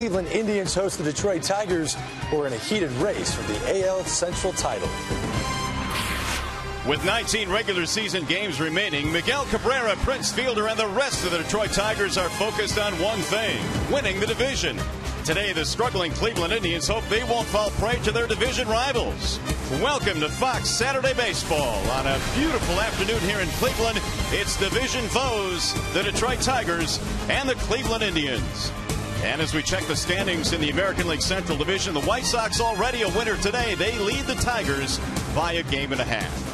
Cleveland Indians host the Detroit Tigers, who are in a heated race for the AL Central title. With 19 regular season games remaining, Miguel Cabrera, Prince Fielder, and the rest of the Detroit Tigers are focused on one thing: winning the division. Today, the struggling Cleveland Indians hope they won't fall prey to their division rivals. Welcome to Fox Saturday Baseball. On a beautiful afternoon here in Cleveland, it's division foes, the Detroit Tigers and the Cleveland Indians. And as we check the standings in the American League Central Division, the White Sox already a winner today. They lead the Tigers by a game and a half.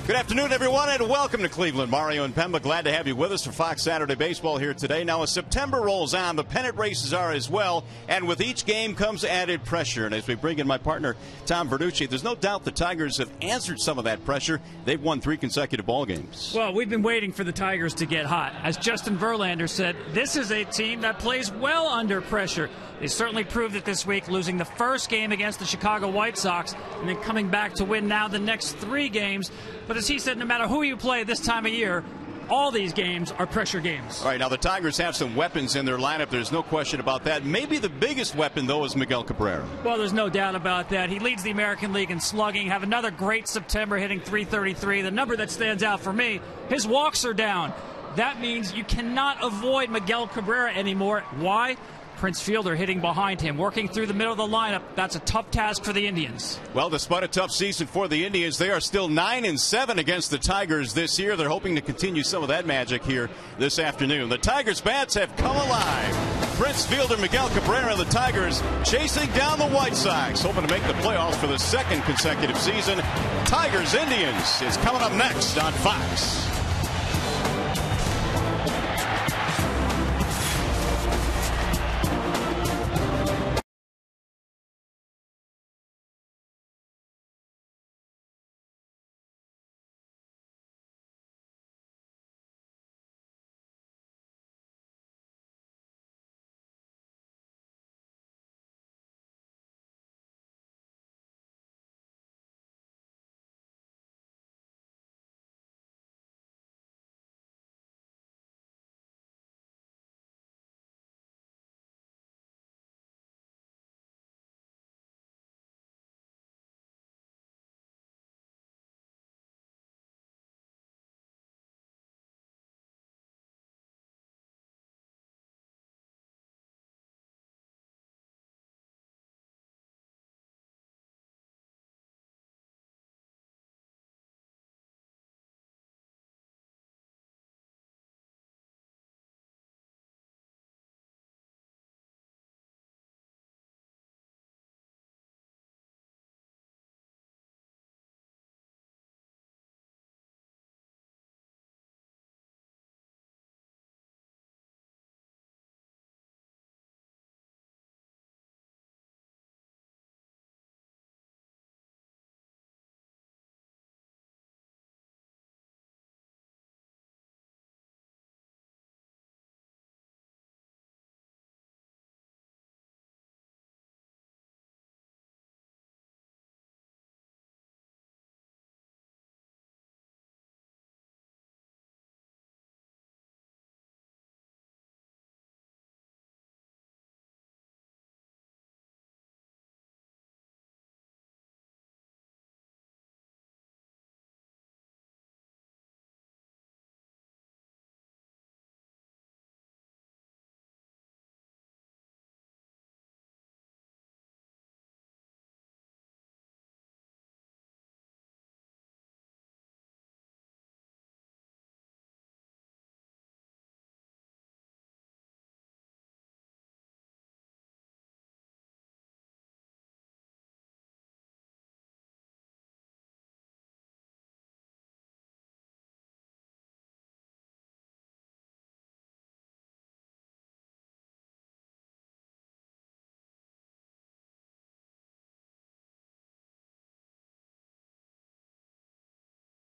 Good afternoon, everyone, and welcome to Cleveland. Mario and Pemba, glad to have you with us for Fox Saturday Baseball here today. Now, as September rolls on, the pennant races are as well, and with each game comes added pressure. And as we bring in my partner, Tom Verducci, there's no doubt the Tigers have answered some of that pressure. They've won 3 consecutive ball games. Well, we've been waiting for the Tigers to get hot. As Justin Verlander said, this is a team that plays well under pressure. They certainly proved it this week, losing the first game against the Chicago White Sox and then coming back to win now the next 3 games. But as he said, no matter who you play this time of year, all these games are pressure games. All right, now the Tigers have some weapons in their lineup. There's no question about that. Maybe the biggest weapon, though, is Miguel Cabrera. Well, there's no doubt about that. He leads the American League in slugging, have another great September hitting .333. The number that stands out for me, his walks are down. That means you cannot avoid Miguel Cabrera anymore. Why? Prince Fielder hitting behind him, working through the middle of the lineup. That's a tough task for the Indians. Well, despite a tough season for the Indians, they are still 9-7 against the Tigers this year. They're hoping to continue some of that magic here this afternoon. The Tigers' bats have come alive. Prince Fielder, Miguel Cabrera, and the Tigers chasing down the White Sox, hoping to make the playoffs for the 2nd consecutive season. Tigers-Indians is coming up next on Fox.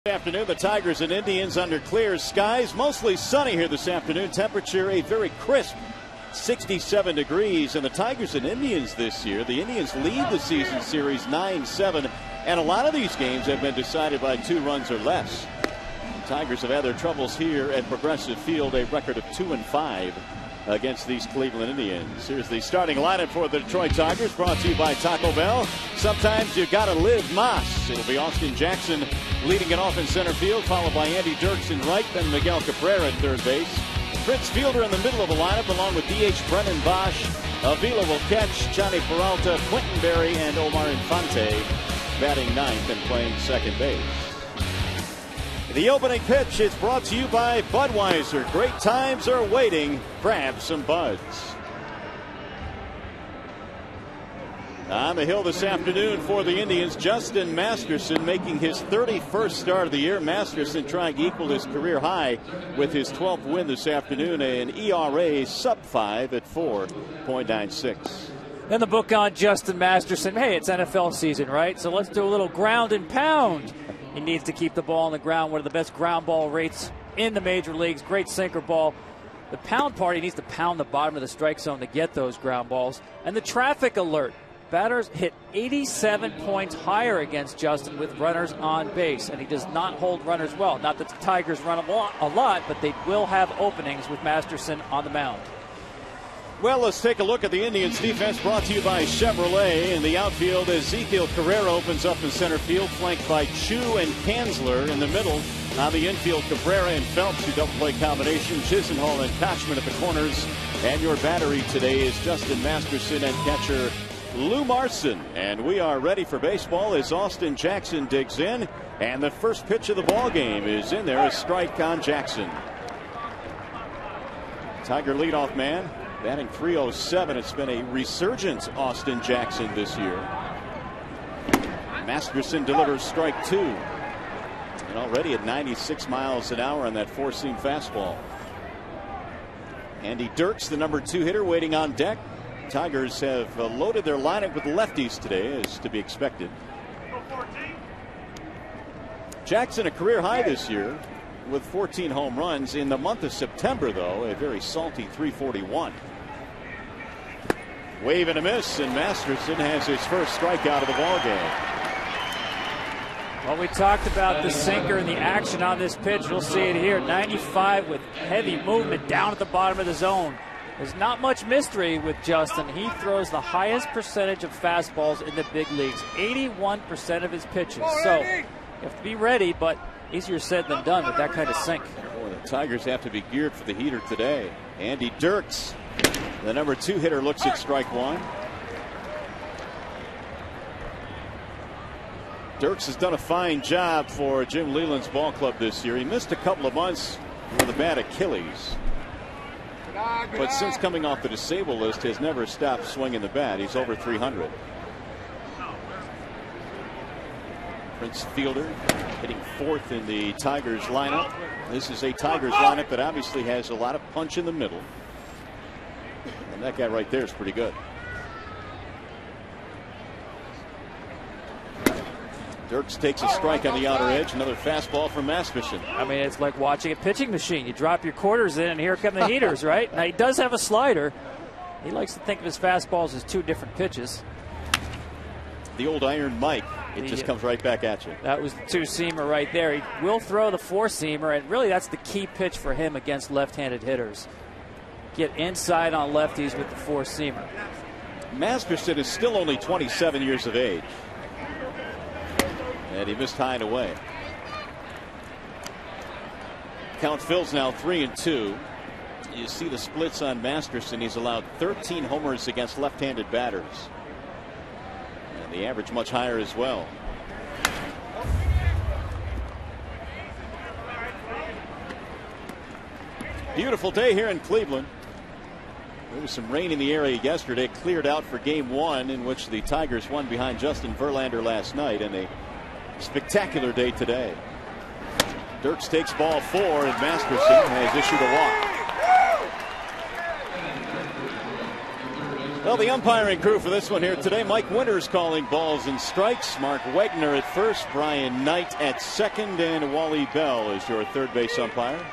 Afternoon, the Tigers and Indians under clear skies. Mostly sunny here this afternoon. Temperature a very crisp 67 degrees. And the Tigers and Indians this year, the Indians lead the season series 9-7. And a lot of these games have been decided by 2 runs or less. The Tigers have had their troubles here at Progressive Field, a record of 2-5 against these Cleveland Indians. Here's the starting lineup for the Detroit Tigers, brought to you by Taco Bell. Sometimes you gotta live Mas. It'll be Austin Jackson leading it off in center field, followed by Andy Dirks in right, then Miguel Cabrera at third base. Prince Fielder in the middle of the lineup, along with DH Brennan Bosch. Avila will catch, Johnny Peralta, Quentin Berry, and Omar Infante batting ninth and playing second base. The opening pitch is brought to you by Budweiser. Great times are waiting. Grab some buds. On the hill this afternoon for the Indians, Justin Masterson making his 31st start of the year. Masterson trying to equal his career high with his 12th win this afternoon, an ERA sub-5 at 4.96. And the book on Justin Masterson. Hey, it's NFL season, right? So let's do a little ground and pound. He needs to keep the ball on the ground. One of the best ground ball rates in the major leagues. Great sinker ball. The pound part, he needs to pound the bottom of the strike zone to get those ground balls. And the traffic alert. Batters hit 87 points higher against Justin with runners on base, and he does not hold runners well. Not that the Tigers run a lot, but they will have openings with Masterson on the mound. Well, let's take a look at the Indians defense, brought to you by Chevrolet. In the outfield, Ezekiel Cabrera opens up in center field, flanked by Chu and Kanzler in the middle. On the infield, Cabrera and Phelps, who double play combination, Chisenhall and Kochman at the corners. And your battery today is Justin Masterson and catcher Lou Marson. And we are ready for baseball as Austin Jackson digs in. And the first pitch of the ball game is in there, a strike on Jackson. Tiger leadoff man, batting .307. It's been a resurgent Austin Jackson this year. Masterson delivers strike two. And already at 96 miles an hour on that four-seam fastball. Andy Dirks, the number 2 hitter, waiting on deck. Tigers have loaded their lineup with lefties today, as to be expected. Jackson, a career high this year with 14 home runs. In the month of September, though, a very salty 341. Wave and a miss, and Masterson has his first strikeout of the ball game. Well, we talked about the sinker and the action on this pitch. We'll see it here. 95 with heavy movement down at the bottom of the zone. There's not much mystery with Justin. He throws the highest percentage of fastballs in the big leagues, 81% of his pitches. So you have to be ready, but easier said than done with that kind of sink. Boy, the Tigers have to be geared for the heater today. Andy Dirks, the number 2 hitter, looks at strike one. Dirks has done a fine job for Jim Leyland's ball club this year. He missed a couple of months with a bad Achilles, but since coming off the disabled list has never stopped swinging the bat. He's over 300. Prince Fielder hitting 4th in the Tigers lineup. This is a Tigers lineup that obviously has a lot of punch in the middle, and that guy right there is pretty good. Dirks takes a strike on the outer edge. Another fastball from Masterson. I mean, it's like watching a pitching machine. You drop your quarters in, and here come the heaters, right? Now, he does have a slider. He likes to think of his fastballs as 2 different pitches. The old Iron Mike. It just comes right back at you. That was the 2-seamer right there. He will throw the 4-seamer, and really that's the key pitch for him against left-handed hitters. Get inside on lefties with the 4-seamer. Masterson is still only 27 years of age. And he missed high and away. Count fills now 3-2. You see the splits on Masterson. He's allowed 13 homers against left-handed batters. And the average much higher as well. Beautiful day here in Cleveland. There was some rain in the area yesterday. Cleared out for game 1, in which the Tigers won behind Justin Verlander last night. And a spectacular day today. Dirks takes ball 4, and Masterson has issued a walk. Well, the umpiring crew for this one here today: Mike Winters calling balls and strikes, Mark Wegner at first, Brian Knight at second, and Wally Bell is your third base umpire.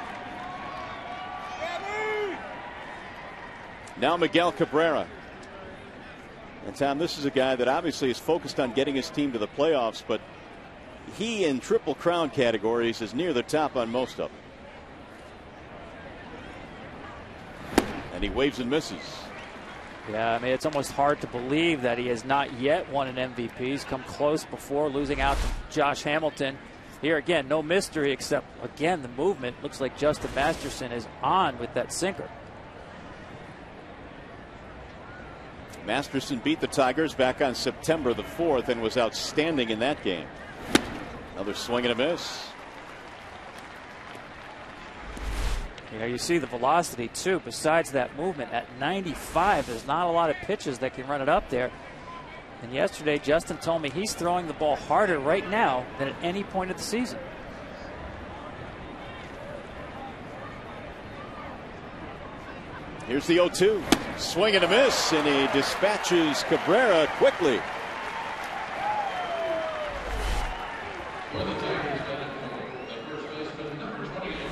Now Miguel Cabrera. And Tom, this is a guy that obviously is focused on getting his team to the playoffs, but he in Triple Crown categories is near the top on most of them. And he waves and misses. Yeah, I mean, it's almost hard to believe that he has not yet won an MVP. He's come close before, losing out to Josh Hamilton. Here again, no mystery, except again the movement. Looks like Justin Masterson is on with that sinker. Masterson beat the Tigers back on September the 4th and was outstanding in that game. Another swing and a miss. You know, you see the velocity too. Besides that movement at 95, there's not a lot of pitches that can run it up there. And yesterday, Justin told me he's throwing the ball harder right now than at any point of the season. Here's the 0-2. Swing and a miss, and he dispatches Cabrera quickly.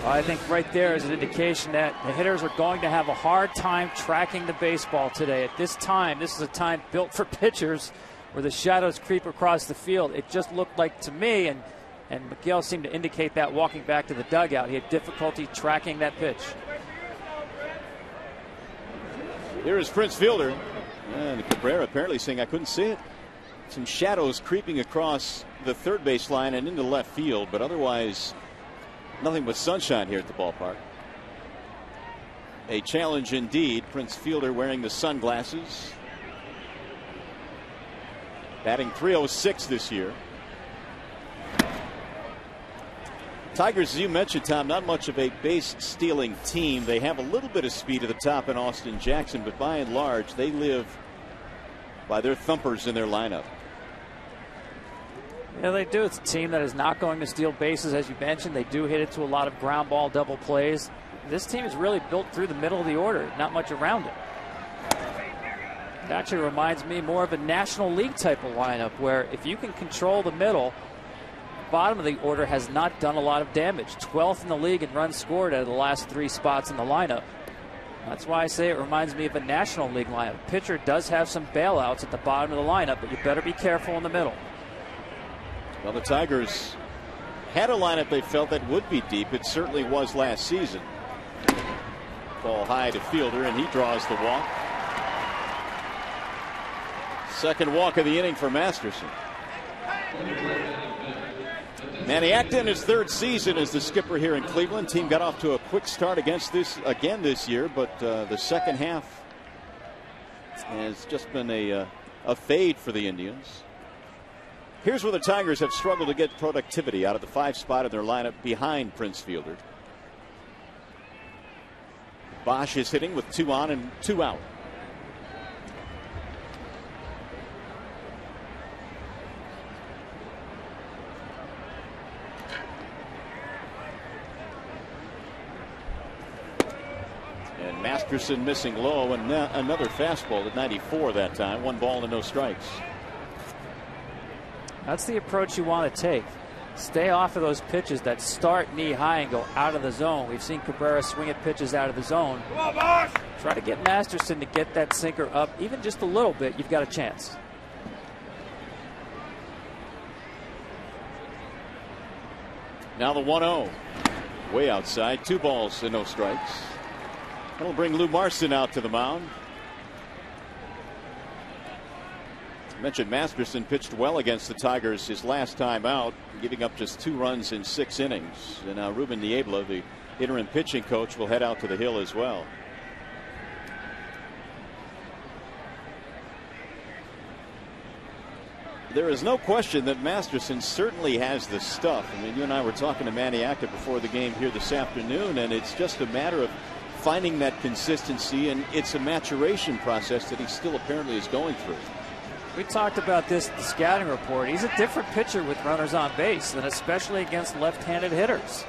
I think right there is an indication that the hitters are going to have a hard time tracking the baseball today. At this time, this is a time built for pitchers where the shadows creep across the field. It just looked like to me, and Miguel seemed to indicate that walking back to the dugout. He had difficulty tracking that pitch. Here is Prince Fielder. And Cabrera apparently saying, I couldn't see it. Some shadows creeping across the third base line and into left field, but otherwise nothing but sunshine here at the ballpark. A challenge indeed. Prince Fielder wearing the sunglasses. Batting .306 this year. Tigers, as you mentioned, Tom, not much of a base stealing team. They have a little bit of speed at the top in Austin Jackson, but by and large they live by their thumpers in their lineup. Yeah, they do. It's a team that is not going to steal bases, as you mentioned. They do hit it to a lot of ground ball double plays. This team is really built through the middle of the order, not much around it. It actually reminds me more of a National League type of lineup, where if you can control the middle, the bottom of the order has not done a lot of damage. 12th in the league in runs scored out of the last 3 spots in the lineup. That's why I say it reminds me of a National League lineup. Pitcher does have some bailouts at the bottom of the lineup, but you better be careful in the middle. Well, the Tigers had a lineup they felt that would be deep. It certainly was last season. Ball high to Fielder, and he draws the walk. Second walk of the inning for Masterson. Manny Acta in his 3rd season as the skipper here in Cleveland. Team got off to a quick start against this again this year, but the second half has just been a fade for the Indians. Here's where the Tigers have struggled to get productivity out of the 5 spot in their lineup behind Prince Fielder. Bosch is hitting with 2 on and 2 out. And Masterson missing low, and another fastball at 94 that time. 1 ball and no strikes. That's the approach you want to take. Stay off of those pitches that start knee high and go out of the zone. We've seen Cabrera swing at pitches out of the zone. Try to get Masterson to get that sinker up even just a little bit. You've got a chance. Now the 1-0. Way outside. 2 balls and no strikes. That'll bring Lou Marson out to the mound. Mentioned Masterson pitched well against the Tigers his last time out, giving up just 2 runs in 6 innings. And now Ruben Niebla, the interim pitching coach, will head out to the hill as well. There is no question that Masterson certainly has the stuff. I mean, you and I were talking to Manny Acta before the game here this afternoon, and it's just a matter of finding that consistency, and it's a maturation process that he still apparently is going through. We talked about this in the scouting report. He's a different pitcher with runners on base, and especially against left-handed hitters.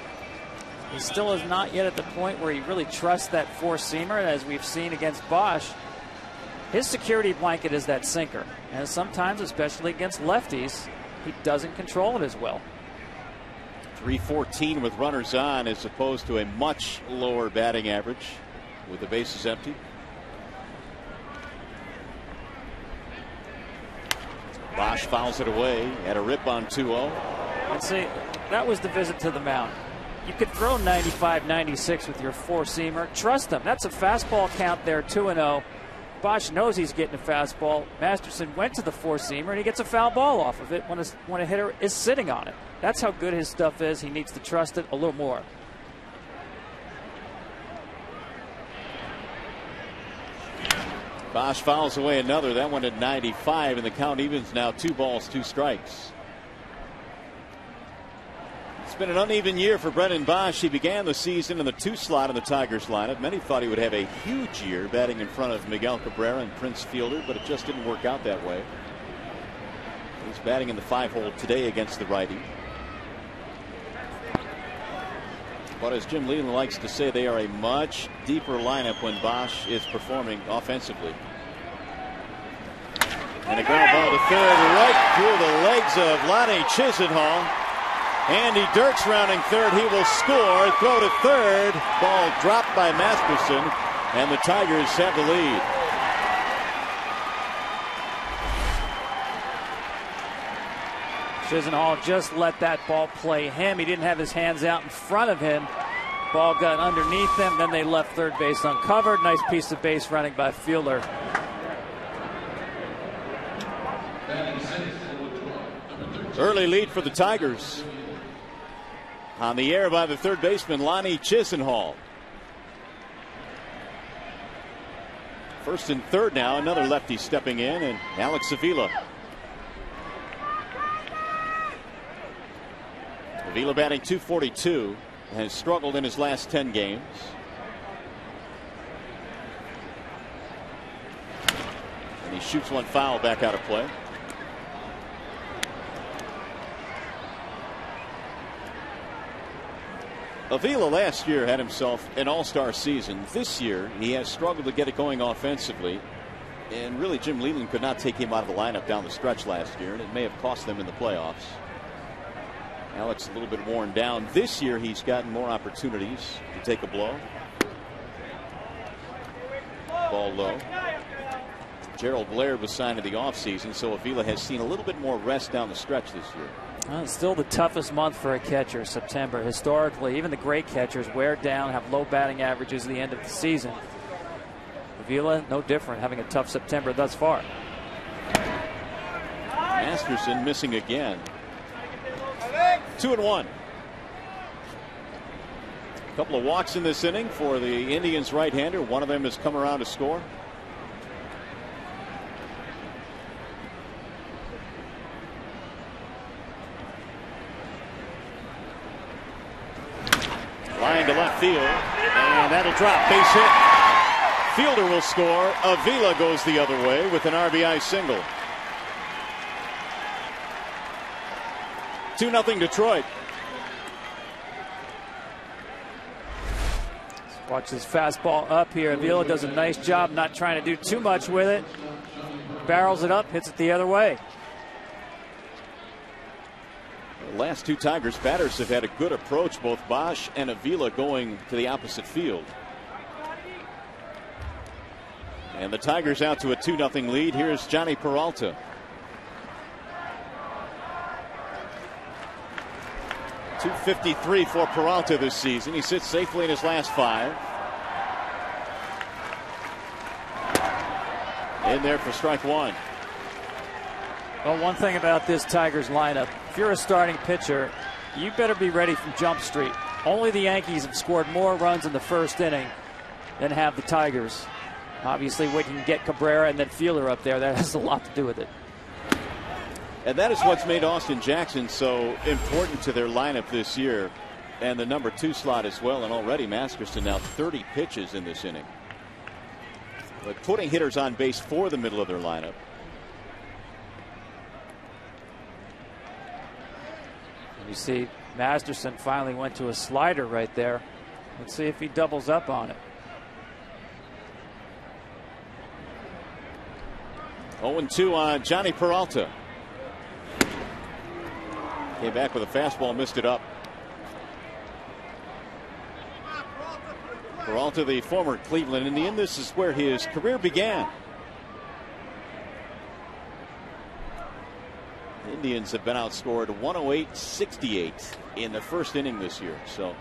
He still is not yet at the point where he really trusts that 4-seamer, as we've seen against Bosch. His security blanket is that sinker, and sometimes, especially against lefties, he doesn't control it as well. 314 with runners on as opposed to a much lower batting average with the bases empty. Bosch fouls it away. Had a rip on 2-0. And see, that was the visit to the mound. You could throw 95, 96 with your four-seamer. Trust them. That's a fastball count there, 2-0. Bosch knows he's getting a fastball. Masterson went to the four-seamer, and he gets a foul ball off of it when a hitter is sitting on it. That's how good his stuff is. He needs to trust it a little more. Bosch fouls away another. That one at 95, and the count evens now 2 balls, 2 strikes. It's been an uneven year for Brennan Bosch. He began the season in the 2 slot in the Tigers lineup. Many thought he would have a huge year batting in front of Miguel Cabrera and Prince Fielder, but it just didn't work out that way. He's batting in the 5-hole today against the righty. But as Jim Leland likes to say, they are a much deeper lineup when Bosch is performing offensively. And a ground ball to third, right through the legs of Lonnie Chisenhall. Andy Dirks rounding third. He will score. Throw to third. Ball dropped by Masterson, and the Tigers have the lead. Chisenhall just let that ball play him. He didn't have his hands out in front of him. Ball got underneath him. Then they left third base uncovered. Nice piece of base running by Fielder. Early lead for the Tigers. On the air by the third baseman, Lonnie Chisenhall. First and third now. Another lefty stepping in, and Alex Avila. Avila batting .242, has struggled in his last 10 games. And he shoots one foul back out of play. Avila last year had himself an all-star season. This year he has struggled to get it going offensively, and really Jim Leland could not take him out of the lineup down the stretch last year, and it may have cost them in the playoffs. Alex a little bit worn down. This year he's gotten more opportunities to take a blow. Ball low. Gerald Blair was signed in the offseason, so Avila has seen a little bit more rest down the stretch this year. Well, it's still the toughest month for a catcher, September. Historically, even the great catchers wear down, have low batting averages at the end of the season. Avila, no different, having a tough September thus far. Masterson missing again. 2-1. A couple of walks in this inning for the Indians right-hander. One of them has come around to score. Line to left field, and that'll drop. Base hit. Fielder will score. Avila goes the other way with an RBI single. 2-0 Detroit. Watch this fastball up here. Avila does a nice job not trying to do too much with it. Barrels it up, hits it the other way. The last 2 Tigers batters have had a good approach, both Bosch and Avila going to the opposite field. And the Tigers out to a 2-0 lead. Here's Johnny Peralta. .253 for Peralta this season. He sits safely in his last 5. In there for strike 1. Well, one thing about this Tigers lineup, if you're a starting pitcher, you better be ready from Jump Street. Only the Yankees have scored more runs in the first inning than have the Tigers. Obviously, we can get Cabrera and then Fielder up there. That has a lot to do with it. And that is what's made Austin Jackson so important to their lineup this year, and the number 2 slot as well. And already Masterson now 30 pitches in this inning, but putting hitters on base for the middle of their lineup. And you see Masterson finally went to a slider right there. Let's see if he doubles up on it. 0-2 on Johnny Peralta. Came back with a fastball, missed it up. Peralta, the former Cleveland Indian, this is where his career began. The Indians have been outscored 108-68 in the first inning this year. So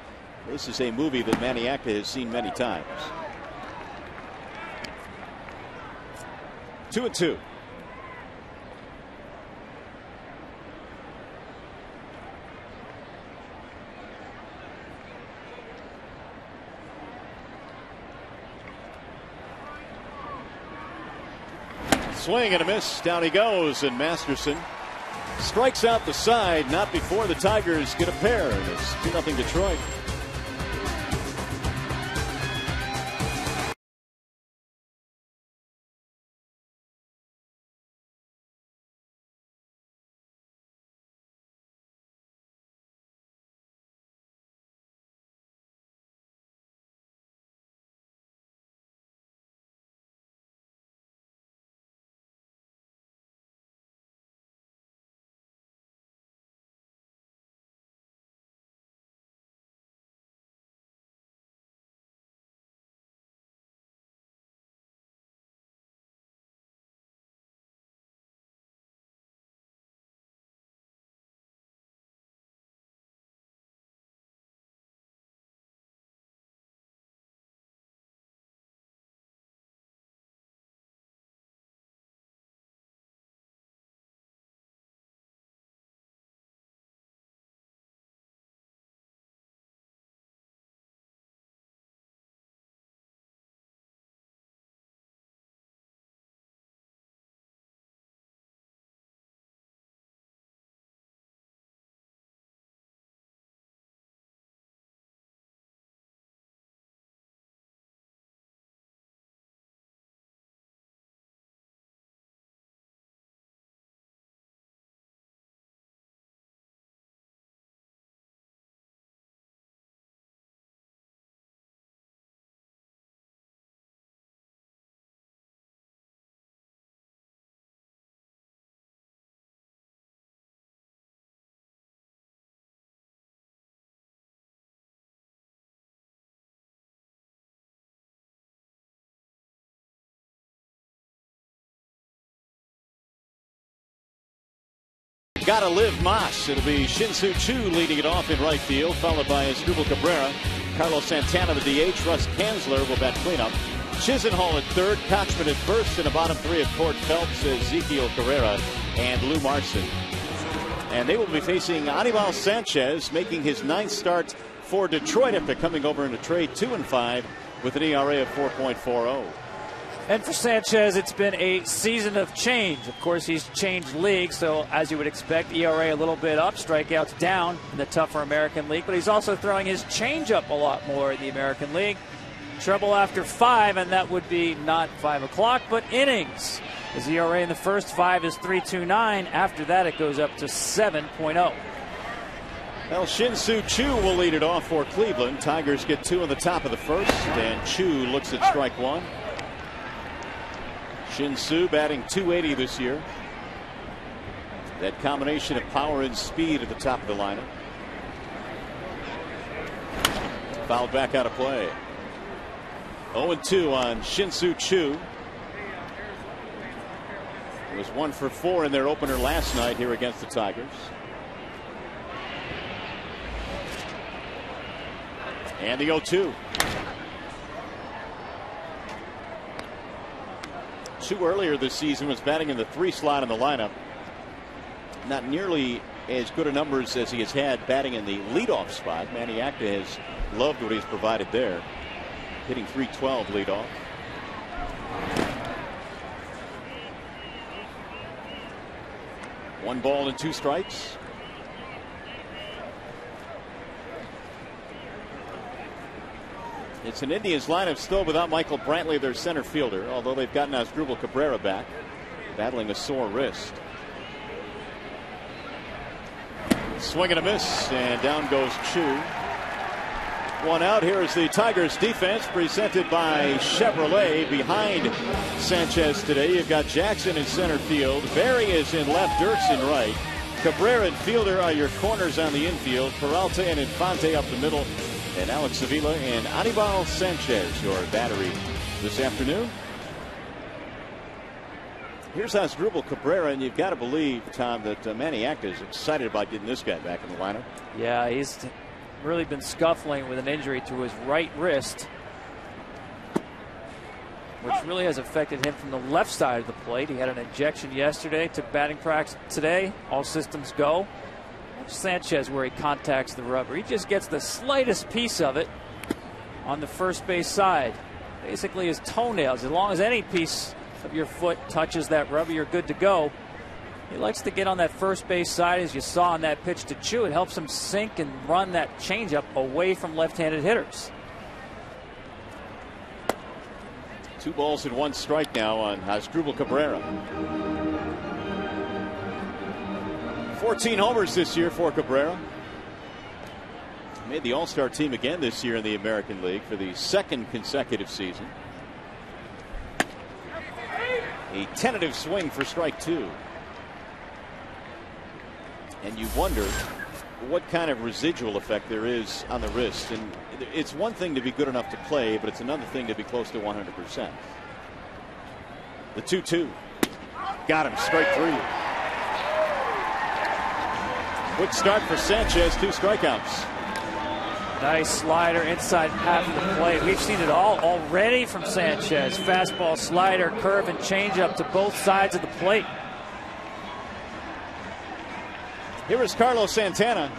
This is a movie that Maniacta has seen many times. 2-2. Swing and a miss. Down he goes, and Masterson strikes out the side. Not before the Tigers get a pair, and it's 2-0 Detroit. Gotta live Moss. It'll be Shin-Soo Choo leading it off in right field, followed by Asdrubal Cabrera. Carlos Santana, the DH. Russ Kanzler will bat cleanup. Chisenhall at third. Kochman at first. In the bottom three of Court Phelps, Ezekiel Carrera, and Lou Marson. And they will be facing Anibal Sanchez, making his 9th start for Detroit after coming over in a trade 2-5 with an ERA of 4.40. And for Sanchez, it's been a season of change. Of course, he's changed leagues, so as you would expect, ERA a little bit up, strikeouts down in the tougher American League. But he's also throwing his changeup a lot more in the American League. Trouble after 5, and that would be not 5 o'clock, but innings. His ERA in the first 5 is 3.29. After that, it goes up to 7.0. Well, Shin-Soo Choo will lead it off for Cleveland. Tigers get 2 in the top of the first, and Choo looks at strike 1. Shin-Soo batting .280 this year. That combination of power and speed at the top of the lineup. Fouled back out of play. 0-2 on Shin-Soo Choo. It was 1 for 4 in their opener last night here against the Tigers. And the 0-2. Choo earlier this season was batting in the 3 slot in the lineup. Not nearly as good a numbers as he has had batting in the leadoff spot. Maniacta has loved what he's provided there. Hitting .312 leadoff. One ball and 2 strikes. It's an Indians lineup still without Michael Brantley, their center fielder, although they've gotten Asdrubal Cabrera back, battling a sore wrist. Swing and a miss, and down goes Choo. 1 out. Here is the Tigers defense presented by Chevrolet. Behind Sanchez today, you've got Jackson in center field. Berry is in left, Dirks in right. Cabrera and Fielder are your corners on the infield. Peralta and Infante up the middle. And Alex Avila and Anibal Sanchez, your battery this afternoon. Here's Asdrubal Cabrera, and you've got to believe, Tom, that Maniacta is excited about getting this guy back in the lineup. Yeah, he's really been scuffling with an injury to his right wrist, which really has affected him from the left side of the plate. He had an injection yesterday, took batting practice today. All systems go. Sanchez, where he contacts the rubber, he just gets the slightest piece of it on the first base side. Basically his toenails. As long as any piece of your foot touches that rubber, you're good to go. He likes to get on that first base side, as you saw on that pitch to Chu. It helps him sink and run that changeup away from left-handed hitters. 2 balls and 1 strike now on Asdrubal Cabrera. 14 homers this year for Cabrera. Made the All-Star team again this year in the American League for the 2nd consecutive season. A tentative swing for strike 2. And you wonder what kind of residual effect there is on the wrist. And it's one thing to be good enough to play, but it's another thing to be close to 100%. The 2-2. Got him, strike 3. Quick start for Sanchez, 2 strikeouts. Nice slider inside half of the plate. We've seen it all already from Sanchez. Fastball, slider, curve, and changeup to both sides of the plate. Here is Carlos Santana.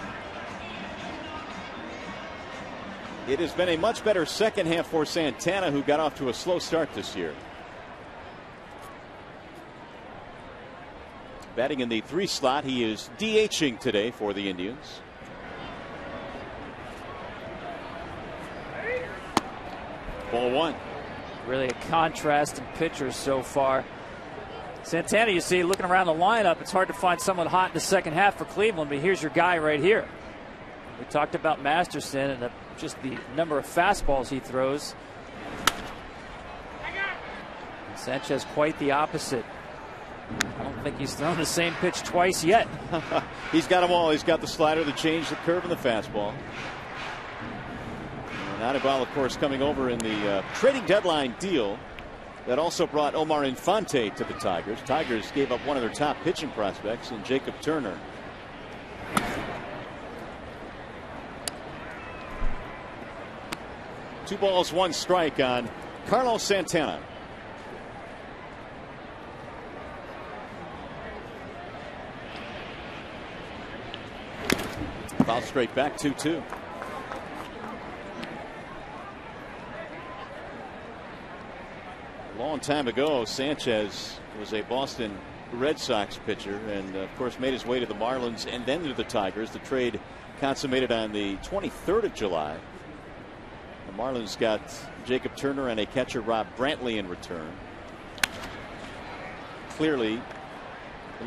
It has been a much better second half for Santana, who got off to a slow start this year. Batting in the 3 slot, he is DHing today for the Indians. Ball 1. Really a contrast in pitchers so far. Santana, you see, looking around the lineup, it's hard to find someone hot in the second half for Cleveland, but here's your guy right here. We talked about Masterson and just the number of fastballs he throws. Sanchez quite the opposite. I don't think he's thrown the same pitch twice yet. He's got them all. He's got the slider, the change, the curve, and the fastball. And Anibal, of course, coming over in the trading deadline deal that also brought Omar Infante to the Tigers. Tigers gave up one of their top pitching prospects in Jacob Turner. Two balls, 1 strike on Carlos Santana. Foul straight back, 2-2. A long time ago, Sanchez was a Boston Red Sox pitcher and, of course, made his way to the Marlins and then to the Tigers. The trade consummated on the 23rd of July. The Marlins got Jacob Turner and a catcher, Rob Brantley, in return. Clearly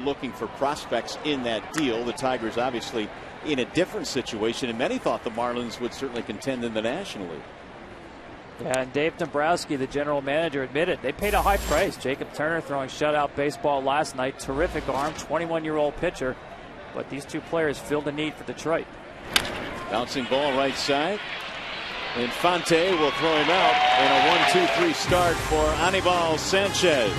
looking for prospects in that deal. The Tigers obviously in a different situation, and many thought the Marlins would certainly contend in the National League. Yeah, and Dave Dombrowski, the general manager, admitted they paid a high price. Jacob Turner throwing shutout baseball last night. Terrific arm, 21-year-old pitcher. But these two players filled the need for Detroit. Bouncing ball right side. Infante will throw him out in a 1-2-3 start for Anibal Sanchez.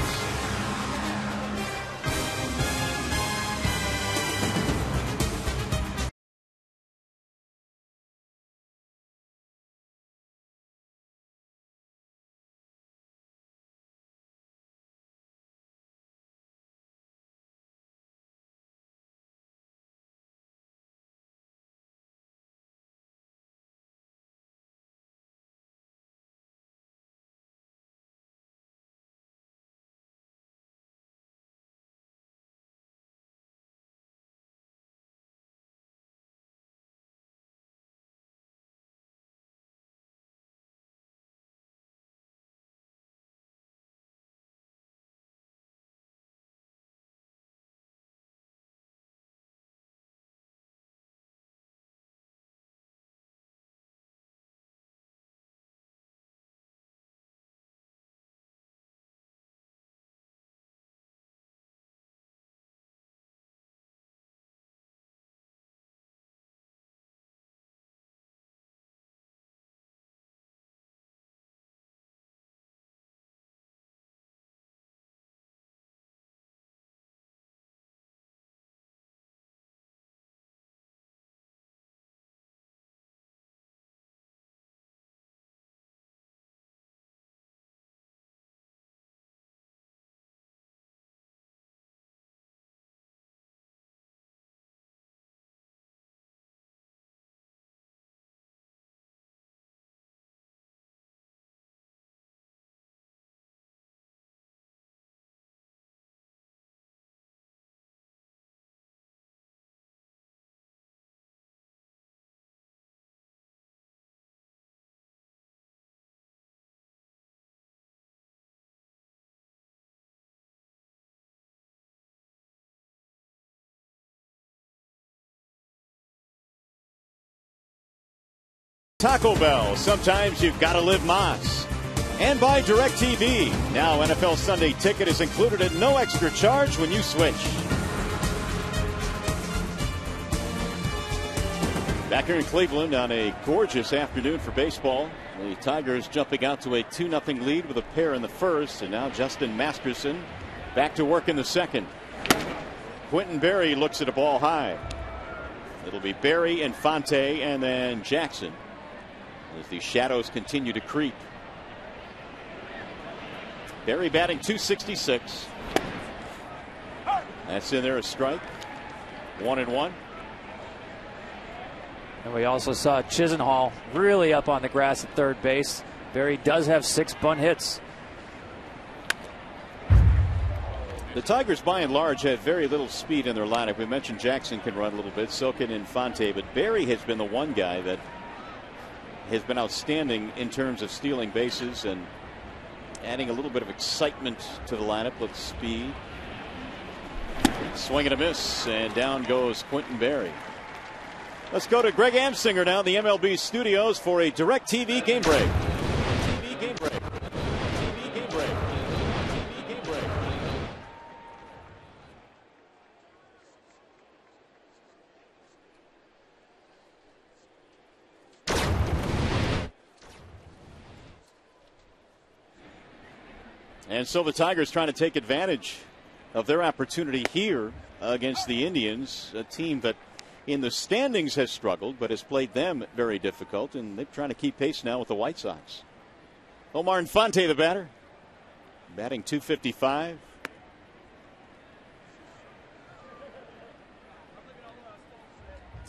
Taco Bell, sometimes you've got to live Moss. And by DirecTV. Now NFL Sunday Ticket is included at no extra charge when you switch. Back here in Cleveland on a gorgeous afternoon for baseball. The Tigers jumping out to a 2-0 lead with a pair in the first. And now Justin Masterson back to work in the second. Quentin Berry looks at a ball high. It'll be Berry, Infante, and then Jackson as the shadows continue to creep. Berry batting .266. That's in there, a strike. 1-1. And we also saw Chisenhall really up on the grass at third base. Berry does have 6 bunt hits. The Tigers, by and large, have very little speed in their lineup. We mentioned Jackson can run a little bit, so can Infante, but Berry has been the one guy that has been outstanding in terms of stealing bases and adding a little bit of excitement to the lineup with speed. Swing and a miss, and down goes Quentin Berry. Let's go to Greg Amsinger now in the MLB studios for a DirecTV game break. TV game break. TV game break. TV game break. And so the Tigers trying to take advantage of their opportunity here against the Indians, a team that in the standings has struggled but has played them very difficult, and they're trying to keep pace now with the White Sox. Omar Infante, the batter, batting .255.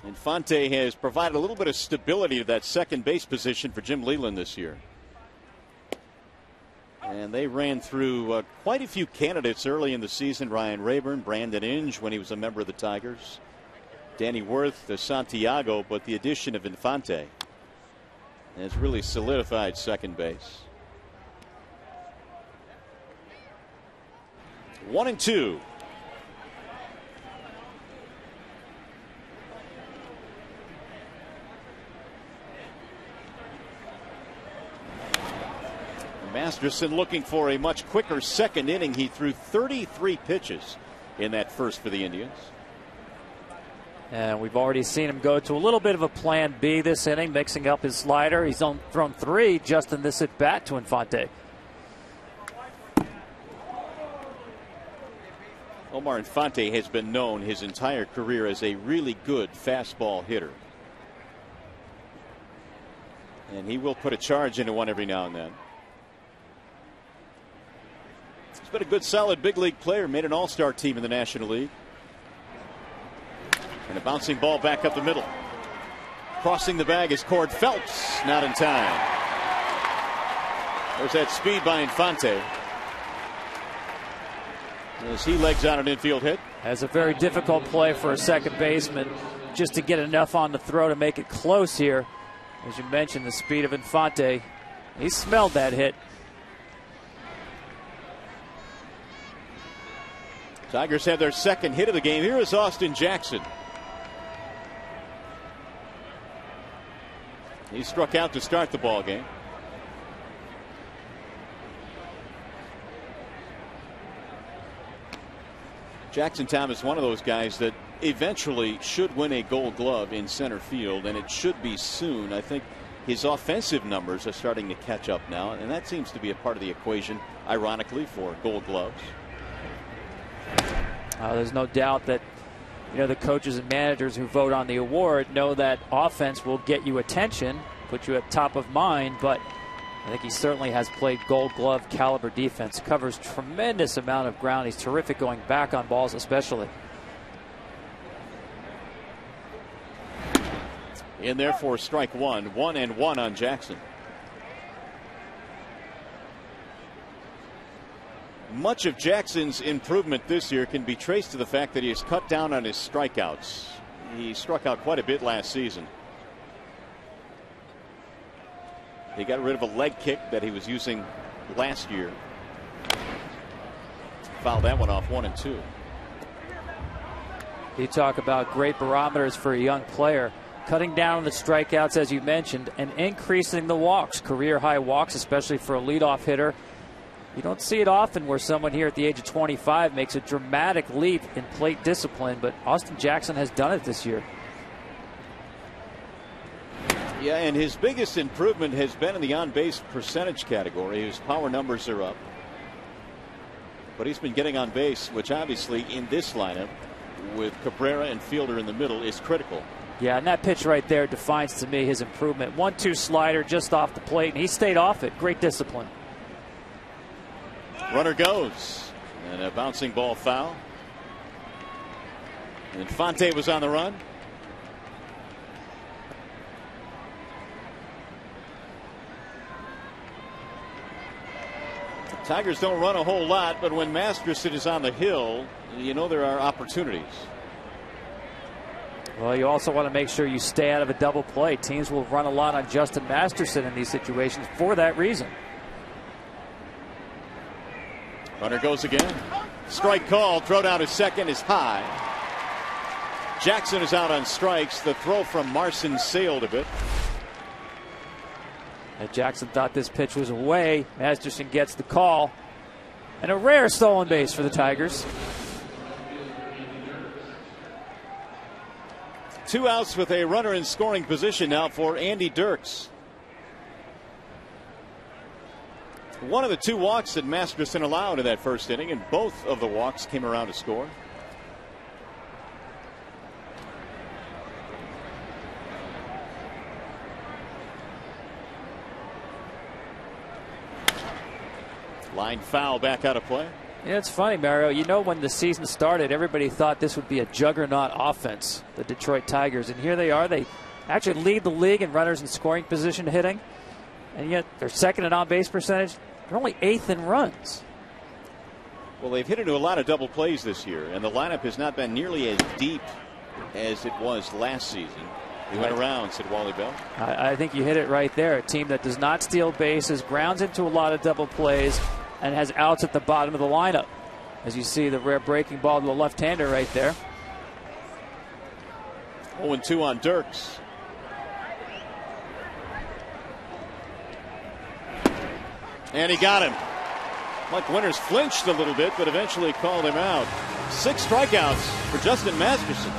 Infante has provided a little bit of stability to that second base position for Jim Leyland this year. And they ran through quite a few candidates early in the season. Ryan Rayburn, Brandon Inge when he was a member of the Tigers, Danny Worth, Santiago, but the addition of Infante has really solidified second base. 1-2. Masterson looking for a much quicker second inning. He threw 33 pitches in that first for the Indians. And we've already seen him go to a little bit of a plan B this inning, mixing up his slider. He's thrown 3 just in this at bat to Infante. Omar Infante has been known his entire career as a really good fastball hitter. And he will put a charge into one every now and then. He's been a good, solid big league player, made an all-star team in the National League. And a bouncing ball back up the middle. Crossing the bag is Cord Phelps, not in time. There's that speed by Infante as he legs out an infield hit. That's a very difficult play for a second baseman, just to get enough on the throw to make it close here. As you mentioned, the speed of Infante. He smelled that hit. Tigers have their second hit of the game. Here is Austin Jackson. He struck out to start the ball game. Jackson, Tom, is one of those guys that eventually should win a Gold Glove in center field, and it should be soon. I think his offensive numbers are starting to catch up now, and that seems to be a part of the equation, ironically, for Gold Gloves. There's no doubt that the coaches and managers who vote on the award know that offense will get you attention, put you at top of mind, but I think he certainly has played Gold Glove caliber defense. Covers tremendous amount of ground. He's terrific going back on balls especially. In there for strike one. 1-1 on Jackson. Much of Jackson's improvement this year can be traced to the fact that he has cut down on his strikeouts. He struck out quite a bit last season. He got rid of a leg kick that he was using last year. Fouled that one off, 1-2. You talk about great barometers for a young player. cutting down on the strikeouts, as you mentioned, and increasing the walks, career-high walks, especially for a leadoff hitter. You don't see it often where someone here at the age of 25 makes a dramatic leap in plate discipline, but Austin Jackson has done it this year. Yeah, and his biggest improvement has been in the on-base percentage category. His power numbers are up. But he's been getting on base, which obviously in this lineup with Cabrera and Fielder in the middle is critical. Yeah, and that pitch right there defines to me his improvement. 1-2 slider just off the plate, and he stayed off it. Great discipline. Runner goes. And a bouncing ball foul. And Infante was on the run. Tigers don't run a whole lot, but when Masterson is on the hill, you know there are opportunities. Well, you also want to make sure you stay out of a double play. Teams will run a lot on Justin Masterson in these situations for that reason. Runner goes again. Strike call. Throw down to second is high. Jackson is out on strikes. The throw from Marson sailed a bit. And Jackson thought this pitch was away. Masterson gets the call. And a rare stolen base for the Tigers. 2 outs with a runner in scoring position now for Andy Dirks. One of the 2 walks that Masterson allowed in that first inning, and both of the walks came around to score. Line foul back out of play. Yeah, it's funny, Mario. You know, when the season started, everybody thought this would be a juggernaut offense, the Detroit Tigers. And here they are. They actually lead the league in runners in scoring position hitting. And yet they're second in on-base percentage. They're only 8th in runs. Well, they've hit into a lot of double plays this year, and the lineup has not been nearly as deep as it was last season. He went around, said Wally Bell. I think you hit it right there. A team that does not steal bases, grounds into a lot of double plays, and has outs at the bottom of the lineup. As you see the rare breaking ball to the left-hander right there. 0-2 on Dirks. And he got him. Mike Winters flinched a little bit, but eventually called him out. 6 strikeouts for Justin Masterson.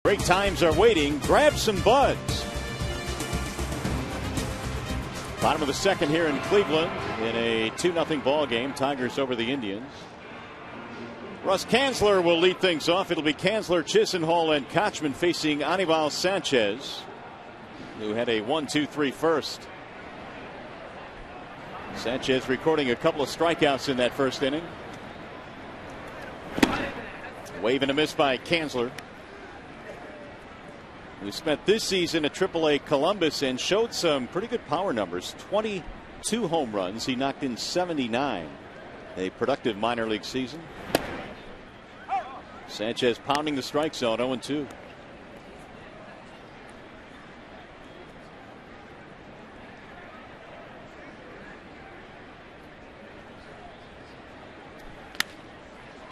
Great times are waiting. Grab some buds. Bottom of the second here in Cleveland in a 2-0 ball game. Tigers over the Indians. Russ Kanzler will lead things off. It'll be Kanzler, Chisenhall, and Kochman facing Anibal Sanchez, who had a 1-2-3 first. Sanchez recording a couple of strikeouts in that first inning. Wave and a miss by Kanzler, who spent this season at AAA Columbus and showed some pretty good power numbers. 22 home runs. He knocked in 79. A productive minor league season. Sanchez pounding the strike zone, 0-2.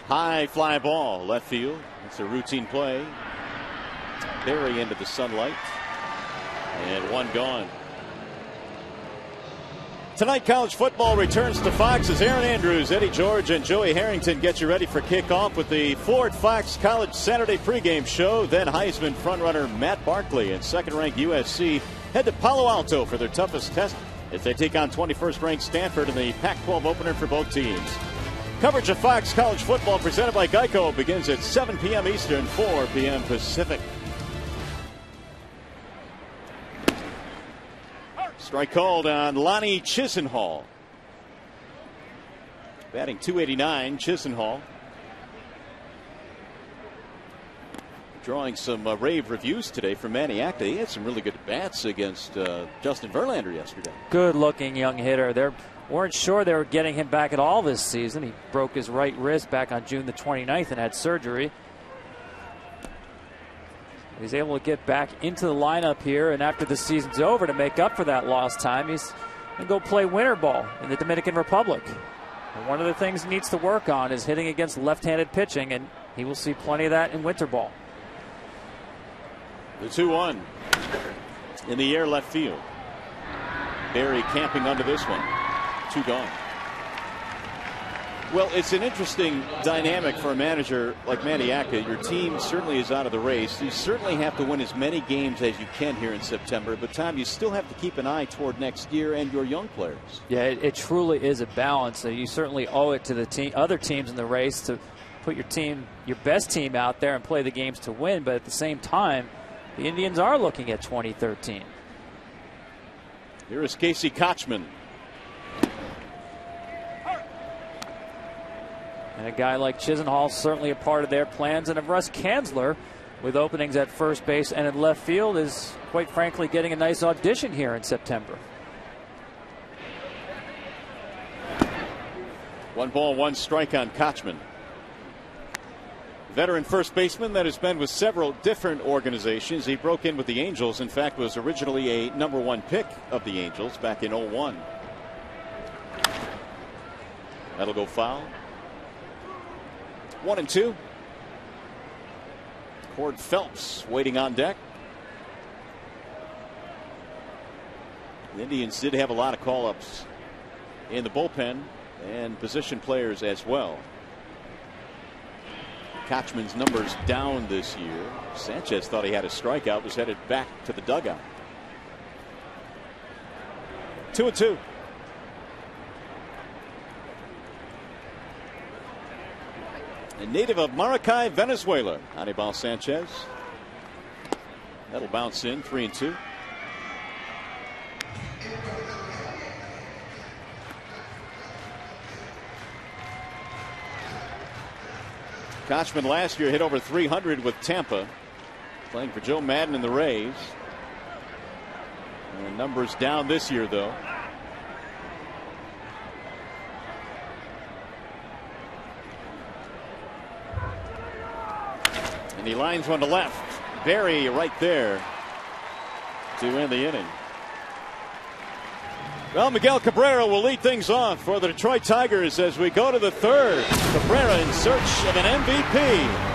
High fly ball, left field. It's a routine play. Very into the sunlight. And one gone. Tonight, college football returns to Fox as Aaron Andrews, Eddie George, and Joey Harrington get you ready for kickoff with the Ford Fox College Saturday pregame show. Then Heisman frontrunner Matt Barkley and second-ranked USC head to Palo Alto for their toughest test as they take on 21st-ranked Stanford in the Pac-12 opener for both teams. Coverage of Fox College football presented by Geico begins at 7 p.m. Eastern, 4 p.m. Pacific. Strike called on Lonnie Chisenhall. Batting .289, Chisenhall. Drawing some rave reviews today from Manny Acta. He had some really good bats against Justin Verlander yesterday. Good looking young hitter. They weren't sure they were getting him back at all this season. He broke his right wrist back on June the 29th and had surgery. He's able to get back into the lineup here, and after the season's over, to make up for that lost time, he's going to go play winter ball in the Dominican Republic. And one of the things he needs to work on is hitting against left-handed pitching, and he will see plenty of that in winter ball. The 2-1 in the air, left field. Barry camping under this one. 2 gone. Well, it's an interesting dynamic for a manager like Manny Acta. Your team certainly is out of the race. You certainly have to win as many games as you can here in September. But, Tom, you still have to keep an eye toward next year and your young players. Yeah, it truly is a balance. So you certainly owe it to the other teams in the race to put your best team out there and play the games to win. But at the same time, the Indians are looking at 2013. Here is Casey Kochman. And a guy like Chisenhall certainly a part of their plans. And if Russ Kanzler, with openings at first base and in left field, is quite frankly getting a nice audition here in September. 1 ball, 1 strike on Kochman. Veteran first baseman that has been with several different organizations. He broke in with the Angels. In fact, was originally a #1 pick of the Angels back in 2001. That'll go foul. 1-2. Cord Phelps waiting on deck. The Indians did have a lot of call-ups in the bullpen and position players as well. Kochman's numbers down this year. Sanchez thought he had a strikeout, was headed back to the dugout. 2-2. A native of Maracay, Venezuela, Anibal Sanchez. That'll bounce in, 3-2. Kochman last year hit over 300 with Tampa, playing for Joe Madden and the Rays. And numbers down this year, though. And he lines one to left. Barry right there to end the inning. Well, Miguel Cabrera will lead things off for the Detroit Tigers as we go to the third. Cabrera in search of an MVP.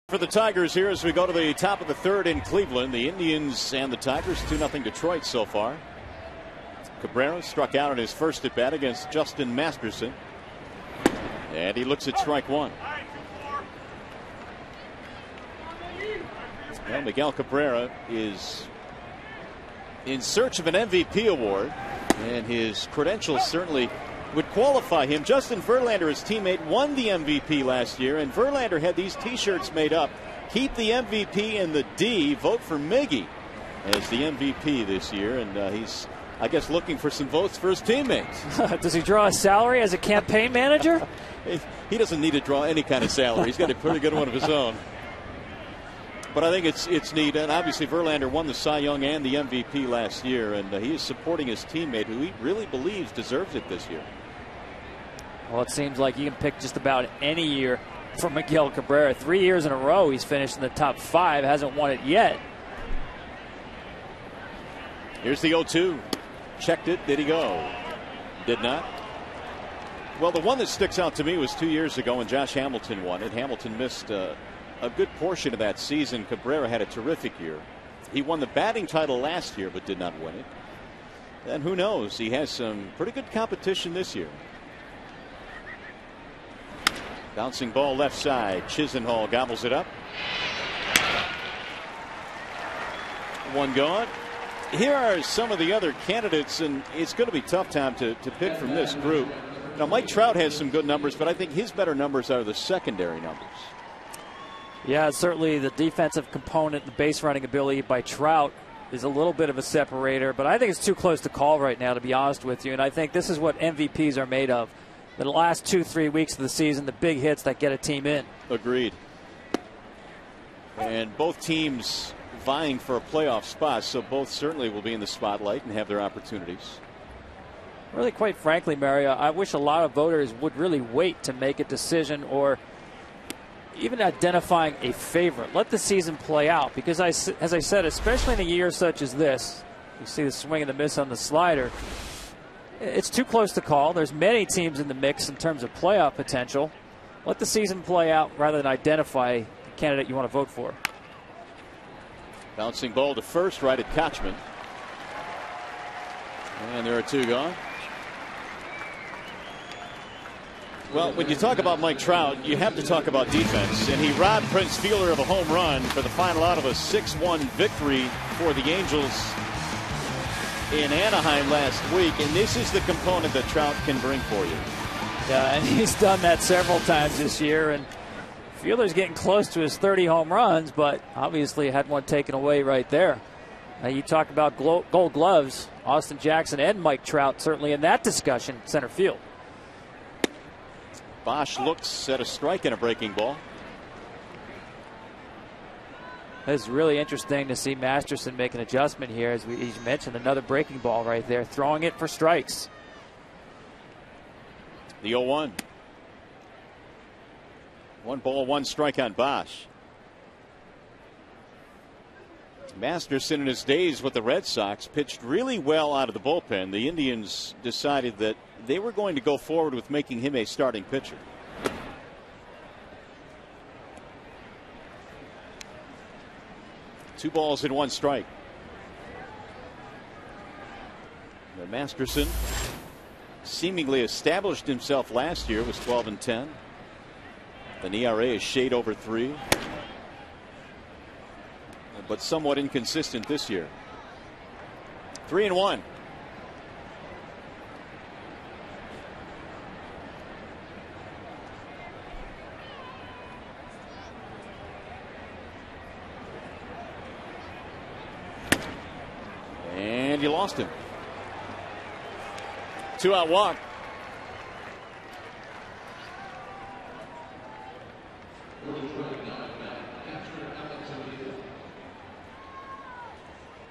For the Tigers here as we go to the top of the third in Cleveland. The Indians and the Tigers 2-0 Detroit so far. Cabrera struck out in his first at bat against Justin Masterson. And he looks at strike one. Well, Miguel Cabrera is in search of an MVP award, and his credentials certainly would qualify him. Justin Verlander, his teammate, won the MVP last year, and Verlander had these T-shirts made up. Keep the MVP in the D. Vote for Miggy as the MVP this year, and he's, I guess, looking for some votes for his teammates. Does he draw a salary as a campaign manager? He doesn't need to draw any kind of salary. He's got a pretty good one of his own. But I think it's neat, and obviously Verlander won the Cy Young and the MVP last year, and he is supporting his teammate, who he really believes deserves it this year. Well, it seems like you can pick just about any year for Miguel Cabrera. 3 years in a row he's finished in the top 5, hasn't won it yet. Here's the 0-2. Checked it. Did he go? Did not. Well, the one that sticks out to me was 2 years ago when Josh Hamilton won it. Hamilton missed a good portion of that season. Cabrera had a terrific year. He won the batting title last year but did not win it. And who knows? He has some pretty good competition this year. Bouncing ball left side. Chisenhall gobbles it up. One gone. Here are some of the other candidates, and it's going to be tough time to pick from this group. Now, Mike Trout has some good numbers, but I think his better numbers are the secondary numbers. Yeah, certainly the defensive component, the base running ability by Trout is a little bit of a separator, but I think it's too close to call right now, to be honest with you. And I think this is what MVPs are made of. The last 2-3 weeks of the season, the big hits that get a team in. Agreed. And both teams vying for a playoff spot, so both certainly will be in the spotlight and have their opportunities. Really, quite frankly, Mario, I wish a lot of voters would really wait to make a decision or even identifying a favorite. Let the season play out, because as I said, especially in a year such as this, you see the swing and the miss on the slider. It's too close to call. There's many teams in the mix in terms of playoff potential. Let the season play out rather than identify the candidate you want to vote for. Bouncing ball to first, right at Kochman. And there are two gone. Well, when you talk about Mike Trout, you have to talk about defense. And he robbed Prince Fielder of a home run for the final out of a 6-1 victory for the Angels in Anaheim last week. And this is the component that Trout can bring for you. Yeah, and he's done that several times this year. And Fielder's getting close to his 30 home runs, but obviously had one taken away right there. You talk about gold gloves. Austin Jackson and Mike Trout certainly in that discussion, center field. Bosch looks at a strike and a breaking ball. It's really interesting to see Masterson make an adjustment here. As you mentioned, another breaking ball right there, throwing it for strikes. The 0-1. 1 ball, 1 strike on Bosch. Masterson in his days with the Red Sox pitched really well out of the bullpen. The Indians decided that they were going to go forward with making him a starting pitcher. Two balls and 1 strike. Masterson seemingly established himself last year, was 12-10. An ERA is shade over 3. But somewhat inconsistent this year. 3-1. And you lost him. 2-out walk.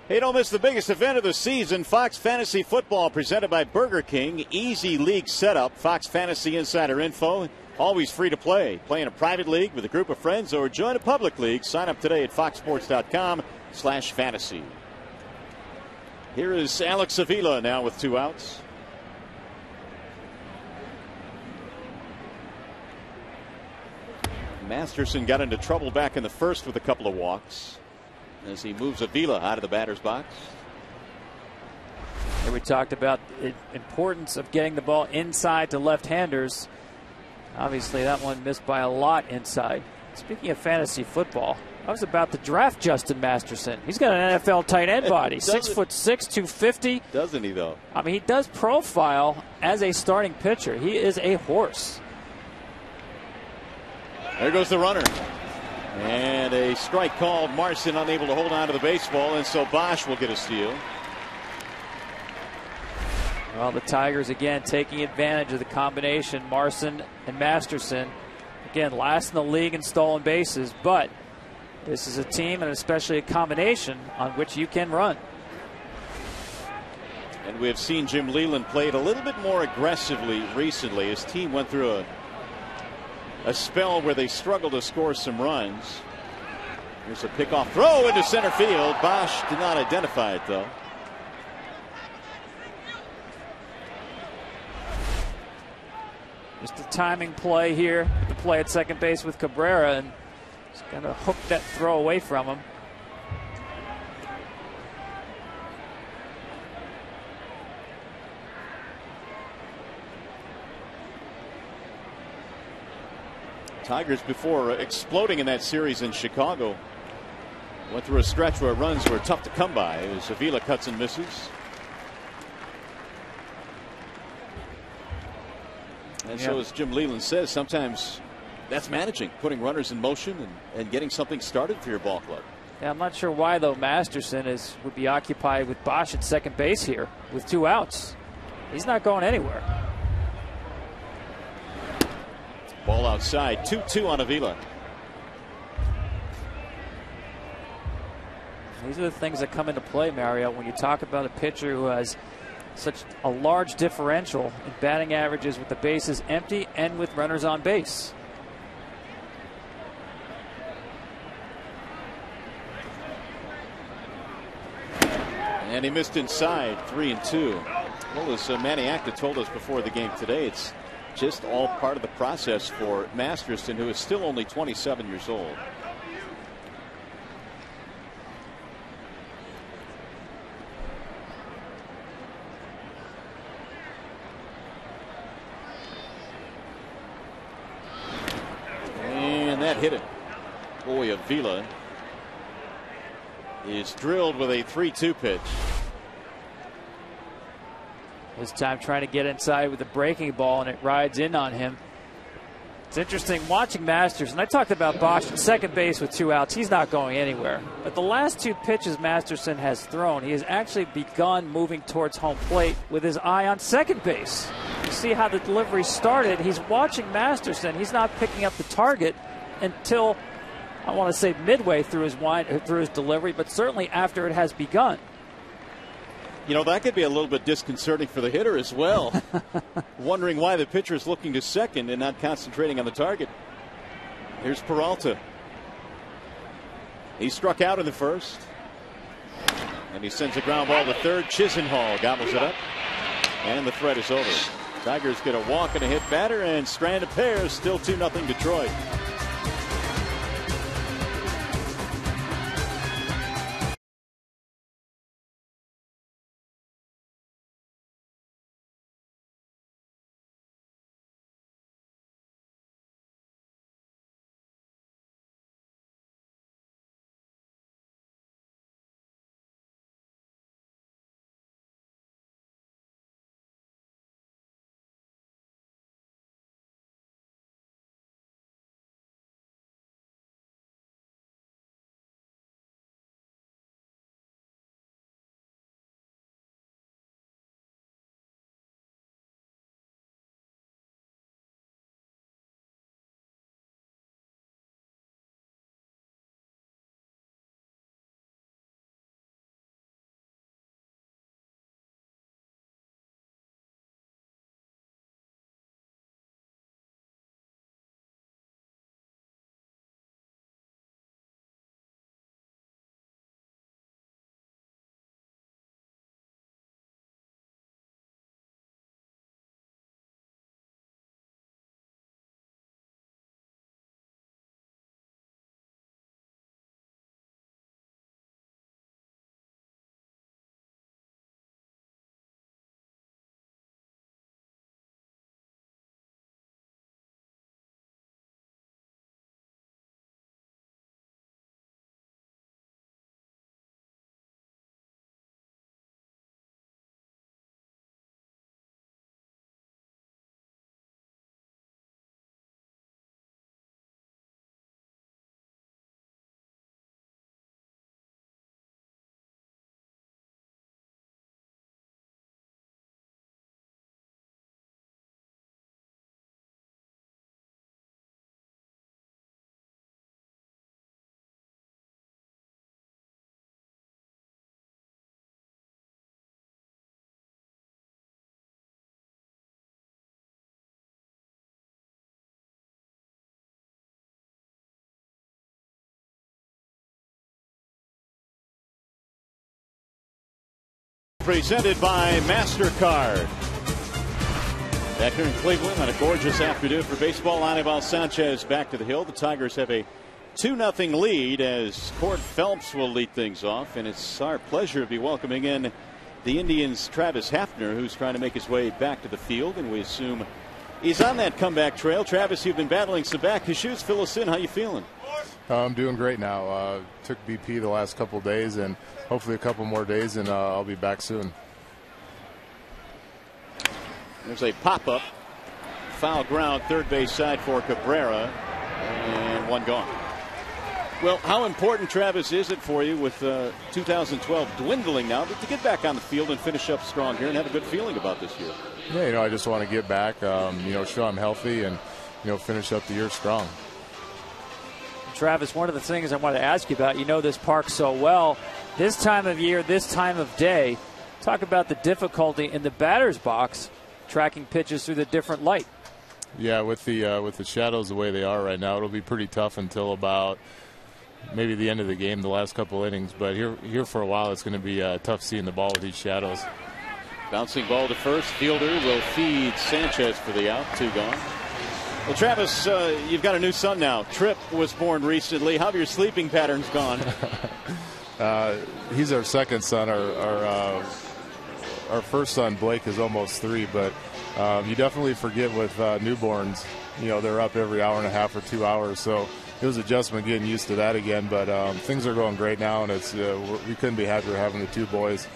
Hey, don't miss the biggest event of the season. Fox Fantasy Football presented by Burger King. Easy league setup. Fox Fantasy Insider info. Always free to play. Play in a private league with a group of friends or join a public league. Sign up today at foxsports.com/fantasy. Here is Alex Avila now with 2 outs. Masterson got into trouble back in the first with a couple of walks as he moves Avila out of the batter's box. Here we talked about the importance of getting the ball inside to left-handers. Obviously, that one missed by a lot inside. Speaking of fantasy football, I was about to draft Justin Masterson. He's got an NFL tight end body, 6'6", 250. Doesn't he, though? I mean, he does profile as a starting pitcher. He is a horse. There goes the runner. And a strike called. Marson unable to hold on to the baseball, and so Bosch will get a steal. Well, the Tigers again taking advantage of the combination, Marson and Masterson. Again, last in the league in stolen bases, but this is a team and especially a combination on which you can run. And we have seen Jim Leyland play it a little bit more aggressively recently. His team went through a spell where they struggled to score some runs. Here's a pickoff throw into center field. Bosch did not identify it, though. Just a timing play here. The play at second base with Cabrera, and he's going to hook that throw away from him. Tigers, before exploding in that series in Chicago, went through a stretch where runs were tough to come by as Avila cuts and misses. And so, as Jim Leyland says, sometimes that's managing, putting runners in motion and getting something started for your ball club. Yeah, I'm not sure why, though, Masterson would be occupied with Bosch at second base here with 2 outs. He's not going anywhere. Ball outside, 2-2 on Avila. These are the things that come into play, Mario, when you talk about a pitcher who has such a large differential in batting averages with the bases empty and with runners on base. And he missed inside, 3-2. Well, as Manny Acta told us before the game today, it's just all part of the process for Masterson, who is still only 27 years old. And that hit it. Boy, Avila is drilled with a 3-2 pitch. This time trying to get inside with a breaking ball, and it rides in on him. It's interesting watching Masterson. I talked about Bosch at second base with 2 outs. He's not going anywhere. But the last 2 pitches Masterson has thrown, he has actually begun moving towards home plate with his eye on second base. You see how the delivery started. He's watching Masterson. He's not picking up the target until, I want to say, midway through his delivery, but certainly after it has begun. You know, that could be a little bit disconcerting for the hitter as well. Wondering why the pitcher is looking to second and not concentrating on the target. Here's Peralta. He struck out in the first. And he sends a ground ball to third. Chisenhall gobbles it up. And the threat is over. Tigers get a walk and a hit batter, and strand of pairs. Still 2-0 Detroit. presented by MasterCard. Back here in Cleveland on a gorgeous afternoon for baseball. Anibal Sanchez back to the hill. The Tigers have a 2-0 lead as Cord Phelps will lead things off. And it's our pleasure to be welcoming in the Indians' Travis Hafner, who's trying to make his way back to the field. And we assume he's on that comeback trail. Travis, you've been battling some back issues. Fill us in. How you feeling? I'm doing great now. Took BP the last couple days, and hopefully a couple more days, and I'll be back soon. There's a pop-up. Foul ground, third base side for Cabrera, and one gone. Well, how important, Travis, is it for you with 2012 dwindling now to get back on the field and finish up strong here and have a good feeling about this year? Yeah, I just want to get back, show I'm healthy and, finish up the year strong. Travis, one of the things I wanted to ask you about, this park so well. This time of year, this time of day, talk about the difficulty in the batter's box tracking pitches through the different light. Yeah, with the shadows the way they are right now, it'll be pretty tough until about maybe the end of the game, the last couple innings. But here for a while, it's going to be tough seeing the ball with these shadows. Bouncing ball to first. Fielder will feed Sanchez for the out. 2 gone. Well, Travis, you've got a new son now. Tripp was born recently. How have your sleeping patterns gone? He's our second son. Our first son, Blake, is almost 3, but you definitely forget with newborns, they're up every hour and a half or 2 hours. So it was adjustment getting used to that again. But things are going great now, and we couldn't be happier having the 2 boys.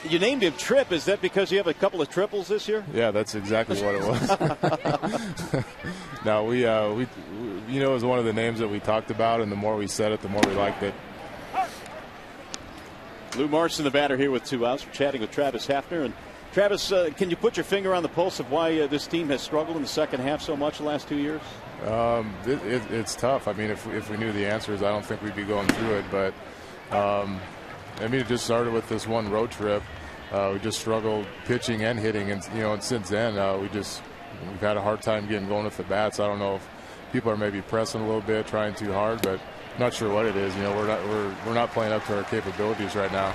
You named him Tripp. Is that because you have a couple of triples this year? Yeah, that's exactly what it was. No, it was one of the names that we talked about, and the more we said it, the more we liked it. Lou Marson, the batter, here with 2 outs. We're chatting with Travis Hafner. And Travis, can you put your finger on the pulse of why this team has struggled in the second half so much the last 2 years? It's tough. I mean, if we knew the answers, I don't think we'd be going through it. But it just started with this one road trip. We just struggled pitching and hitting, and since then we've had a hard time getting going with the bats. I don't know if people are maybe pressing a little bit, trying too hard, but not sure what it is. We're not playing up to our capabilities right now.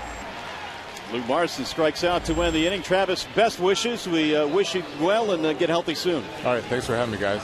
Lou Marson strikes out to win the inning. Travis, best wishes. We wish you well and get healthy soon. All right, thanks for having me, guys.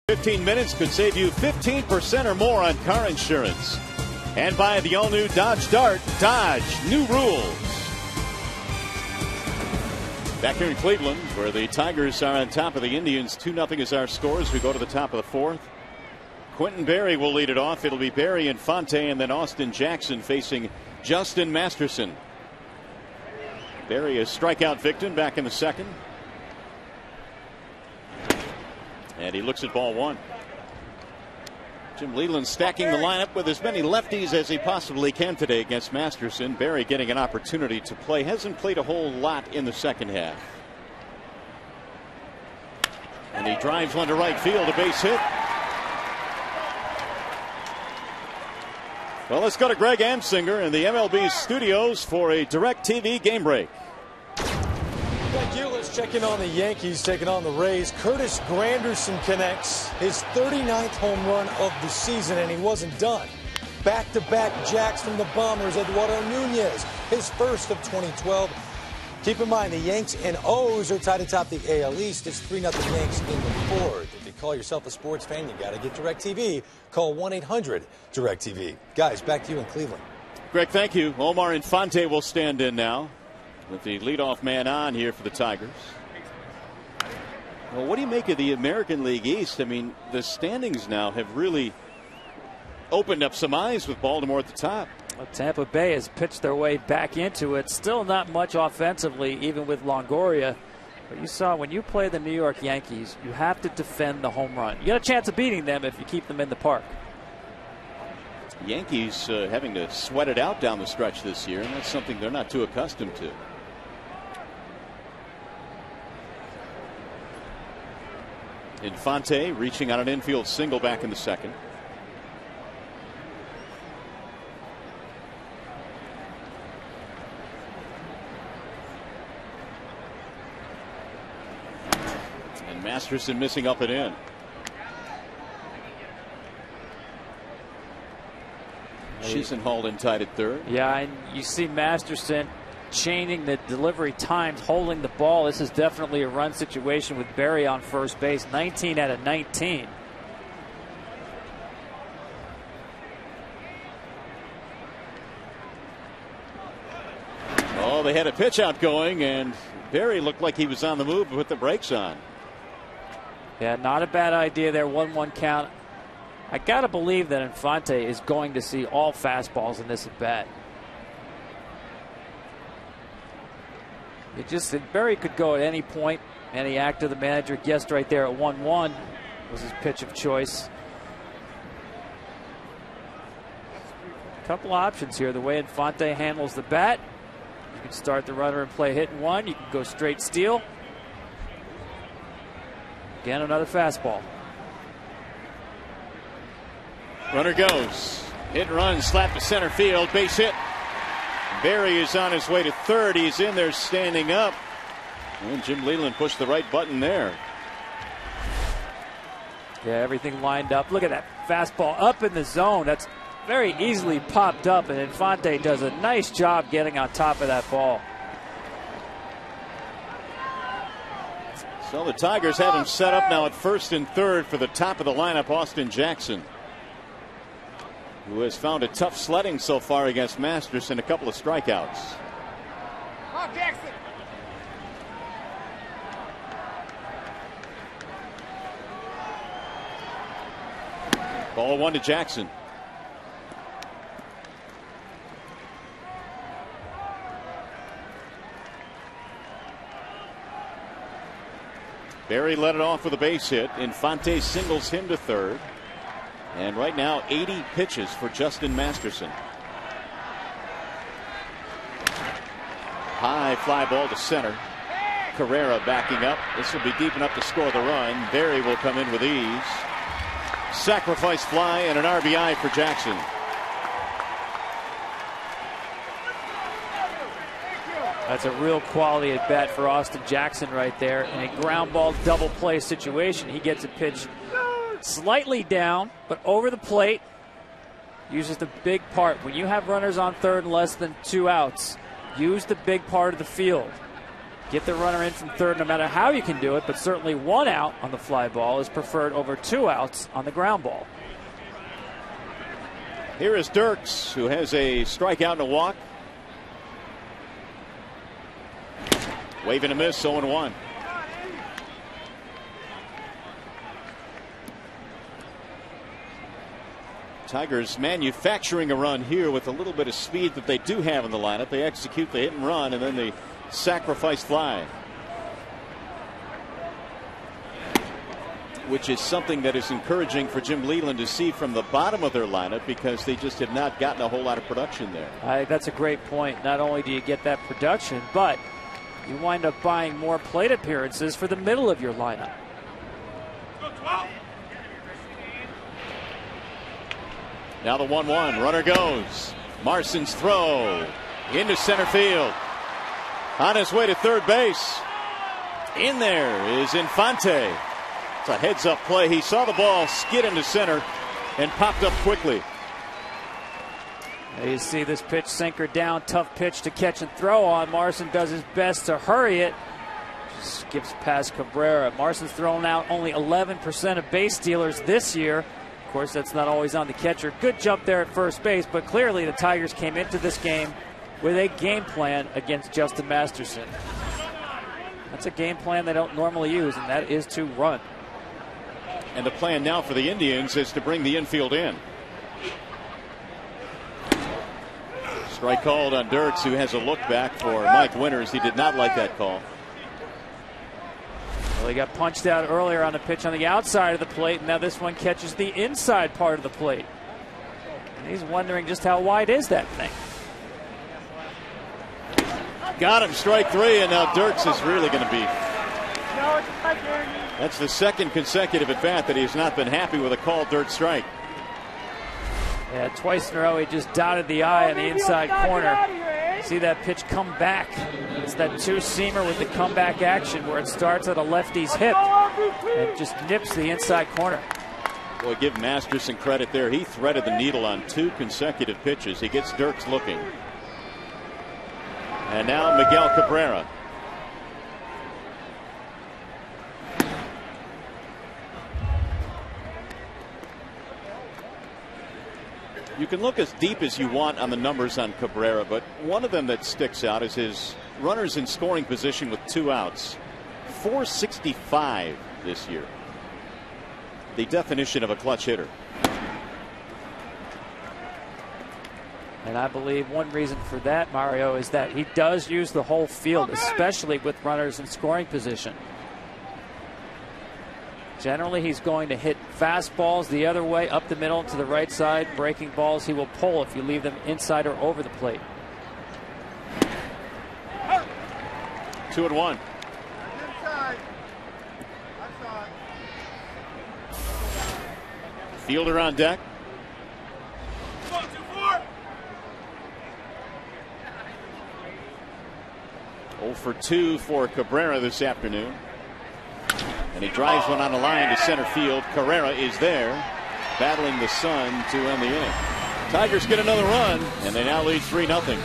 $15 minutes could save you 15% or more on car insurance. And by the all-new Dodge Dart, Dodge, new rules. Back here in Cleveland, where the Tigers are on top of the Indians, 2-0 is our score as we go to the top of the 4th. Quentin Berry will lead it off. It'll be Berry, Infante, and then Austin Jackson facing Justin Masterson. Berry, a strikeout victim back in the second. And he looks at ball one. Jim Leyland stacking the lineup with as many lefties as he possibly can today against Masterson. Berry getting an opportunity to play. Hasn't played a whole lot in the second half. And he drives one to right field, a base hit. Well, let's go to Greg Amsinger in the MLB studios for a DirecTV game break. Thank you. Let's check in on the Yankees taking on the Rays. Curtis Granderson connects his 39th home run of the season, and he wasn't done. Back-to-back jacks from the Bombers. Eduardo Nunez, his first of 2012. Keep in mind, the Yanks and O's are tied atop the AL East. It's 3-0 Yanks in the fourth. If you call yourself a sports fan, you got to get DirecTV. Call 1-800-DirecTV. Guys, back to you in Cleveland. Greg, thank you. Omar Infante will stand in now with the leadoff man on here for the Tigers. Well, what do you make of the American League East? I mean, the standings now have really opened up some eyes with Baltimore at the top. Well, Tampa Bay has pitched their way back into it. Still not much offensively, even with Longoria. But you saw when you play the New York Yankees, you have to defend the home run. You got a chance of beating them if you keep them in the park. Yankees having to sweat it out down the stretch this year, and that's something they're not too accustomed to. Infante reaching on an infield single back in the second. And Masterson missing up and in. Chisenhall in tied at third. Yeah, and you see Masterson changing the delivery times, holding the ball. This is definitely a run situation with Berry on first base. 19 out of 19. Oh, they had a pitch out going, and Berry looked like he was on the move with the brakes on. Yeah, not a bad idea there. 1-1 count. I got to believe that Infante is going to see all fastballs in this at bat. Berry could go at any point, and he acted the manager guessed right there at 1-1 was his pitch of choice. A couple options here. The way Infante handles the bat, you can start the runner and play hit and one. You can go straight steal. Again, another fastball. Runner goes. Hit and run, slap to center field, base hit. Berry is on his way to third. He's in there standing up. And Jim Leyland pushed the right button there. Yeah, everything lined up. Look at that fastball up in the zone. That's very easily popped up, and Infante does a nice job getting on top of that ball. So the Tigers have him set up now at first and third for the top of the lineup, Austin Jackson, who has found it tough sledding so far against Masterson. A couple of strikeouts. Jackson. Ball one to Jackson. Berry led it off with a base hit. Infante singles him to third. And right now 80 pitches for Justin Masterson. High fly ball to center. Cabrera backing up. This will be deep enough to score the run. Berry will come in with ease. Sacrifice fly and an RBI for Jackson. That's a real quality at bat for Austin Jackson right there. In a ground ball double play situation, he gets a pitch slightly down, but over the plate. Uses the big part. When you have runners on third and less than 2 outs, use the big part of the field. Get the runner in from third no matter how you can do it, but certainly 1 out on the fly ball is preferred over 2 outs on the ground ball. Here is Dirks, who has a strikeout and a walk. Wave and a miss, 0-1. Tigers manufacturing a run here with a little bit of speed that they do have in the lineup. They execute the hit and run, and then the sacrifice fly, which is something that is encouraging for Jim Leyland to see from the bottom of their lineup, because they just have not gotten a whole lot of production there. That's a great point. Not only do you get that production, but you wind up buying more plate appearances for the middle of your lineup. Now the 1-1. Runner goes. Marson's throw into center field. On his way to third base. In there is Infante. It's a heads-up play. He saw the ball skid into center and popped up quickly. Now you see this pitch, sinker down, tough pitch to catch and throw on. Marson does his best to hurry it. Skips past Cabrera. Marson's thrown out only 11% of base stealers this year. Of course, that's not always on the catcher. Good jump there at first base, but clearly the Tigers came into this game with a game plan against Justin Masterson. That's a game plan they don't normally use, and that is to run. And the plan now for the Indians is to bring the infield in. Strike called on Dirks, who has a look back for Mike Winters. He did not like that call. Well, he got punched out earlier on a pitch on the outside of the plate, and now this one catches the inside part of the plate. And he's wondering just how wide is that thing. Got him, strike three, and now Dirks is really going to be. That's the second consecutive at bat that he has not been happy with a called dirt strike. Yeah, twice in a row he just dotted the eye on the inside corner. See that pitch come back. It's that two-seamer with the comeback action where it starts at a lefty's hip and just nips the inside corner. Boy, give Masterson credit there. He threaded the needle on 2 consecutive pitches. He gets Dirks looking. And now Miguel Cabrera. You can look as deep as you want on the numbers on Cabrera, but one of them that sticks out is his runners in scoring position with 2 outs. 465 this year. The definition of a clutch hitter. And I believe one reason for that, Mario, is that he does use the whole field, especially with runners in scoring position. Generally, he's going to hit fastballs the other way, up the middle to the right side. Breaking balls he will pull if you leave them inside or over the plate. 2-1. Fielder on deck. 0 for 2 for Cabrera this afternoon. And he drives one on the line to center field. Carrera is there, battling the sun to end the inning. Tigers get another run, and they now lead 3-0.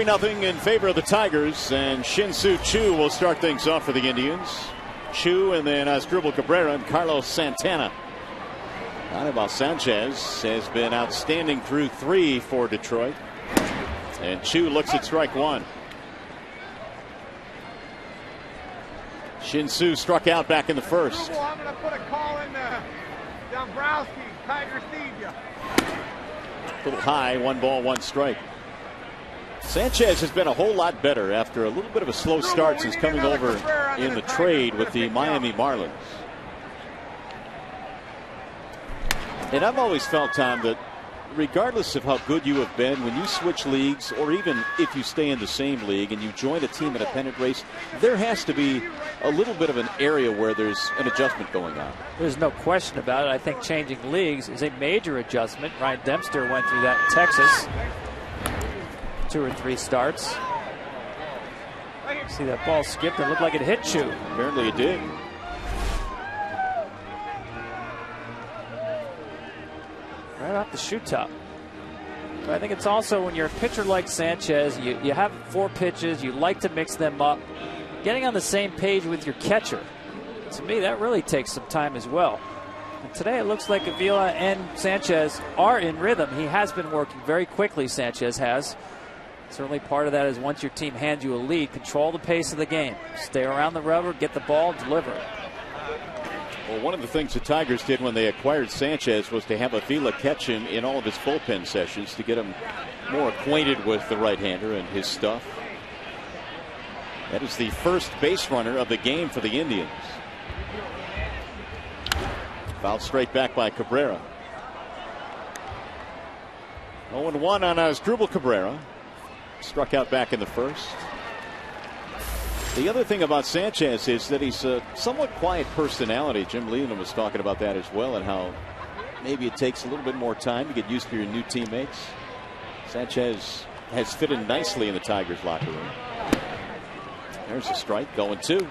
3-0 in favor of the Tigers, and Shin-Soo Choo will start things off for the Indians. Choo and then Asdrubal Cabrera and Carlos Santana. Anibal Sanchez has been outstanding through 3 for Detroit. And Choo looks at strike 1. Shin-Soo struck out back in the first. I'm going to put a call in Dombrowski. Tigers need you. A little high, 1 ball, 1 strike. Sanchez has been a whole lot better after a little bit of a slow start since coming over in the trade with the Miami Marlins. And I've always felt, Tom, that regardless of how good you have been, when you switch leagues, or even if you stay in the same league and you join a team in a pennant race, there has to be a little bit of an area where there's an adjustment going on. There's no question about it. I think changing leagues is a major adjustment. Ryan Dempster went through that in Texas. 2 or 3 starts. See that ball skipped. It looked like it hit Choo. Apparently it did. Right off the shoe top. But I think it's also when you're a pitcher like Sanchez, you have 4 pitches, you like to mix them up. Getting on the same page with your catcher, to me, that really takes some time as well. And today it looks like Avila and Sanchez are in rhythm. He has been working very quickly, Sanchez has. Certainly part of that is once your team hands you a lead, control the pace of the game. Stay around the rubber, get the ball, deliver it. Well, one of the things the Tigers did when they acquired Sanchez was to have Avila catch him in all of his bullpen sessions to get him more acquainted with the right-hander and his stuff. That is the first base runner of the game for the Indians. Fouled straight back by Cabrera. 0-1 on Asdrubal Cabrera. Struck out back in the first. The other thing about Sanchez is that he's a somewhat quiet personality. Jim Leland was talking about that as well, and how maybe it takes a little bit more time to get used to your new teammates. Sanchez has fitted nicely in the Tigers locker room. There's a strike, going 2.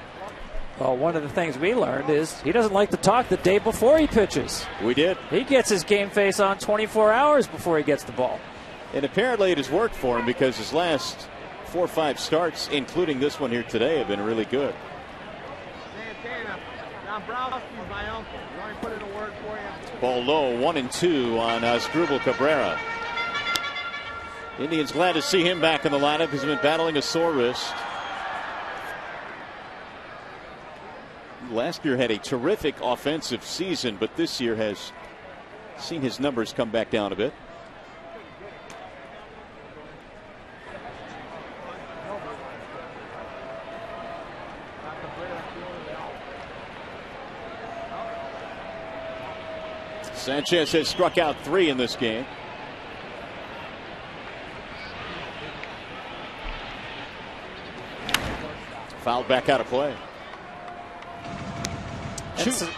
Well, one of the things we learned is he doesn't like to talk the day before he pitches. We did. He gets his game face on 24 hours before he gets the ball. And apparently it has worked for him, because his last 4 or 5 starts, including this one here today, have been really good. Santana, Dombrowski's my uncle. You want me to put in a word for you? Ball low, 1-2 on Asdrubal Cabrera. Indians glad to see him back in the lineup. He's been battling a sore wrist. Last year had a terrific offensive season, but this year has seen his numbers come back down a bit. Sanchez has struck out 3 in this game. Fouled back out of play.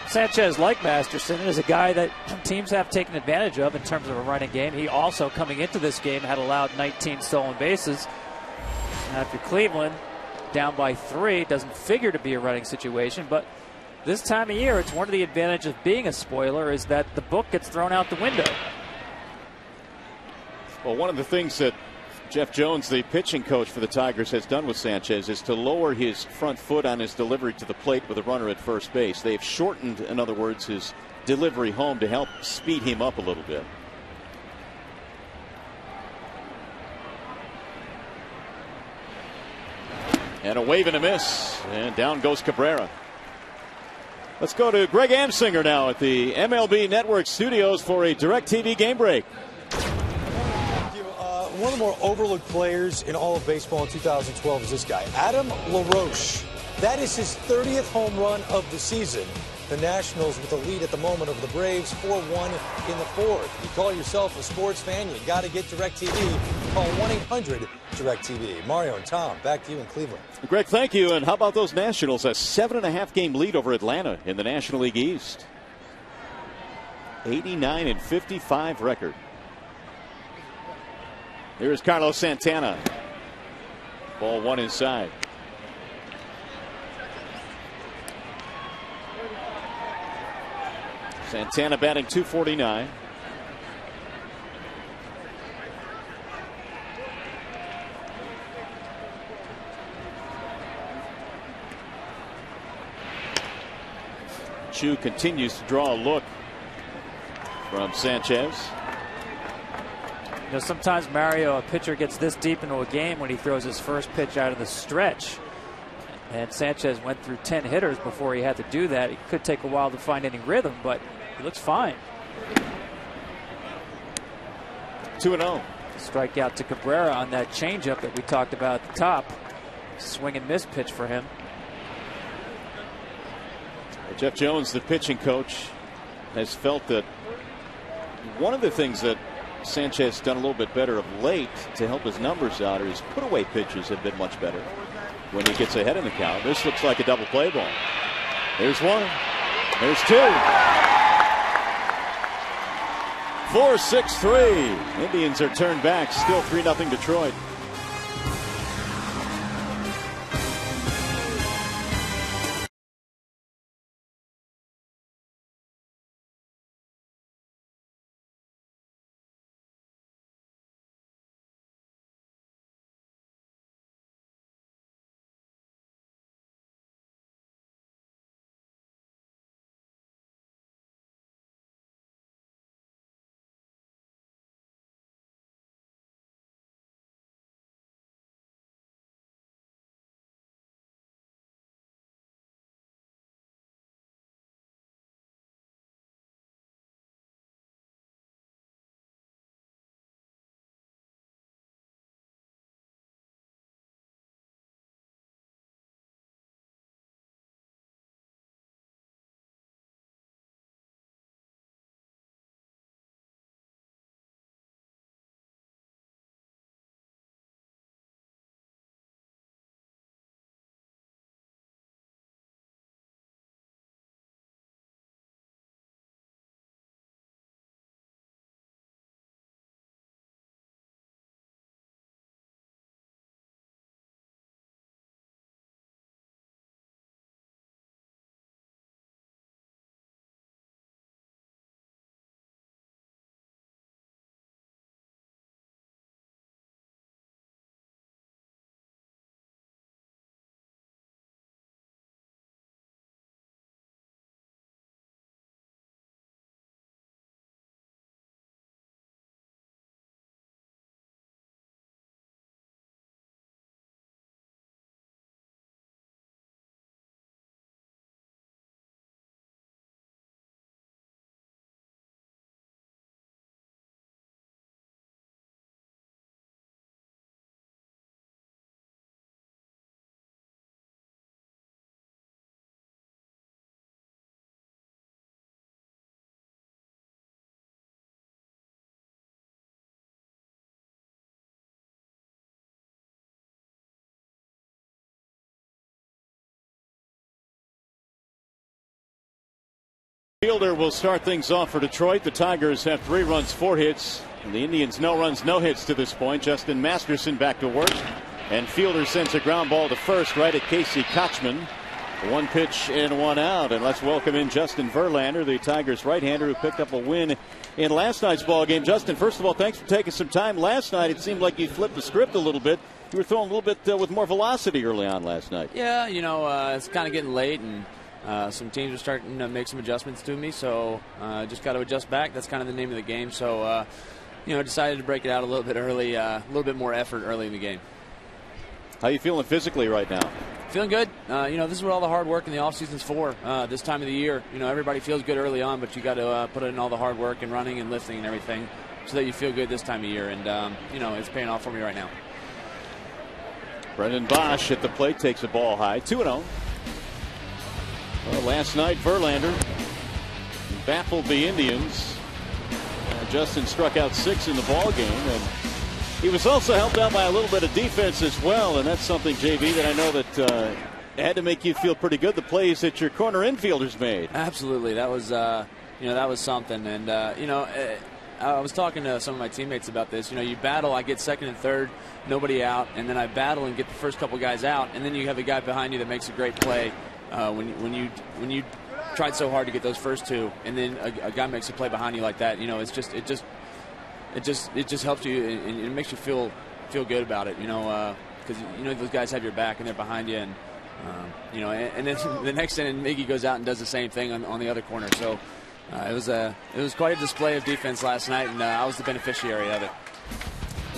Sanchez, like Masterson, is a guy that teams have taken advantage of in terms of a running game. He also, coming into this game, had allowed 19 stolen bases. After Cleveland, down by 3, doesn't figure to be a running situation, but this time of year, it's one of the advantages of being a spoiler is that the book gets thrown out the window. Well, one of the things that Jeff Jones, the pitching coach for the Tigers, has done with Sanchez is to lower his front foot on his delivery to the plate with a runner at first base. They've shortened, in other words, his delivery home to help speed him up a little bit. And a wave and a miss, and down goes Cabrera. Let's go to Greg Amsinger now at the MLB Network studios for a DirecTV game break. One of the more overlooked players in all of baseball in 2012 is this guy, Adam LaRoche. That is his 30th home run of the season. The Nationals with a lead at the moment over the Braves, 4-1 in the 4th. You call yourself a sports fan, you got to get DirecTV. Call 1-800-DirecTV. Mario and Tom, back to you in Cleveland. Greg, thank you. And how about those Nationals? A 7.5 game lead over Atlanta in the National League East. 89-55 record. Here's Carlos Santana. Ball 1 inside. Santana batting .249. 1-2 continues to draw a look from Sanchez. You know, sometimes, Mario, a pitcher gets this deep into a game when he throws his first pitch out of the stretch. And Sanchez went through 10 hitters before he had to do that. It could take a while to find any rhythm, but he looks fine. 2-0. Strikeout to Cabrera on that changeup that we talked about at the top. Swing and miss pitch for him. Jeff Jones, the pitching coach, has felt that one of the things that Sanchez done a little bit better of late to help his numbers out is put away pitches have been much better when he gets ahead in the count. This looks like a double play ball. There's one. There's two. 4-6-3. Indians are turned back. Still 3-0 Detroit. Fielder will start things off for Detroit. The Tigers have 3 runs, 4 hits. And the Indians no runs, no hits to this point. Justin Masterson back to work. And Fielder sends a ground ball to first right at Casey Kochman. 1 pitch and 1 out. And let's welcome in Justin Verlander, the Tigers right-hander who picked up a win in last night's ball game. Justin, first of all, thanks for taking some time. Last night it seemed like you flipped the script a little bit. You were throwing a little bit with more velocity early on last night. Yeah, you know, it's kind of getting late, and some teams are starting to make some adjustments to me, so just got to adjust back. That's kind of the name of the game. So, you know, decided to break it out a little bit early, a little bit more effort early in the game. How you feeling physically right now? Feeling good. You know, this is what all the hard work in the offseason's for this time of the year. You know, everybody feels good early on, but you got to put in all the hard work and running and lifting and everything so that you feel good this time of year. And, you know, it's paying off for me right now. Brendan Bosch at the plate takes a ball high. 2-0. Well, last night, Verlander baffled the Indians. Justin struck out 6 in the ball game, and he was also helped out by a little bit of defense as well. And that's something, JV, that I know that had to make you feel pretty good. The plays that your corner infielders made. Absolutely, that was you know, that was something. And you know, I was talking to some of my teammates about this. You know, you battle. I get second and third, nobody out, and then I battle and get the first couple guys out, and then you have a guy behind you that makes a great play. When you tried so hard to get those first 2, and then a guy makes a play behind you like that, you know, it just helps you, and it makes you feel good about it, you know, because you know those guys have your back and they're behind you, and And then the next inning, Miggy goes out and does the same thing on the other corner. So it was quite a display of defense last night, and I was the beneficiary of it.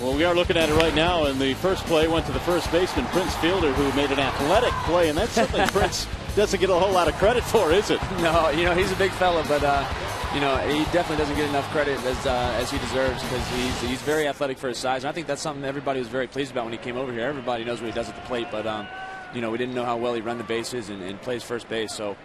Well, we are looking at it right now, and the first play went to the first baseman, Prince Fielder, who made an athletic play, and that's something Prince doesn't get a whole lot of credit for, is it? No, he's a big fella, but he definitely doesn't get enough credit as he deserves, because he's very athletic for his size. And I think that's something everybody was very pleased about when he came over here. Everybody knows what he does at the plate, but we didn't know how well he run the bases and plays first base. So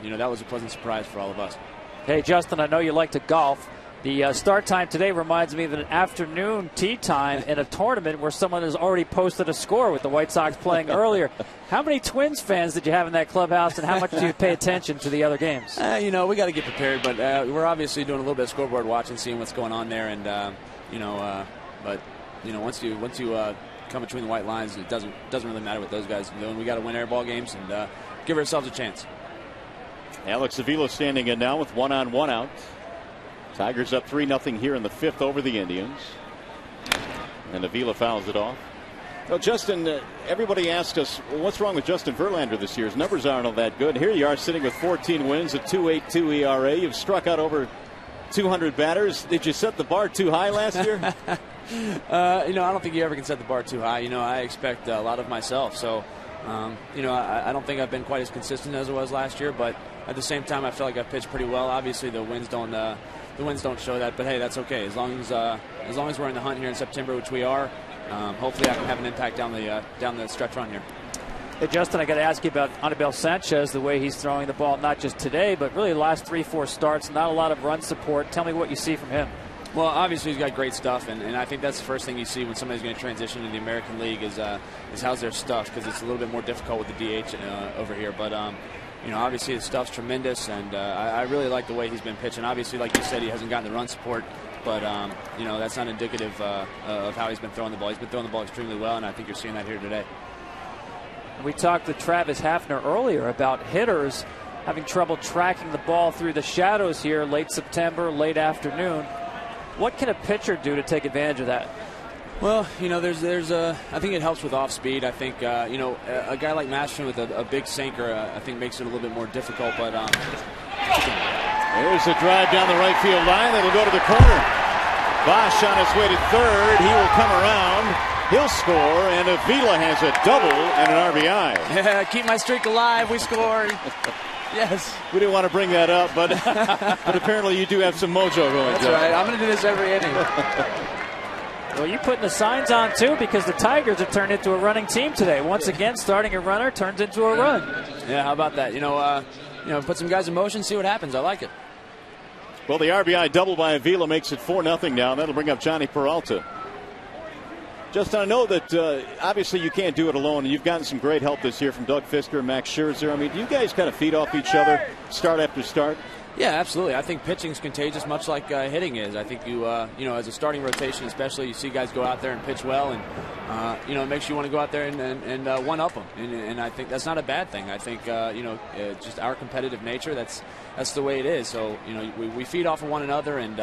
that was a pleasant surprise for all of us. Hey, Justin, I know you like to golf. The start time today reminds me of an afternoon tee time in a tournament where someone has already posted a score with the White Sox playing earlier. How many Twins fans did you have in that clubhouse, and how much do you pay attention to the other games? We got to get prepared, but we're obviously doing a little bit of scoreboard watching, seeing what's going on there, and once you come between the white lines, it doesn't really matter what those guys are doing. We got to win air ball games and give ourselves a chance. Alex Avila standing in now with 1 on 1 out. Tigers up 3-0 here in the 5th over the Indians. And Avila fouls it off. Well, Justin, everybody asked us, well, what's wrong with Justin Verlander this year? His numbers aren't all that good. Here you are sitting with 14 wins, a 2.82 ERA. You've struck out over 200 batters. Did you set the bar too high last year? I don't think you ever can set the bar too high. I expect a lot of myself. So, I don't think I've been quite as consistent as I was last year. But at the same time, I feel like I've pitched pretty well. Obviously, the wins don't show that. But hey, that's okay. As long as we're in the hunt here in September, which we are, hopefully I can have an impact down the stretch run here. Hey, Justin, I got to ask you about Anibal Sanchez, the way he's throwing the ball, not just today, but really the last 3-4 starts. Not a lot of run support. Tell me what you see from him. Well, obviously he's got great stuff, and I think that's the first thing you see when somebody's going to transition to the American League is how's their stuff, because it's a little bit more difficult with the DH over here. But obviously his stuff's tremendous, and I really like the way he's been pitching. Obviously, like you said, he hasn't gotten the run support, but that's not indicative of how he's been throwing the ball. He's been throwing the ball extremely well, and I think you're seeing that here today. We talked to Travis Hafner earlier about hitters having trouble tracking the ball through the shadows here late September, late afternoon. What can a pitcher do to take advantage of that? Well, I think it helps with off speed. I think, a guy like Masterson with a big sinker, I think makes it a little bit more difficult. But there's a drive down the right field line that'll go to the corner. Bosch on his way to third. He will come around. He'll score, and Avila has a double and an RBI. Yeah, keep my streak alive. We scored. Yes. We didn't want to bring that up, but apparently you do have some mojo going. That's right. I'm going to do this every inning. Well, you're putting the signs on, too, because the Tigers have turned into a running team today. Once again, starting a runner turns into a run. Yeah, how about that? Put some guys in motion, see what happens. I like it. Well, the RBI double by Avila makes it 4-0 now. That'll bring up Johnny Peralta. Justin, I know that obviously you can't do it alone, and you've gotten some great help this year from Doug Fisker and Max Scherzer. I mean, do you guys kind of feed off each other start after start? Yeah, absolutely. I think pitching's contagious, much like hitting is. I think as a starting rotation especially, you see guys go out there and pitch well, and it makes you want to go out there and one-up them. And I think that's not a bad thing. I think, just our competitive nature, that's the way it is. So, we feed off of one another, and,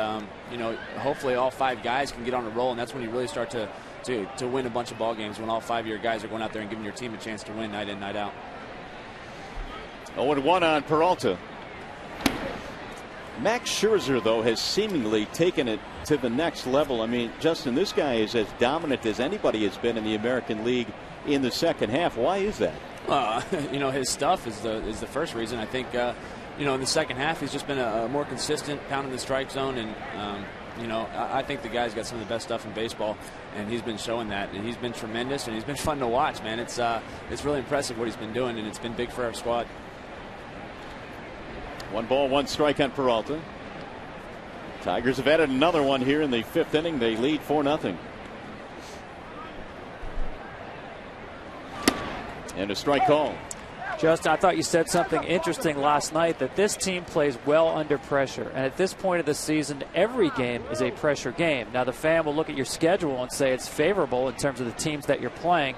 hopefully all 5 guys can get on a roll, and that's when you really start to win a bunch of ball games, when all 5 of your guys are going out there and giving your team a chance to win night in, night out. 0-1 on Peralta. Max Scherzer, though, has seemingly taken it to the next level. I mean, Justin, this guy is as dominant as anybody has been in the American League in the second half. Why is that? His stuff is the first reason. I think, in the second half, he's just been a more consistent, pounding the strike zone, and I think the guy's got some of the best stuff in baseball, and he's been showing that, and he's been tremendous, and he's been fun to watch, man. It's really impressive what he's been doing, and it's been big for our squad. 1 ball, 1 strike on Peralta. Tigers have added another one here in the 5th inning. They lead 4-0. And a strike call. Justin, I thought you said something interesting last night, that this team plays well under pressure. And at this point of the season, every game is a pressure game. Now, the fan will look at your schedule and say it's favorable in terms of the teams that you're playing.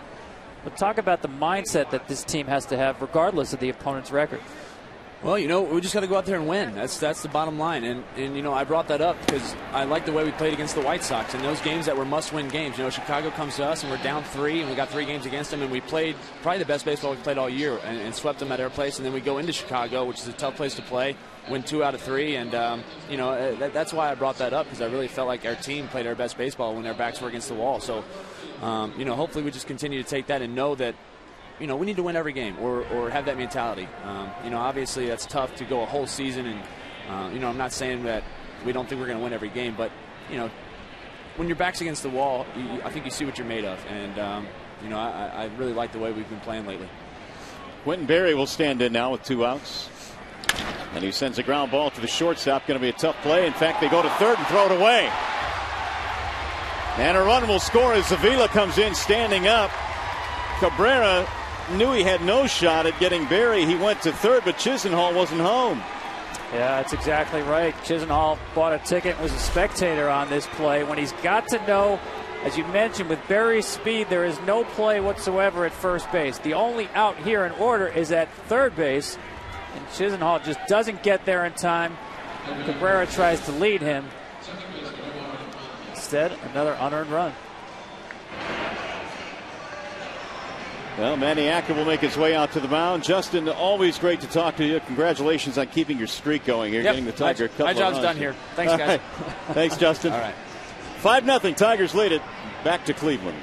But talk about the mindset that this team has to have regardless of the opponent's record. Well, we just got to go out there and win. That's the bottom line. And I brought that up because I like the way we played against the White Sox in those games that were must-win games. Chicago comes to us and we're down 3, and we got 3 games against them, and we played probably the best baseball we've played all year and swept them at their place. And then we go into Chicago, which is a tough place to play, win 2 out of 3, and that's why I brought that up, because I really felt like our team played our best baseball when their backs were against the wall. So, hopefully we just continue to take that and know that. We need to win every game or have that mentality. Obviously that's tough to go a whole season, and I'm not saying that we don't think we're going to win every game, but when your back's against the wall, I think you see what you're made of, and I really like the way we've been playing lately. Quentin Berry will stand in now with 2 outs, and he sends a ground ball to the shortstop. Going to be a tough play. In fact, they go to third and throw it away, and a run will score as Avila comes in standing up. Cabrera knew he had no shot at getting Berry. He went to third, but Chisenhall wasn't home. Yeah, that's exactly right. Chisenhall bought a ticket, was a spectator on this play when he's got to know, as you mentioned, with Berry's speed, there is no play whatsoever at first base. The only out here in order is at third base, and Chisenhall just doesn't get there in time. Cabrera tries to lead him. Instead, another unearned run. Well, Maniaca will make his way out to the mound. Justin, always great to talk to you. Congratulations on keeping your streak going here, getting the Tiger. My job's done here. Thanks, guys. Right. Thanks, Justin. All right. 5-0. Tigers lead it. Back to Cleveland.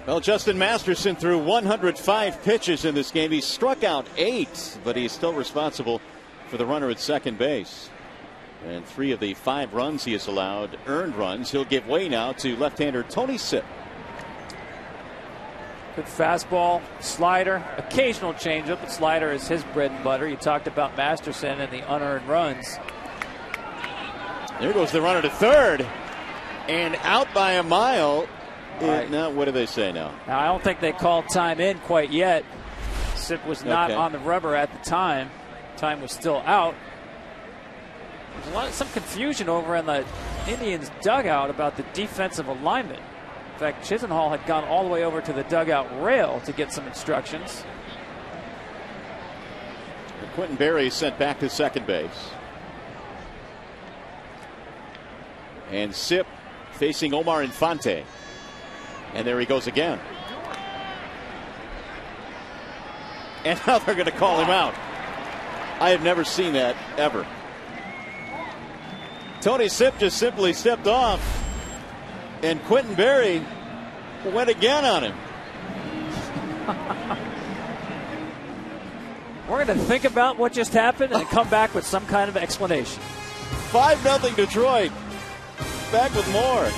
Well, Justin Masterson threw 105 pitches in this game. He struck out 8, but he's still responsible for the runner at second base. And 3 of the 5 runs he has allowed, earned runs. He'll give way now to left-hander Tony Sipp. Good fastball, slider, occasional changeup, but slider is his bread and butter. You talked about Masterson and the unearned runs. There goes the runner to third, and out by a mile. Right. Now, what do they say now? Now, I don't think they called time in quite yet. Sipp was not on the rubber at the time. Time was still out. There's some confusion over in the Indians dugout about the defensive alignment. In fact, Chisenhall had gone all the way over to the dugout rail to get some instructions. Quentin Berry is sent back to second base. And Sipp facing Omar Infante. And there he goes again. And now they're going to call him out. I have never seen that ever. Tony Sipp just simply stepped off, and Quentin Berry went again on him. We're going to think about what just happened and come back with some kind of explanation. 5-0 Detroit. Back with more.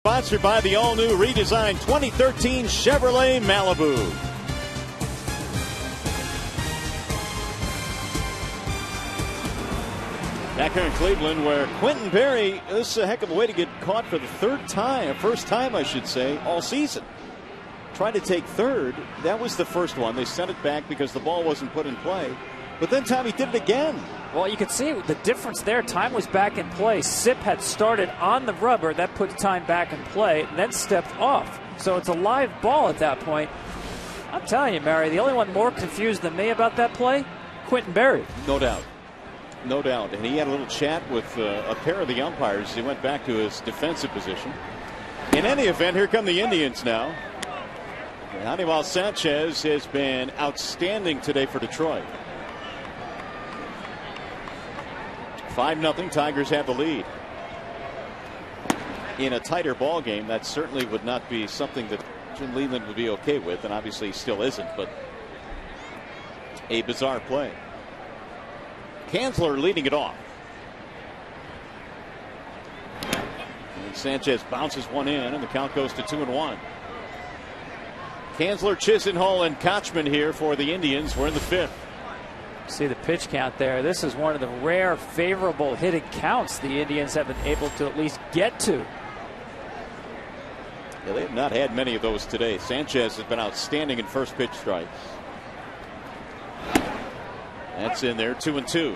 Sponsored by the all-new redesigned 2013 Chevrolet Malibu. Back here in Cleveland, where Quentin Berry, this is a heck of a way to get caught for the first time, I should say, all season. Tried to take third. That was the first one. They sent it back because the ball wasn't put in play. But then Tommy did it again. Well, you can see the difference there. Time was back in play. Sipp had started on the rubber. That put time back in play, and then stepped off. So it's a live ball at that point. I'm telling you, Mary, the only one more confused than me about that play, Quentin Berry. No doubt. No doubt. And he had a little chat with a pair of the umpires. He went back to his defensive position. In any event, here come the Indians now. Anibal Sanchez has been outstanding today for Detroit. 5-0. Tigers have the lead. In a tighter ball game, that certainly would not be something that Jim Leyland would be okay with, and obviously he still isn't, but a bizarre play. Kanzler leading it off. And Sanchez bounces one in, and the count goes to 2-1. Kanzler, Chisenhall, and Kochman here for the Indians. We're in the fifth. See the pitch count there. This is one of the rare favorable hitting counts the Indians have been able to at least get to. Yeah, they have not had many of those today. Sanchez has been outstanding in first pitch strikes. That's in there, 2-2.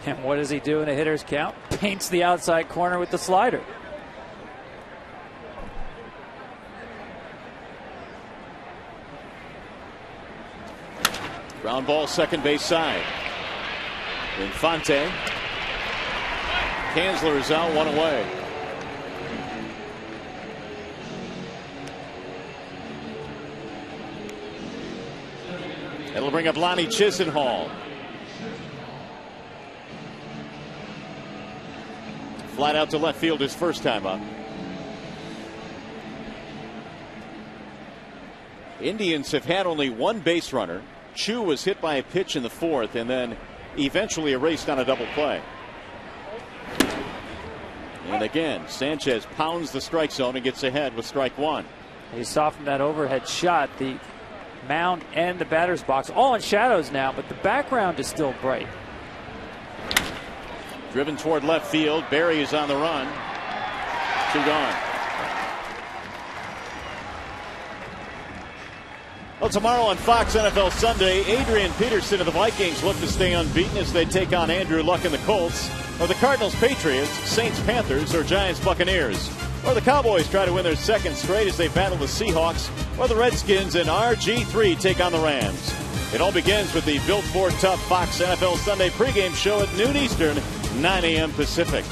And what does he do in a hitter's count? Paints the outside corner with the slider. Ground ball, second base side. Infante. Kanzler is out, one away. It'll bring up Lonnie Chisenhall. Flat out to left field his first time up. Indians have had only one base runner. Chu was hit by a pitch in the fourth and then eventually erased on a double play. And again, Sanchez pounds the strike zone and gets ahead with strike one. He softened that overhead shot. The mound and the batter's box all in shadows now, but the background is still bright. Driven toward left field. Barry is on the run. 2 gone. Well, tomorrow on Fox NFL Sunday, Adrian Peterson of the Vikings look to stay unbeaten as they take on Andrew Luck and the Colts. Or the Cardinals Patriots, Saints Panthers, or Giants Buccaneers. Or the Cowboys try to win their second straight as they battle the Seahawks. Or the Redskins and RG3 take on the Rams. It all begins with the Built Ford Tough Fox NFL Sunday pregame show at noon Eastern, 9 a.m. Pacific.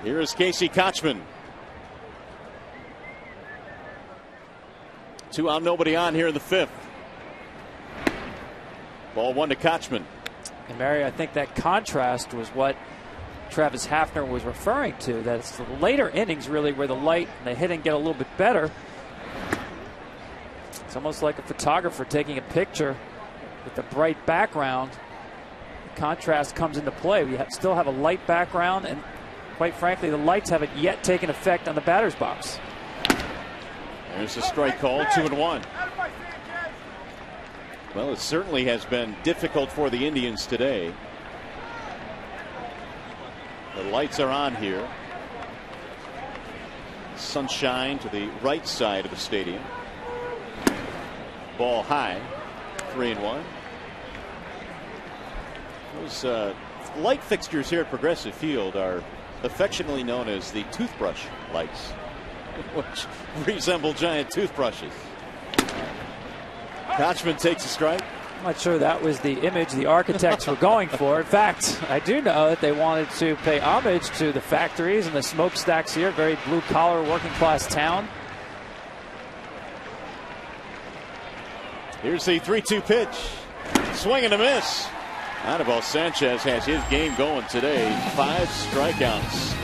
Here is Casey Kochman. 2 out, nobody on here in the 5th. Ball 1 to Kochman. And Mary, I think that contrast was what Travis Hafner was referring to. That it's the later innings really where the light and the hitting get a little bit better. It's almost like a photographer taking a picture with a bright background. The contrast comes into play. We still have a light background, and quite frankly, the lights haven't yet taken effect on the batter's box. There's a strike call, 2-1. Well, it certainly has been difficult for the Indians today. The lights are on here. Sunshine to the right side of the stadium. Ball high, 3-1. Those light fixtures here at Progressive Field are affectionately known as the toothbrush lights, which resemble giant toothbrushes. Kochman takes a strike. I'm not sure that was the image the architects were going for. In fact, I do know that they wanted to pay homage to the factories and the smokestacks here. Very blue-collar, working-class town. Here's the 3-2 pitch. Swing and a miss. Anibal Sanchez has his game going today. 5 strikeouts.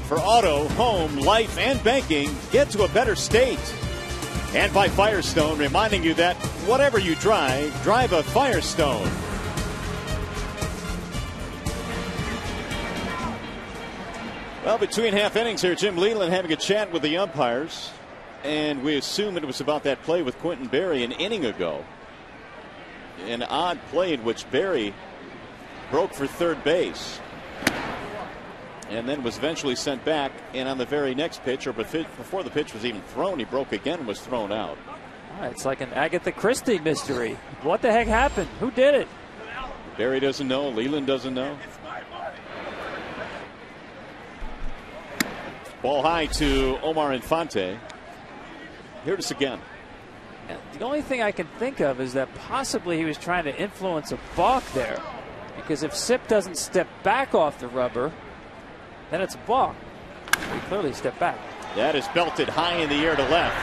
For auto, home, life, and banking, get to a better state. And by Firestone, reminding you that whatever you drive, drive a Firestone. Well, between half innings here, Jim Leland having a chat with the umpires. And we assume it was about that play with Quentin Berry an inning ago. An odd play in which Berry broke for third base. and then was eventually sent back. And on the very next pitch, or before the pitch was even thrown, he broke again and was thrown out. It's like an Agatha Christie mystery. What the heck happened? Who did it? Barry doesn't know. Leland doesn't know. Ball high to Omar Infante. Here it is again. The only thing I can think of is that possibly he was trying to influence a balk there. Because if Sip doesn't step back off the rubber, then it's a balk. He clearly stepped back. That is belted high in the air to left.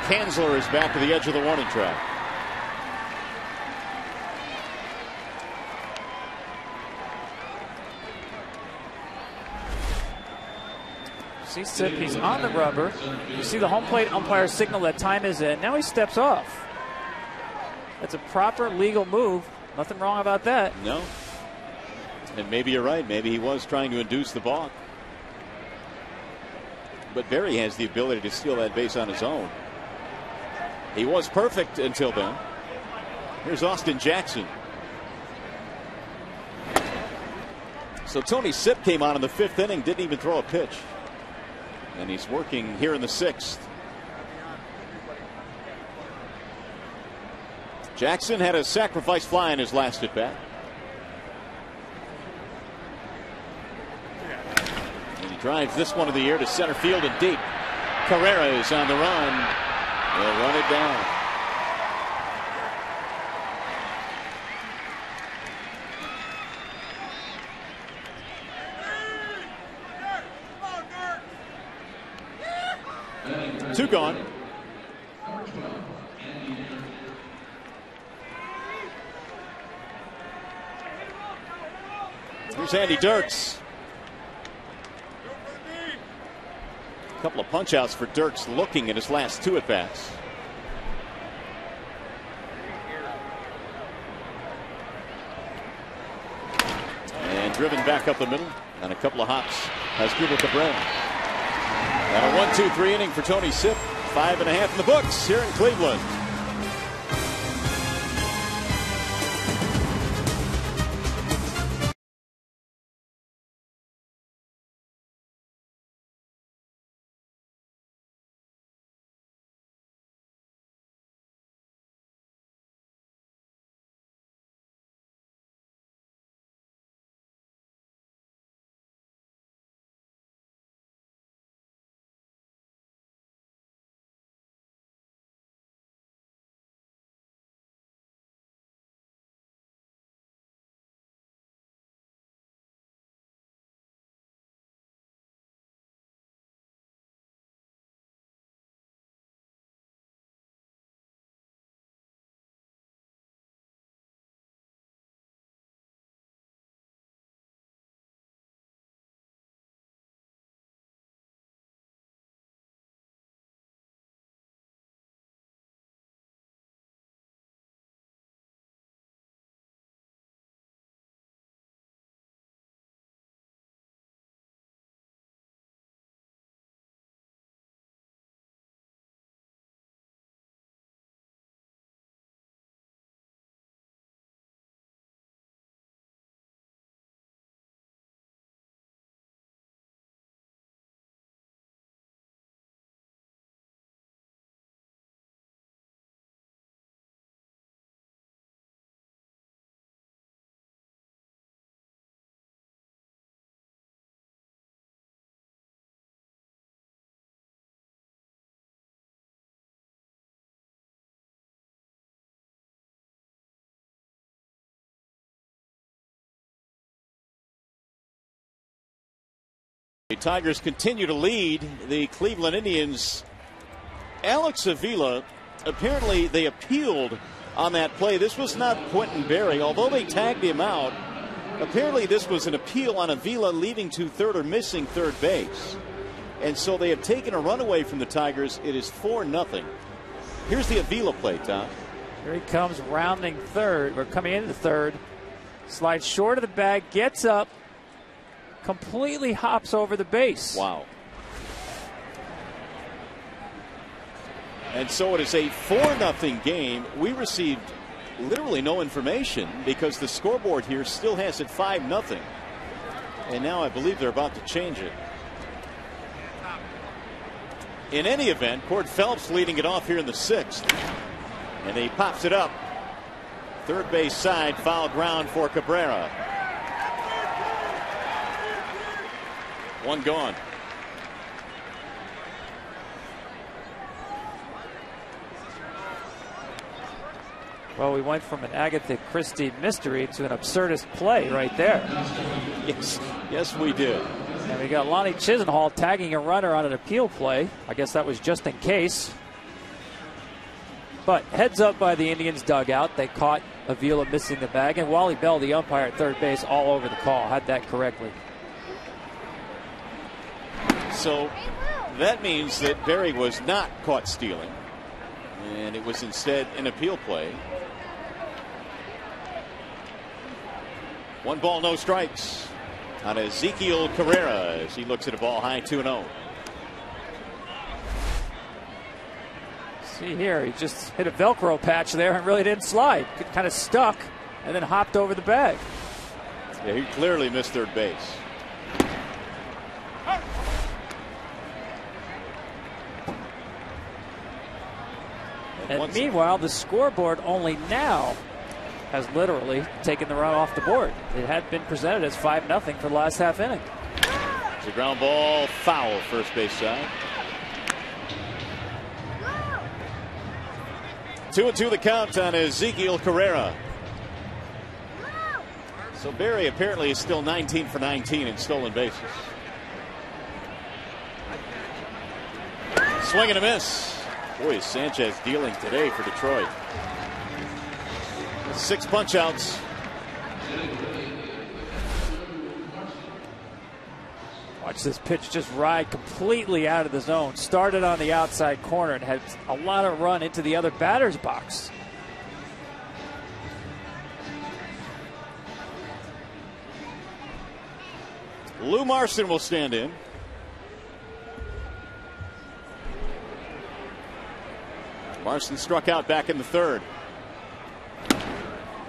Kanzler is back to the edge of the warning track. See Sip, he's on the rubber. You see the home plate umpire signal that time is in. Now he steps off. That's a proper legal move. Nothing wrong about that. No. And maybe you're right. Maybe he was trying to induce the balk. But Barry has the ability to steal that base on his own. He was perfect until then. Here's Austin Jackson. So Tony Sip came on in the 5th inning, didn't even throw a pitch. And he's working here in the 6th. Jackson had a sacrifice fly in his last at bat. And he drives this one to the air to center field and deep. Cabrera is on the run. They'll run it down. Two gone. Here's Andy Dirks. A couple of punch outs for Dirks looking at his last 2 at bats. And driven back up the middle and a couple of hops has Cuba Cabrera. And a 1-2-3 inning for Tony Sip. 5.5 in the books here in Cleveland. The Tigers continue to lead the Cleveland Indians. Alex Avila, apparently they appealed on that play. This was not Quentin Berry, although they tagged him out. Apparently this was an appeal on Avila leaving to third or missing third base. And so they have taken a run away from the Tigers. It is 4-0. Here's the Avila play, Tom. Here he comes rounding third, or coming into third. Slides short of the bag, gets up, completely hops over the base. Wow. And so it is a 4-0 game. We received literally no information because the scoreboard here still has it 5-0. And now I believe they're about to change it. In any event, Cord Phelps leading it off here in the 6th. And he pops it up. Third base side, foul ground for Cabrera. One gone. Well, we went from an Agatha Christie mystery to an absurdist play right there. Yes, we did. And we got Lonnie Chisenhall tagging a runner on an appeal play. I guess that was just in case. But heads up by the Indians dugout. They caught Avila missing the bag. And Wally Bell, the umpire at third base, all over the call. Had that correctly. So that means that Berry was not caught stealing. And it was instead an appeal play. 1 ball, no strikes on Ezekiel Cabrera as he looks at a ball high, 2-0. See here, he just hit a Velcro patch there and really didn't slide. Kind of stuck and then hopped over the bag. Yeah, he clearly missed third base. And meanwhile, the scoreboard only now has literally taken the run off the board. It had been presented as 5-0 for the last half inning. It's a ground ball, foul, first base side. 2-2 the count on Ezekiel Cabrera. So Berry apparently is still 19 for 19 in stolen bases. Swing and a miss. Boy, is Sanchez dealing today for Detroit. 6 punch outs. Watch this pitch just ride completely out of the zone. Started on the outside corner and had a lot of run into the other batter's box. Lou Marston will stand in. Marston struck out back in the 3rd.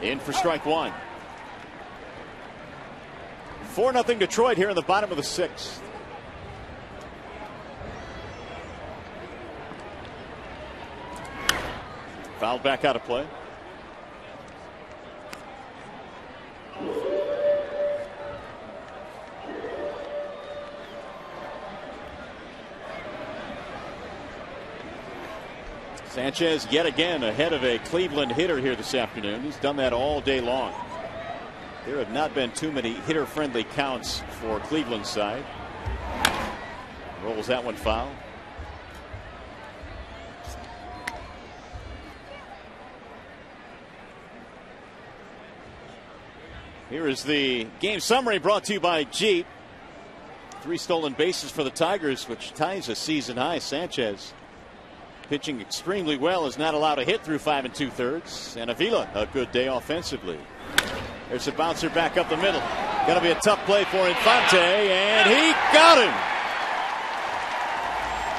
In for strike 1. 4-0 Detroit here in the bottom of the 6th. Fouled back out of play. Sanchez yet again ahead of a Cleveland hitter here this afternoon. He's done that all day long. There have not been too many hitter-friendly counts for Cleveland's side. Rolls that one foul. Here is the game summary brought to you by Jeep. 3 stolen bases for the Tigers, which ties a season high. Sanchez pitching extremely well, is not allowed to hit through 5 2/3. And Avila, a good day offensively. There's a bouncer back up the middle. Going to be a tough play for Infante, and he got him.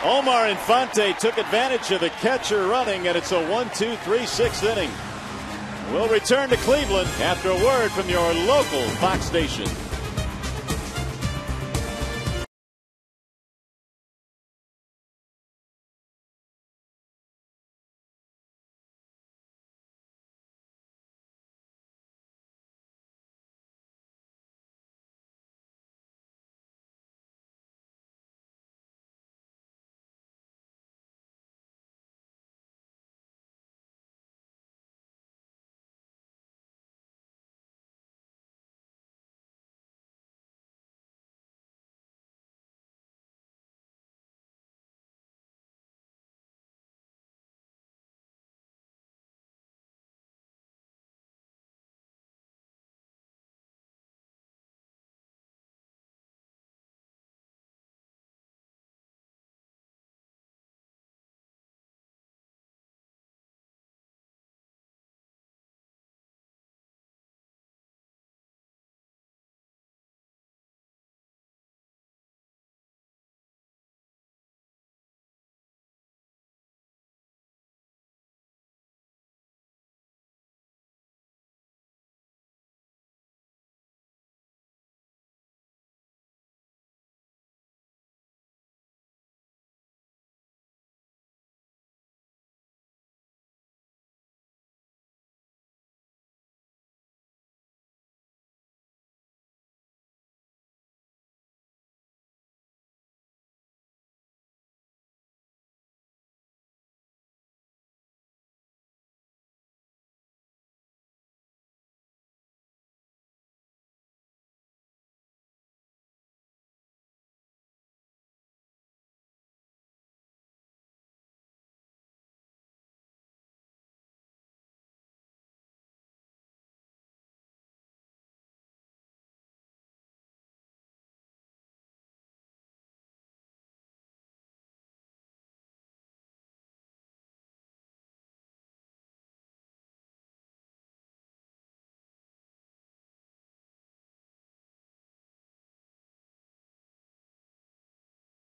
Omar Infante took advantage of the catcher running, and it's a 1-2-3-6 inning. We'll return to Cleveland after a word from your local Fox station.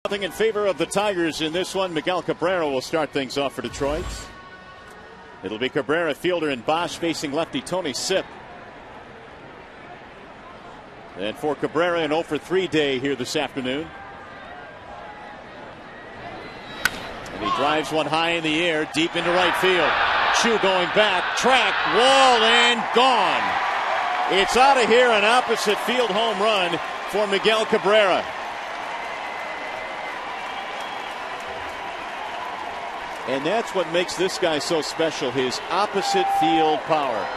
Nothing in favor of the Tigers in this one. Miguel Cabrera will start things off for Detroit. It'll be Cabrera, fielder, and Bosch facing lefty Tony Sipp. And for Cabrera, an 0 for 3 day here this afternoon. And he drives one high in the air, deep into right field. Chu going back, track, wall, and gone. It's out of here, an opposite field home run for Miguel Cabrera. And that's what makes this guy so special, his opposite field power.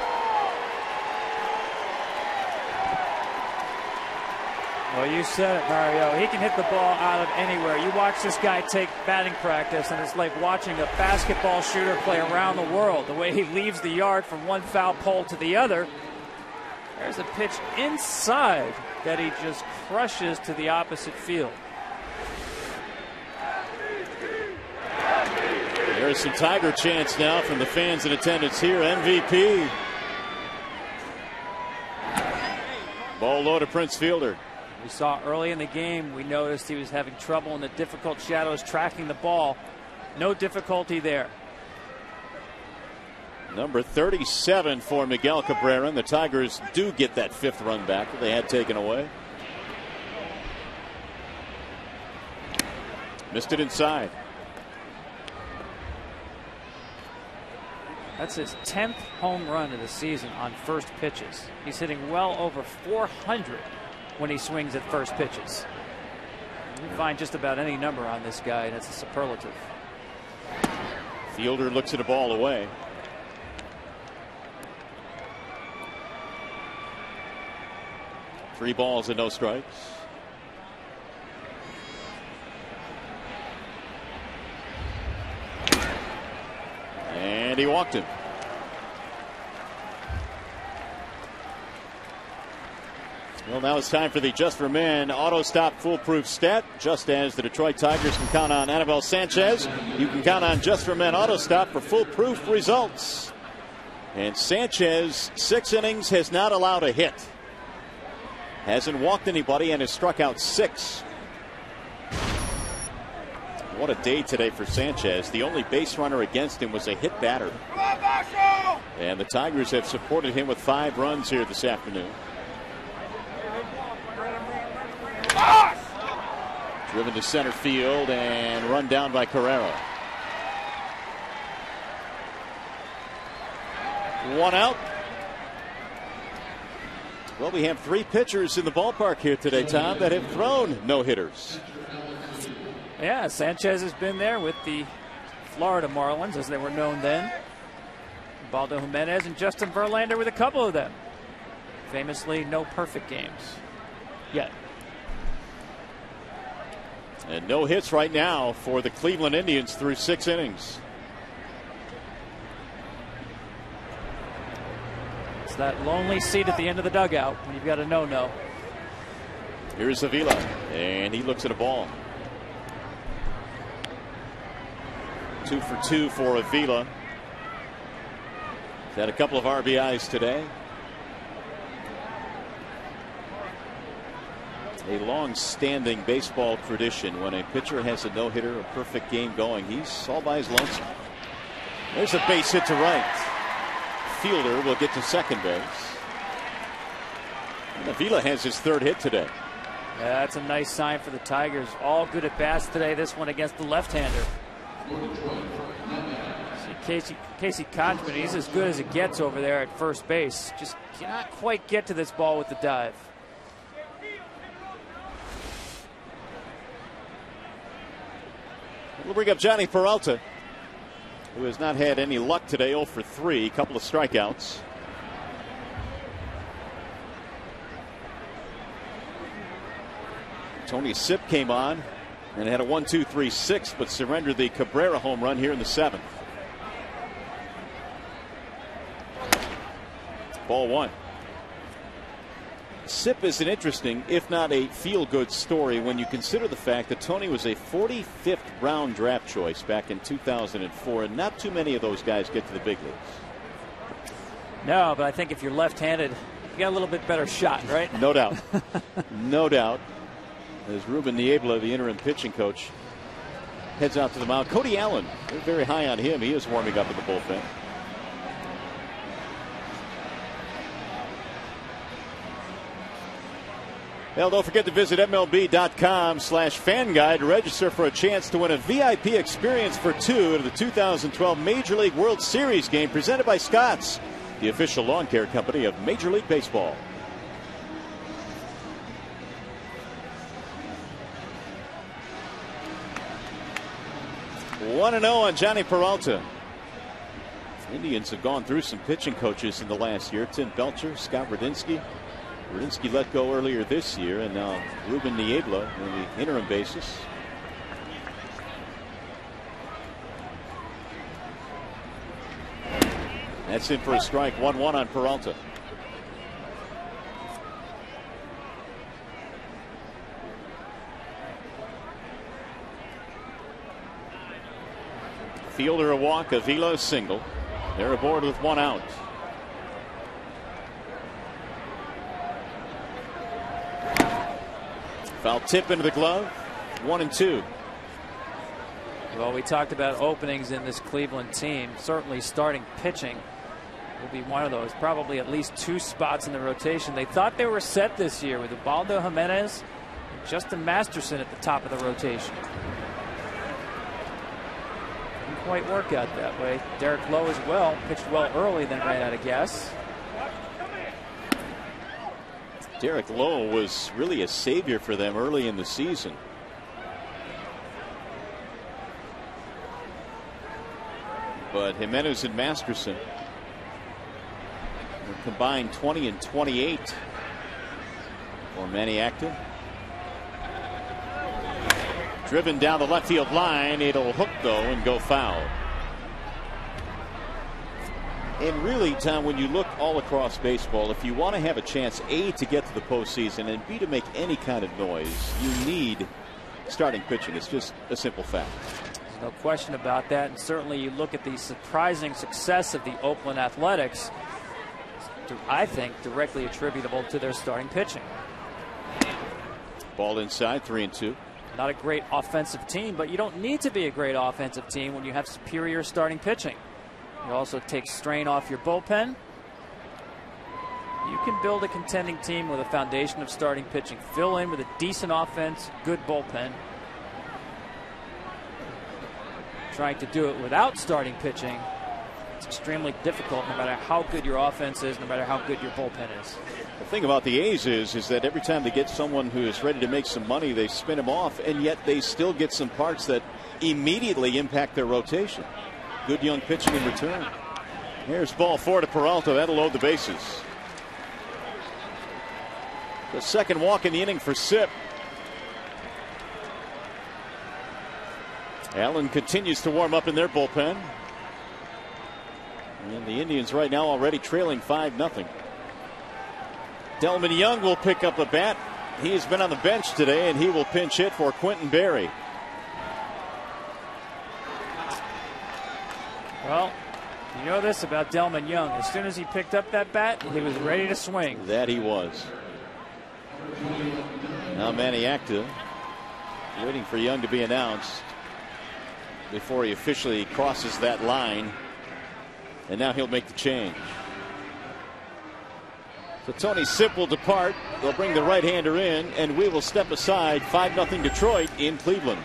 Well, you said it, Mario. He can hit the ball out of anywhere. You watch this guy take batting practice, and it's like watching a basketball shooter play around the world. The way he leaves the yard from one foul pole to the other. There's a pitch inside that he just crushes to the opposite field. There's some Tiger chants now from the fans in attendance here. MVP. Ball low to Prince Fielder. We saw early in the game, we noticed he was having trouble in the difficult shadows tracking the ball. No difficulty there. Number 37 for Miguel Cabrera. And the Tigers do get that 5th run back that they had taken away. Missed it inside. That's his 10th home run of the season on first pitches. He's hitting well over 400 when he swings at first pitches. You can find just about any number on this guy, and it's a superlative. Fielder looks at a ball away. Three balls and no strikes. And he walked him. Well, now it's time for the Just for Men Auto Stop Foolproof Stat. Just as the Detroit Tigers can count on Anibal Sanchez, you can count on Just for Men Auto Stop for foolproof results. And Sanchez, 6 innings, has not allowed a hit. Hasn't walked anybody and has struck out 6. What a day today for Sanchez. The only base runner against him was a hit batter. And the Tigers have supported him with 5 runs here this afternoon. Driven to center field and run down by Cabrera. 1 out. Well, we have 3 pitchers in the ballpark here today, Tom, that have thrown no-hitters. Yeah, Sanchez has been there with the Florida Marlins, as they were known then. Baldo Jimenez and Justin Verlander with a couple of them. Famously, no perfect games yet. And no hits right now for the Cleveland Indians through 6 innings. It's that lonely seat at the end of the dugout when you've got a no-no. Here's Avila, and he looks at a ball. 2 for 2 for Avila. He's had a couple of RBIs today. A long-standing baseball tradition. When a pitcher has a no-hitter, a perfect game going, he's all by his lonesome. There's a base hit to right. Fielder will get to second base. And Avila has his 3rd hit today. Yeah, that's a nice sign for the Tigers. All good at bats today. This one against the left-hander. See Casey Konchman, he's as good as it gets over there at first base. Just cannot quite get to this ball with the dive. We'll bring up Johnny Peralta, who has not had any luck today. 0 for 3, a couple of strikeouts. Tony Sipp came on and had a 1-2-3-6, but surrendered the Cabrera home run here in the 7th. Ball 1. Sipp is an interesting, if not a feel-good story, when you consider the fact that Tony was a 45th round draft choice back in 2004, and not too many of those guys get to the big leagues. No, but I think if you're left-handed, you got a little bit better shot, right? No doubt. No doubt. as Ruben Niebla, the interim pitching coach, heads out to the mound. Cody Allen, they're very high on him. He is warming up in the bullpen. Well, don't forget to visit MLB.com/fan guide to register for a chance to win a VIP experience for two to the 2012 Major League World Series game presented by Scotts, the official lawn care company of Major League Baseball. One 1-0 on Johnny Peralta. Indians have gone through some pitching coaches in the last year. Tim Belcher, Scott Radinsky. Radinsky let go earlier this year, and now Ruben Niebla on the interim basis. That's in for a strike. 1-1 on Peralta. Fielder a walk, Avila a single. They're aboard with one out. Foul tip into the glove. 1-2. Well, we talked about openings in this Cleveland team. Certainly starting pitching will be one of those. Probably at least two spots in the rotation. They thought they were set this year with Ubaldo Jimenez and Justin Masterson at the top of the rotation. Didn't quite work out that way. Derek Lowe as well. Pitched well early, then ran out of gas. Derek Lowe was really a savior for them early in the season. But Jimenez and Masterson were combined 20 and 28 for Manny Acton. Driven down the left field line. It'll hook though and go foul. And really, Tom, when you look all across baseball, if you want to have a chance, A, to get to the postseason, and B, to make any kind of noise, you need starting pitching. It's just a simple fact. There's no question about that. And certainly you look at the surprising success of the Oakland Athletics, I think directly attributable to their starting pitching. Ball inside, 3-2. Not a great offensive team, but you don't need to be a great offensive team when you have superior starting pitching. You also take strain off your bullpen. You can build a contending team with a foundation of starting pitching. Fill in with a decent offense, good bullpen. Trying to do it without starting pitching, it's extremely difficult no matter how good your offense is, no matter how good your bullpen is. The thing about the A's is that every time they get someone who is ready to make some money, they spin him off, and yet they still get some parts that immediately impact their rotation. Good young pitching in return. Here's ball 4 to Peralta. That'll load the bases. The second walk in the inning for Sip. Allen continues to warm up in their bullpen. And the Indians right now already trailing 5-0. Delman Young will pick up a bat. He has been on the bench today, and he will pinch hit for Quentin Berry. Well, you know this about Delman Young. As soon as he picked up that bat, he was ready to swing. That he was. Now Manny Acta waiting for Young to be announced before he officially crosses that line. And now he'll make the change. So Tony Sip will depart. They'll bring the right-hander in, and we will step aside. 5-0 Detroit in Cleveland.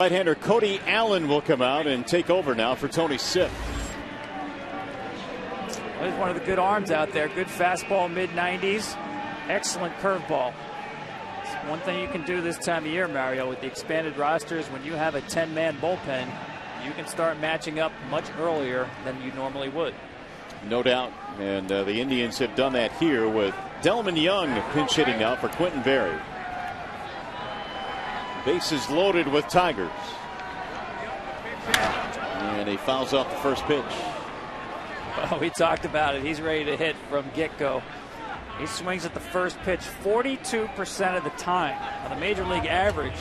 Right-hander Cody Allen will come out and take over now for Tony Sipp. There's one of the good arms out there. Good fastball, mid-90s. Excellent curveball. One thing you can do this time of year, Mario, with the expanded rosters, when you have a 10-man bullpen, you can start matching up much earlier than you normally would. No doubt. And the Indians have done that here with Delman Young pinch hitting now for Quentin Berry. Bases loaded with Tigers. And he fouls off the first pitch. Oh, we talked about it. He's ready to hit from get-go. He swings at the first pitch 42% of the time. Now, the major league average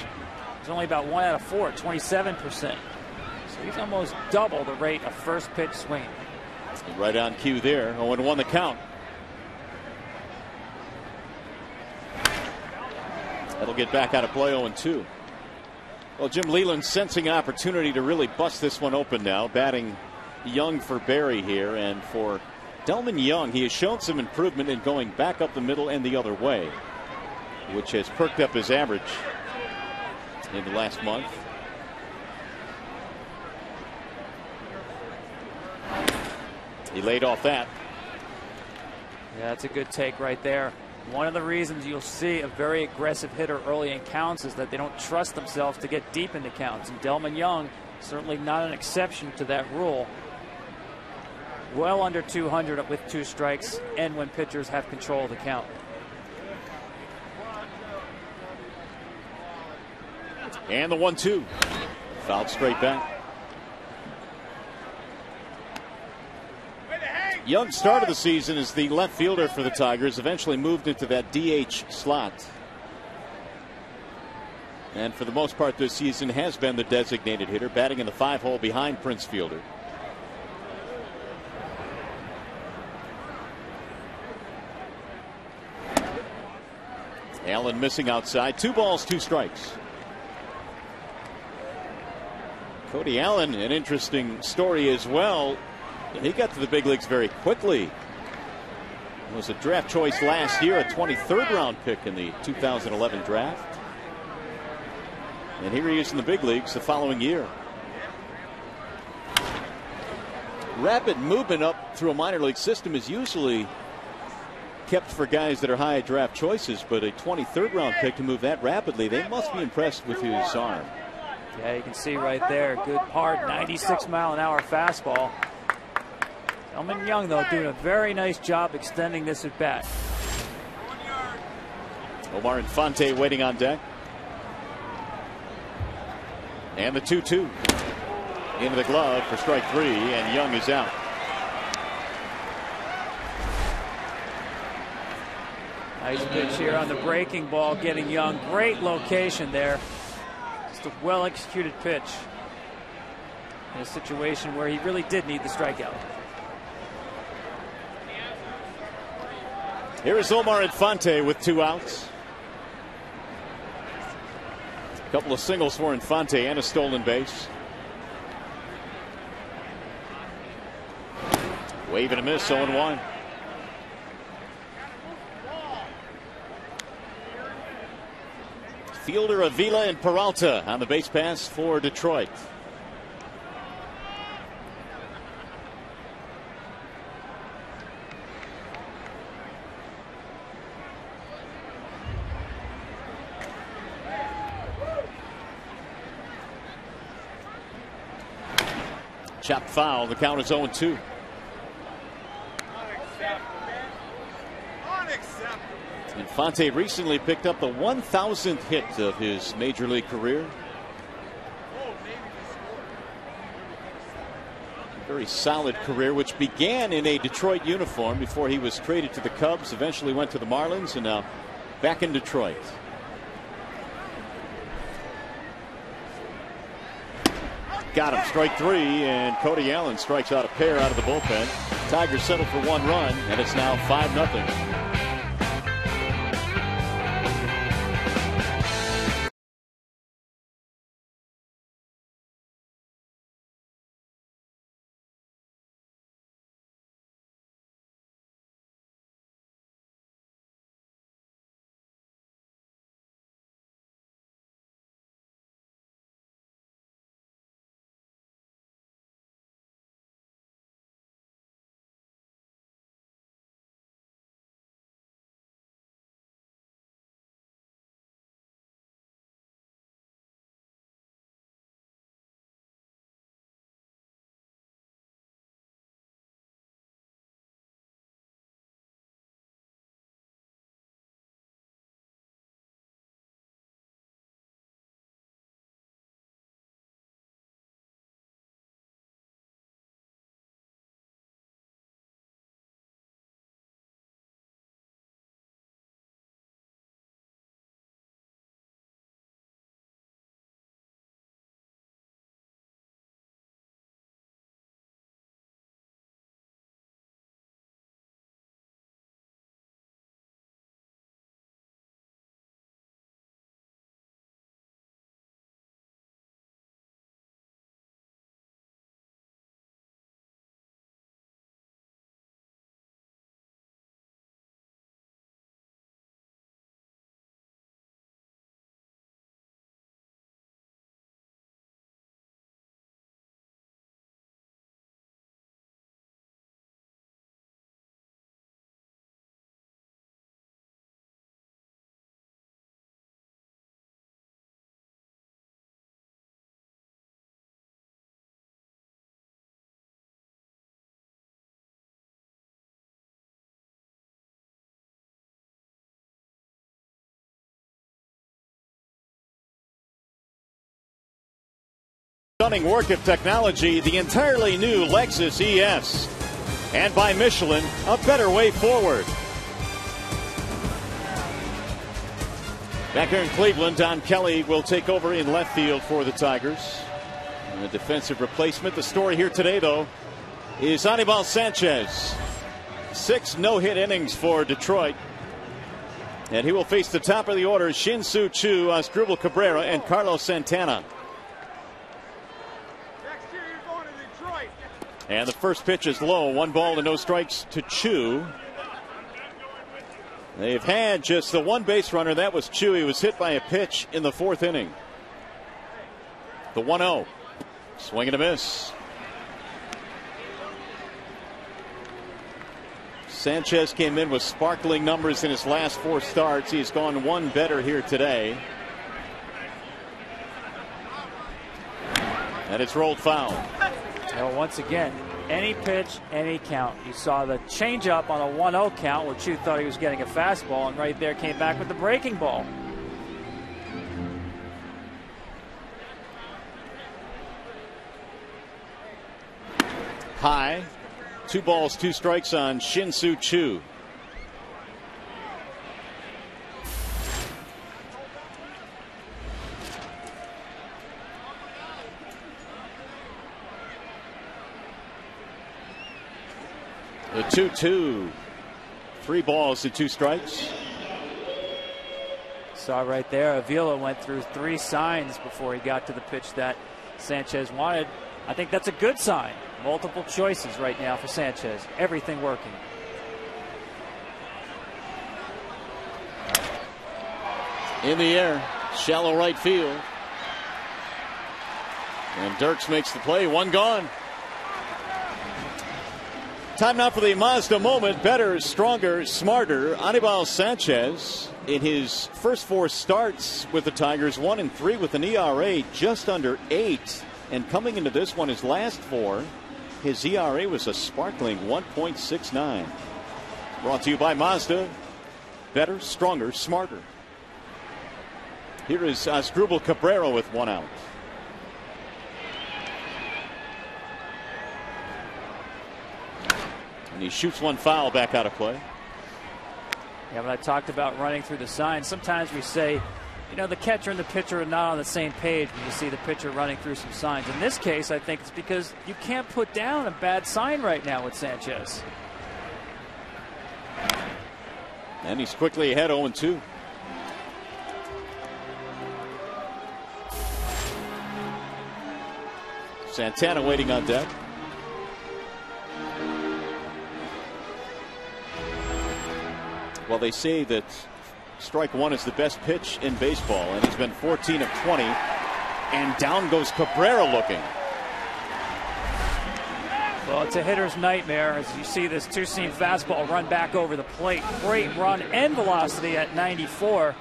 is only about 1 out of 4, 27%. So he's almost double the rate of first pitch swing. Right on cue there. 0-1 the count. That'll get back out of play. 0-2. Well, Jim Leyland sensing opportunity to really bust this one open now. Batting Young for Berry here, and for Delman Young, he has shown some improvement in going back up the middle and the other way, which has perked up his average in the last month. He laid off that. Yeah, that's a good take right there. One of the reasons you'll see a very aggressive hitter early in counts is that they don't trust themselves to get deep into counts. And Delman Young, certainly not an exception to that rule. Well under 200 with 2 strikes, and when pitchers have control of the count. And the 1-2. Fouled straight back. Young started the season as the left fielder for the Tigers, eventually moved into that DH slot. And for the most part this season has been the designated hitter, batting in the 5-hole behind Prince Fielder. Allen missing outside. 2 balls, 2 strikes. Cody Allen, an interesting story as well. He got to the big leagues very quickly. It was a draft choice last year, a 23rd round pick in the 2011 draft. And here he is in the big leagues the following year. Rapid movement up through a minor league system is usually kept for guys that are high draft choices, but a 23rd round pick to move that rapidly, they must be impressed with his arm. Yeah, you can see right there, good hard 96-mile-an-hour fastball. Delman Young, though, doing a very nice job extending this at bat. Omar Infante waiting on deck. And the 2-2 into the glove for strike 3, and Young is out. Nice pitch here on the breaking ball, getting Young. Great location there. Just a well executed pitch in a situation where he really did need the strikeout. Here is Omar Infante with 2 outs. A couple of singles for Infante and a stolen base. Wave and a miss, 0-1. Fielder, Avila, and Peralta on the base pass for Detroit. Chopped foul. The count is 0-2. Infante recently picked up the 1,000th hit of his major league career. Very solid career, which began in a Detroit uniform before he was traded to the Cubs, eventually went to the Marlins, and now back in Detroit. Got him, strike 3, and Cody Allen strikes out a pair out of the bullpen. Tigers settle for 1 run, and it's now 5-0. Stunning work of technology, the entirely new Lexus ES. And by Michelin, a better way forward. Back here in Cleveland, Don Kelly will take over in left field for the Tigers. And a defensive replacement. The story here today, though, is Anibal Sanchez. 6 no-hit innings for Detroit. And he will face the top of the order, Shin-Soo Choo, Asdrubal Cabrera, and Carlos Santana. Next year you're going to Detroit. And the first pitch is low. 1 ball and no strikes to Choo. They've had just the 1 base runner. That was Choo. He was hit by a pitch in the 4th inning. The 1-0. Swing and a miss. Sanchez came in with sparkling numbers in his last 4 starts. He's gone 1 better here today. And it's rolled foul. Well, once again, any pitch, any count. You saw the changeup on a 1-0 count where Choo thought he was getting a fastball, and right there came back with the breaking ball. High. 2 balls, 2 strikes on Shin-Soo Choo. The 2-2. 3 balls and 2 strikes. Saw right there, Avila went through 3 signs before he got to the pitch that Sanchez wanted. I think that's a good sign. Multiple choices right now for Sanchez. Everything working. In the air, shallow right field. And Dirks makes the play. 1 gone. Time now for the Mazda moment. Better, stronger, smarter. Anibal Sanchez in his first 4 starts with the Tigers, 1-3 with an ERA just under 8. And coming into this one, his last 4, his ERA was a sparkling 1.69. Brought to you by Mazda. Better, stronger, smarter. Here is Asdrubal Cabrera with 1 out. And he shoots 1 foul back out of play. Yeah, when I talked about running through the signs, sometimes we say, you know, the catcher and the pitcher are not on the same page when you see the pitcher running through some signs. In this case, I think it's because you can't put down a bad sign right now with Sanchez. And he's quickly ahead 0-2. Santana waiting on deck. Well, they say that strike 1 is the best pitch in baseball, and he's been 14 of 20. And down goes Cabrera looking. Well, it's a hitter's nightmare as you see this 2-seam fastball run back over the plate. Great run and velocity at 94.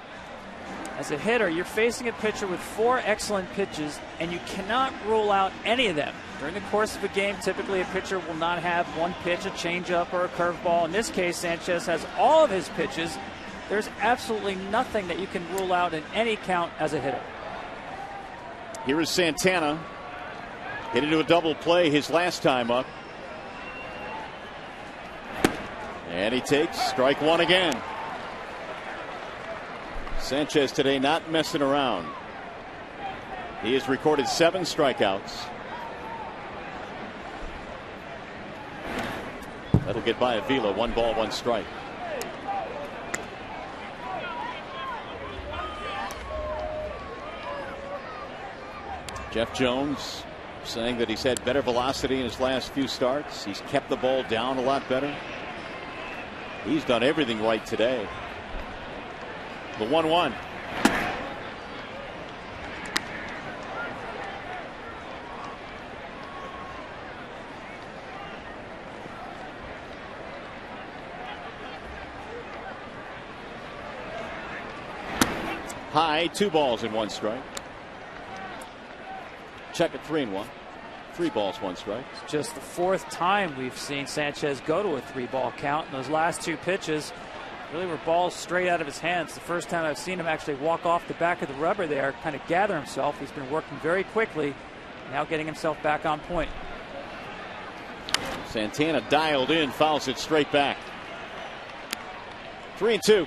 As a hitter, you're facing a pitcher with 4 excellent pitches, and you cannot rule out any of them. During the course of a game, typically a pitcher will not have 1 pitch, a changeup, or a curveball. In this case, Sanchez has all of his pitches. There's absolutely nothing that you can rule out in any count as a hitter. Here is Santana. Hit into a double play his last time up. And he takes strike 1 again. Sanchez today not messing around. He has recorded 7 strikeouts. That'll get by Avila. 1 ball, 1 strike. Jeff Jones saying that he's had better velocity in his last few starts. He's kept the ball down a lot better. He's done everything right today. The 1-1. High, 2 balls and 1 strike. Check at 3-1. 3 balls, 1 strike. It's just the 4th time we've seen Sanchez go to a 3-ball count. And those last 2 pitches really were balls straight out of his hands. The first time I've seen him actually walk off the back of the rubber there, kind of gather himself. He's been working very quickly. Now getting himself back on point. Santana dialed in, fouls it straight back. 3-2.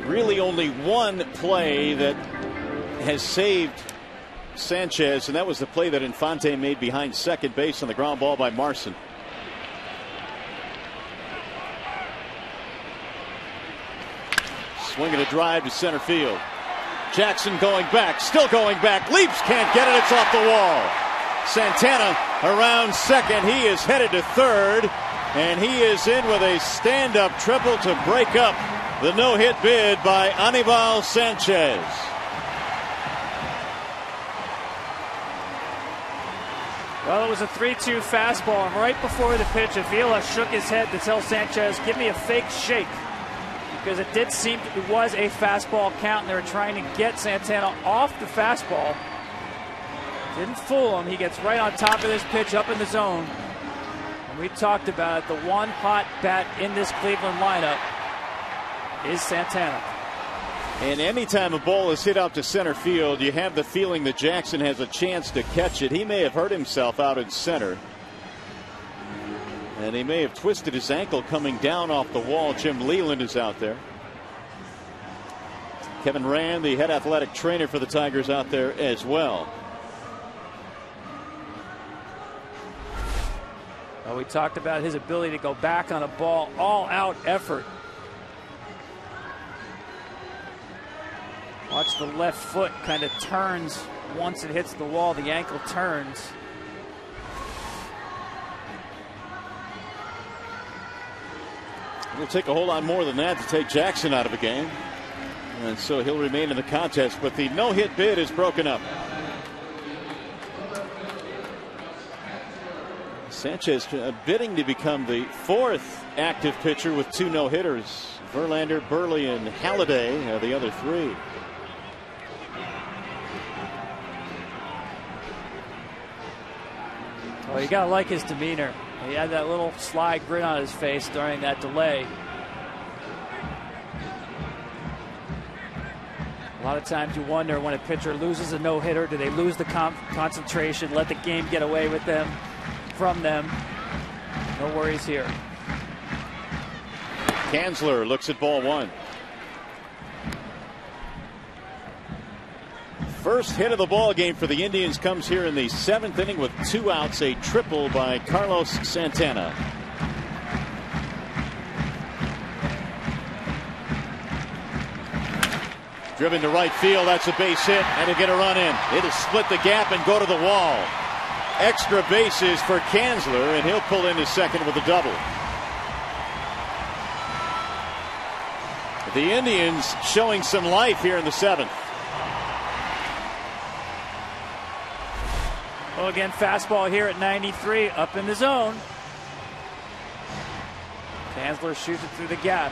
Really only one play that has saved Sanchez, and that was the play that Infante made behind second base on the ground ball by Marson. Swinging a drive to center field. Jackson going back, still going back, leaps, can't get it, it's off the wall. Santana around second, he is headed to third, and he is in with a stand-up triple to break up the no-hit bid by Anibal Sanchez. Well, it was a 3-2 fastball, and right before the pitch, Avila shook his head to tell Sanchez, give me a fake shake. Because it did seem it was a fastball count, and they were trying to get Santana off the fastball. Didn't fool him. He gets right on top of this pitch up in the zone. And we talked about it. The one hot bat in this Cleveland lineup is Santana. And anytime a ball is hit out to center field, you have the feeling that Jackson has a chance to catch it. He may have hurt himself out in center. And he may have twisted his ankle coming down off the wall. Jim Leland is out there. Kevin Rand, the head athletic trainer for the Tigers, out there as well. Well, we talked about his ability to go back on a ball, all-out effort. Watch the left foot kind of turns once it hits the wall. The ankle turns. It'll take a whole lot more than that to take Jackson out of the game. And so he'll remain in the contest, but the no-hit bid is broken up. Sanchez bidding to become the fourth active pitcher with 2 no-hitters. Verlander, Burley, and Halladay are the other 3. Well, you gotta like his demeanor. He had that little sly grin on his face during that delay. A lot of times you wonder when a pitcher loses a no-hitter, do they lose the concentration, let the game get away with them, from them? No worries here. Kanzler looks at ball 1. First hit of the ball game for the Indians comes here in the 7th inning with 2 outs, a triple by Carlos Santana. Driven to right field, that's a base hit, and he'll get a run in. It'll split the gap and go to the wall. Extra bases for Kanzler, and he'll pull into second with a double. The Indians showing some life here in the 7th. Well, again, fastball here at 93, up in the zone. Kanzler shoots it through the gap.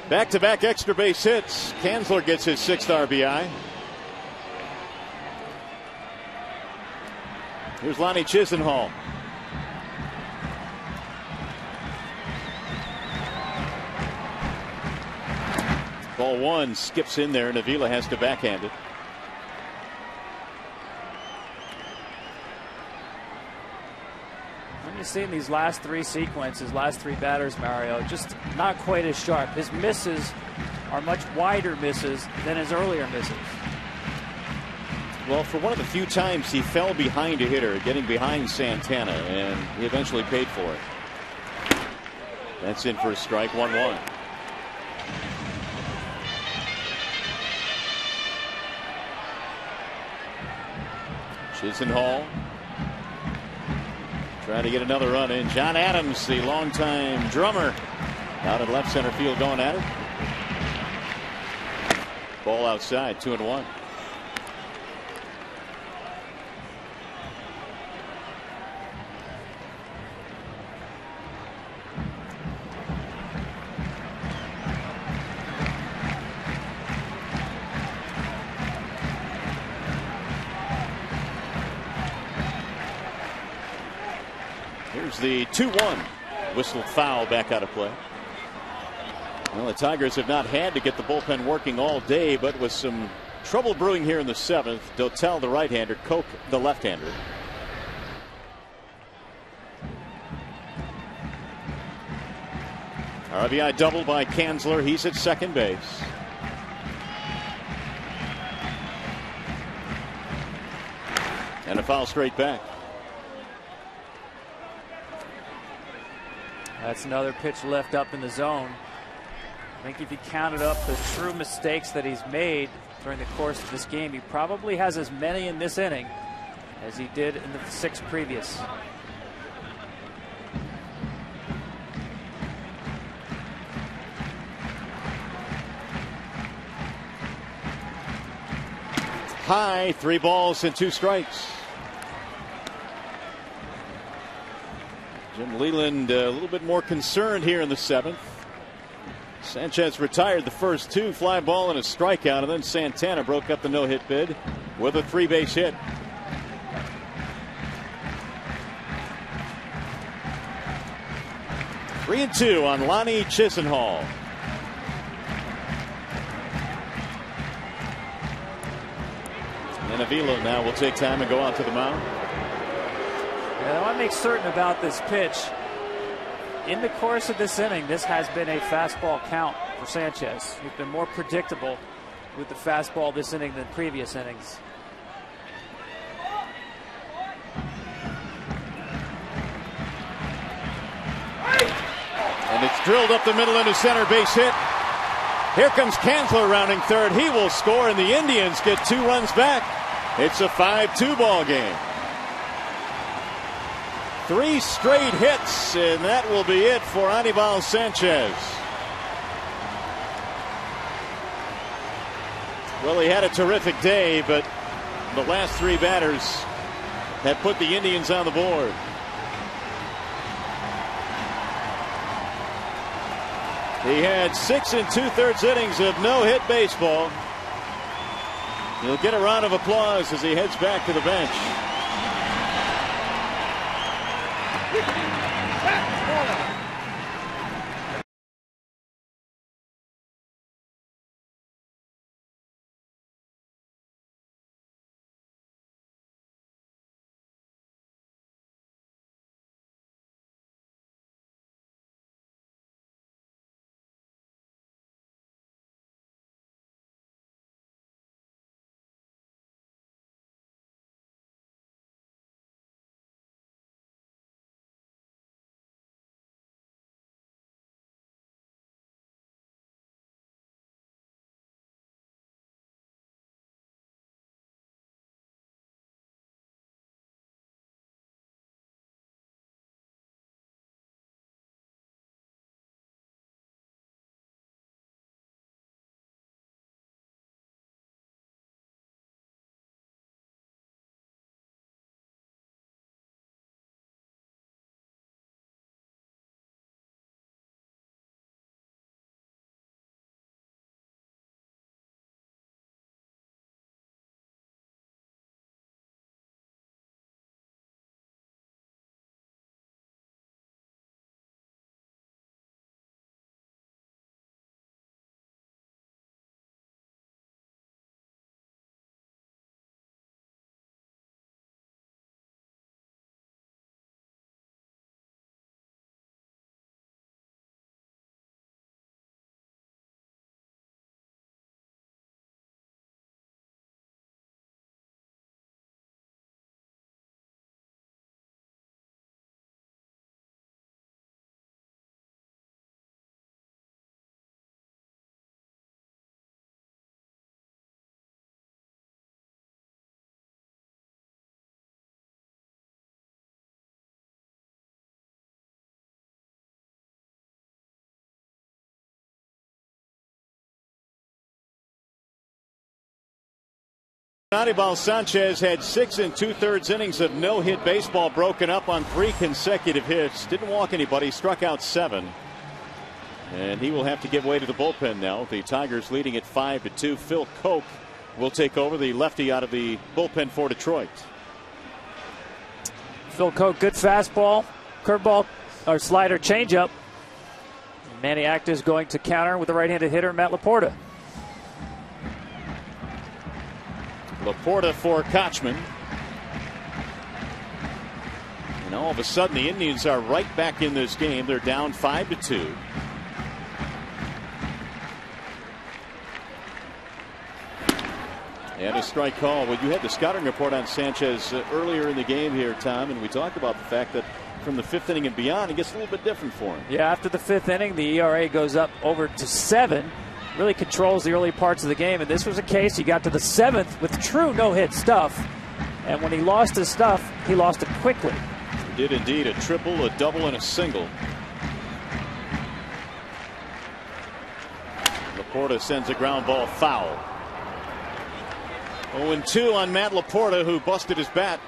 Back-to-back extra base hits. Kanzler gets his 6th RBI. Here's Lonnie Chisenhall. Ball 1 skips in there, and Avila has to backhand it. You see in these last 3 sequences, last 3 batters, Mario, just not quite as sharp. His misses are much wider misses than his earlier misses. Well, for one of the few times he fell behind a hitter, getting behind Santana, and he eventually paid for it. That's in for a strike, 1-1. Chisenhall trying to get another run in. John Adams, the longtime drummer, out in left center field going at it. Ball outside, 2-1. Here's the 2-1. Whistled foul, back out of play. Well, the Tigers have not had to get the bullpen working all day, but with some trouble brewing here in the 7th. Dotel, the right-hander, Koch, the left-hander. RBI double by Kanzler. He's at second base. And a foul straight back. That's another pitch left up in the zone. I think if you counted up the true mistakes that he's made during the course of this game, he probably has as many in this inning as he did in the 6 previous. High, 3 balls and 2 strikes. Jim Leyland a little bit more concerned here in the 7th. Sanchez retired the first 2, fly ball and a strikeout, and then Santana broke up the no-hit bid with a 3-base hit. Three and 2 on Lonnie Chisenhall. And Avila now will take time and go out to the mound. And I want to make certain about this pitch. In the course of this inning, this has been a fastball count for Sanchez. He's been more predictable with the fastball this inning than previous innings. And it's drilled up the middle into center, base hit. Here comes Kanzler rounding third. He will score, and the Indians get 2 runs back. It's a 5-2 ball game. 3 straight hits, and that will be it for Anibal Sanchez. Well, he had a terrific day, but the last 3 batters have put the Indians on the board. He had 6 2/3 innings of no-hit baseball. He'll get a round of applause as he heads back to the bench. Anibal Sanchez had 6 2/3 innings of no-hit baseball, broken up on 3 consecutive hits. Didn't walk anybody, struck out 7. And he will have to give way to the bullpen now. The Tigers leading at 5-2. Phil Koch will take over, the lefty out of the bullpen for Detroit. Phil Koch, good fastball, curveball, or slider, changeup. Manny Acta's going to counter with the right-handed hitter, Matt Laporta. Laporta for Kochman. And all of a sudden, the Indians are right back in this game. They're down 5-2. And a strike call. Well, you had the scouting report on Sanchez earlier in the game here, Tom, and we talked about the fact that from the 5th inning and beyond, it gets a little bit different for him. Yeah, after the 5th inning, the ERA goes up over to 7. Really controls the early parts of the game, and this was a case. He got to the 7th with true no-hit stuff, and when he lost his stuff, he lost it quickly. He did indeed. A triple, a double, and a single. Laporta sends a ground ball foul. 0-2 on Matt Laporta, who busted his bat.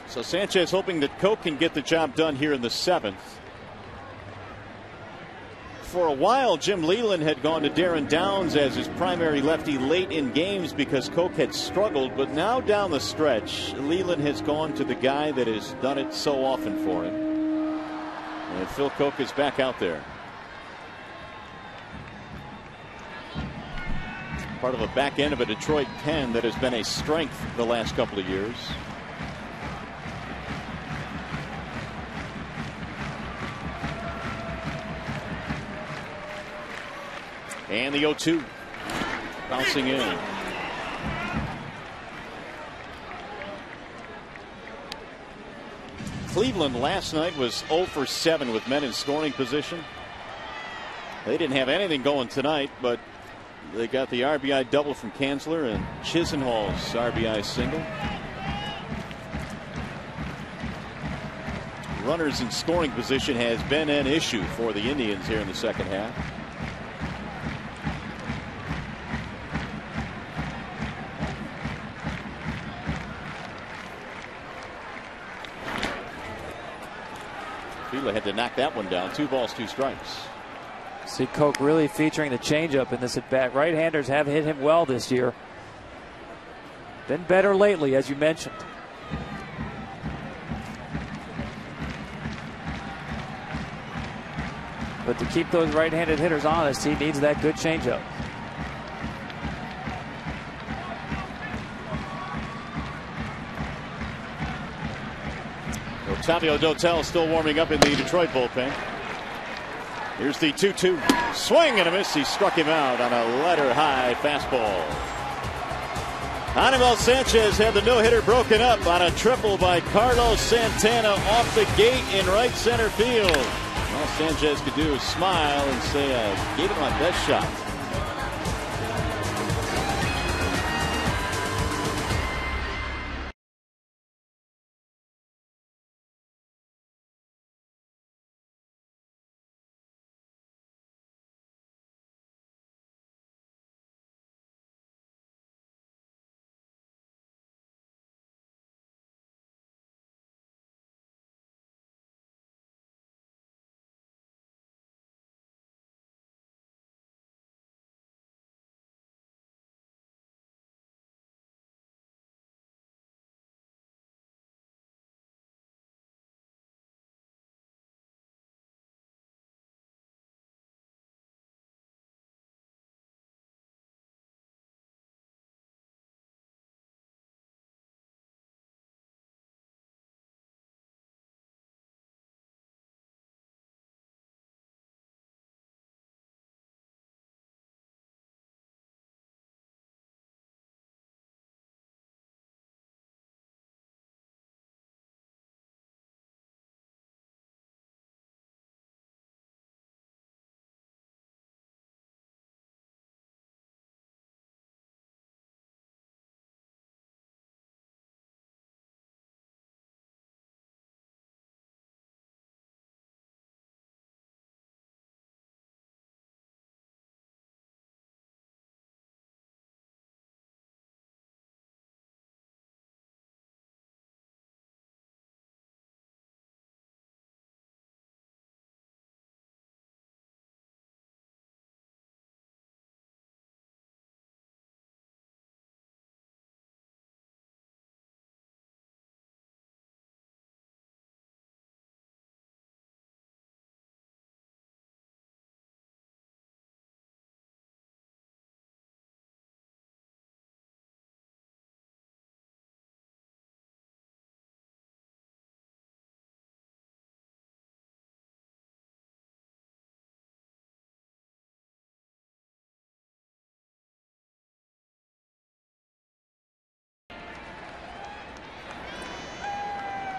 So Sanchez hoping that Koch can get the job done here in the 7th. For a while, Jim Leyland had gone to Darren Downs as his primary lefty late in games because Koch had struggled. But now down the stretch, Leyland has gone to the guy that has done it so often for him. And Phil Koch is back out there. Part of a back end of a Detroit pen that has been a strength the last couple of years. And the 0-2 bouncing in. Cleveland last night was 0 for 7 with men in scoring position. They didn't have anything going tonight, but they got the RBI double from Kanzler and Chisenhall's RBI single. Runners in scoring position has been an issue for the Indians here in the second half. Fila had to knock that one down. 2 balls, 2 strikes. See Koch really featuring the changeup in this at bat. Right-handers have hit him well this year. Been better lately, as you mentioned. But to keep those right-handed hitters honest, he needs that good changeup. Octavio Dotel still warming up in the Detroit bullpen. Here's the 2-2 swing and a miss. He struck him out on a letter high fastball. Anibal Sanchez had the no-hitter broken up on a triple by Carlos Santana off the gate in right center field. All Sanchez could do is smile and say, I gave it my best shot.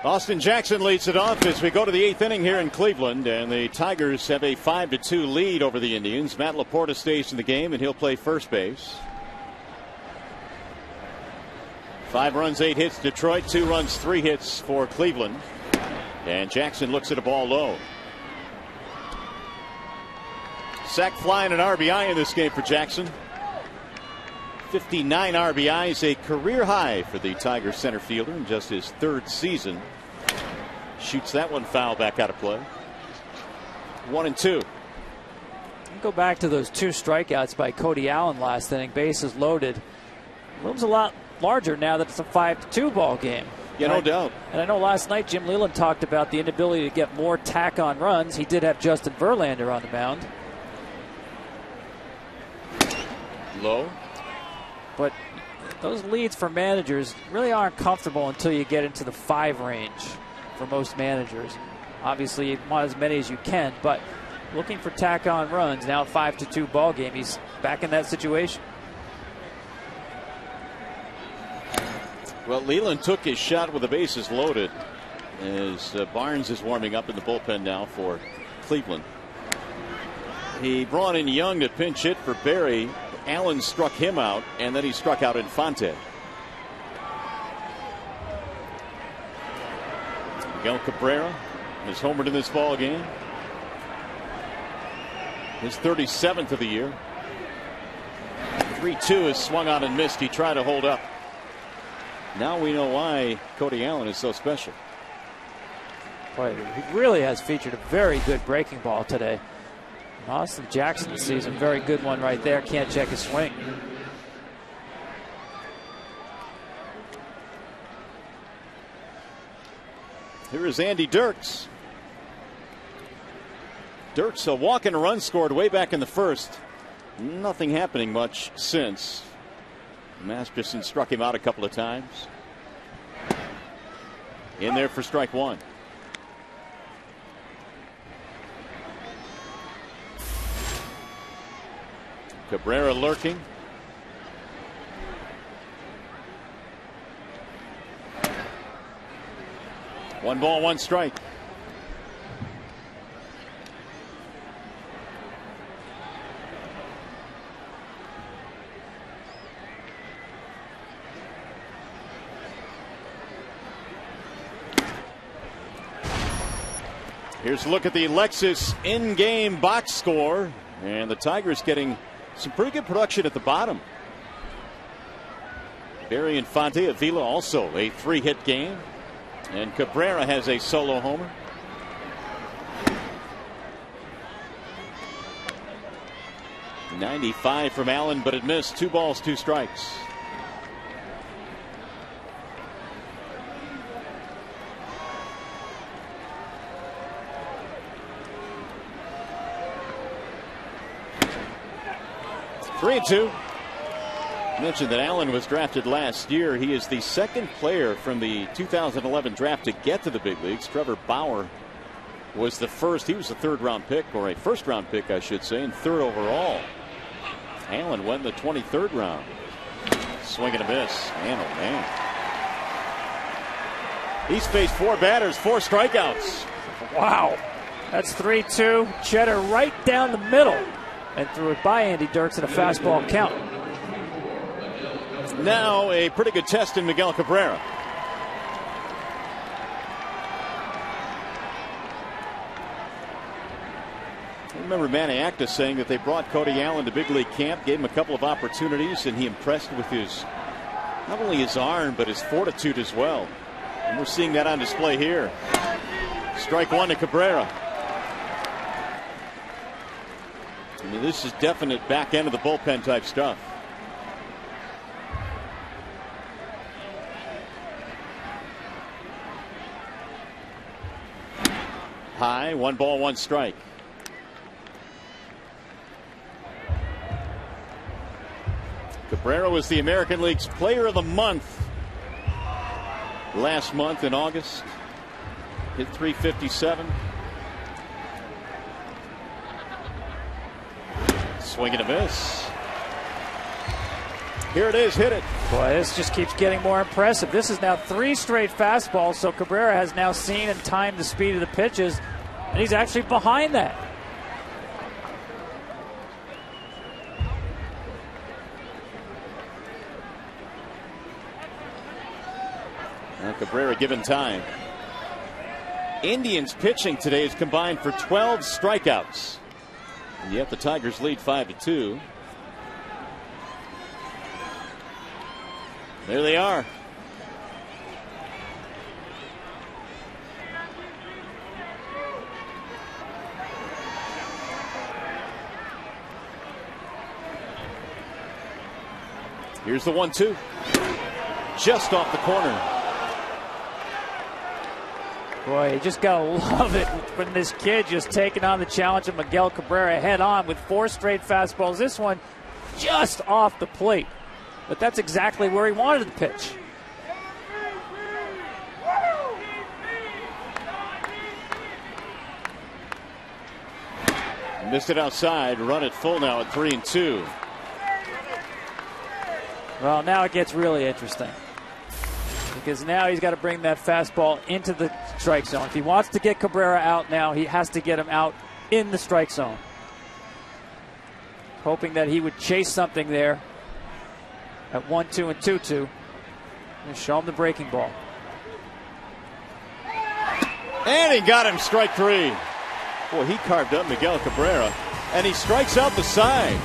Austin Jackson leads it off as we go to the 8th inning here in Cleveland, and the Tigers have a 5-2 lead over the Indians. Matt Laporta stays in the game, and he'll play first base. 5 runs, 8 hits Detroit, 2 runs, 3 hits for Cleveland. And Jackson looks at a ball low. Sack fly and an RBI in this game for Jackson. 59 RBIs, a career high for the Tigers center fielder in just his 3rd season. Shoots that one foul back out of play. 1-2. Go back to those 2 strikeouts by Cody Allen last inning. Bases loaded. Looms a lot larger now that it's a 5-2 ball game. Yeah, no doubt. And I know last night Jim Leyland talked about the inability to get more tack on runs. He did have Justin Verlander on the mound. Low. But those leads for managers really aren't comfortable until you get into the 5 range for most managers. Obviously, you want as many as you can, but looking for tack on runs, now 5-2 ball game, he's back in that situation. Well, Leland took his shot with the bases loaded as Barnes is warming up in the bullpen now for Cleveland. He brought in Young to pinch hit for Barry. Allen struck him out, and then he struck out Infante. Miguel Cabrera has homered in this ball game. His 37th of the year. 3-2 is swung on and missed. He tried to hold up. Now we know why Cody Allen is so special. Boy, he really has featured a very good breaking ball today. Austin Jackson sees a very good one right there. Can't check his swing. Here is Andy Dirks. Dirks, a walk and a run scored way back in the 1st. Nothing happening much since. Masterson struck him out a couple of times. In there for strike 1. Cabrera lurking. One ball, one strike. Here's a look at the Lexus in-game box score, and the Tigers getting some pretty good production at the bottom. Barry Infante Avila also a 3-hit game, and Cabrera has a solo homer. .95 from Allen, but it missed. 2 balls, 2 strikes. Three and 2. Mentioned that Allen was drafted last year. He is the 2nd player from the 2011 draft to get to the big leagues. Trevor Bauer was the first. He was a 3rd-round pick, or a 1st-round pick, I should say, and 3rd overall. Allen went the 23rd round. Swing and a miss. Man, oh man. He's faced 4 batters, 4 strikeouts. Wow. That's 3-2. Cheddar right down the middle. And threw it by Andy Dirks in a fastball count. Now a pretty good test in Miguel Cabrera. I remember Manny Acta saying that they brought Cody Allen to big league camp, gave him a couple of opportunities, and he impressed with his, not only his arm, but his fortitude as well. And we're seeing that on display here. Strike 1 to Cabrera. I mean, this is definite back end of the bullpen type stuff. High, 1 ball, 1 strike. Cabrera was the American League's Player of the Month last month in August. Hit .357. Swing and a miss. Here it is, hit it. Boy, this just keeps getting more impressive. This is now 3 straight fastballs, so Cabrera has now seen and timed the speed of the pitches, and he's actually behind that. Now Cabrera given time. Indians pitching today is combined for 12 strikeouts. And yet the Tigers lead 5-2. There they are. Here's the 1-2. Just off the corner. Boy, you just got to love it when this kid just taking on the challenge of Miguel Cabrera head on with 4 straight fastballs. This one just off the plate. But that's exactly where he wanted to pitch. Missed it outside. Run it full now at 3-2. Well, now it gets really interesting. Because now he's got to bring that fastball into the strike zone. If he wants to get Cabrera out now, he has to get him out in the strike zone. Hoping that he would chase something there at 1-2 and 2-2. And show him the breaking ball. And he got him, strike 3. Boy, he carved up Miguel Cabrera. And he strikes out the side.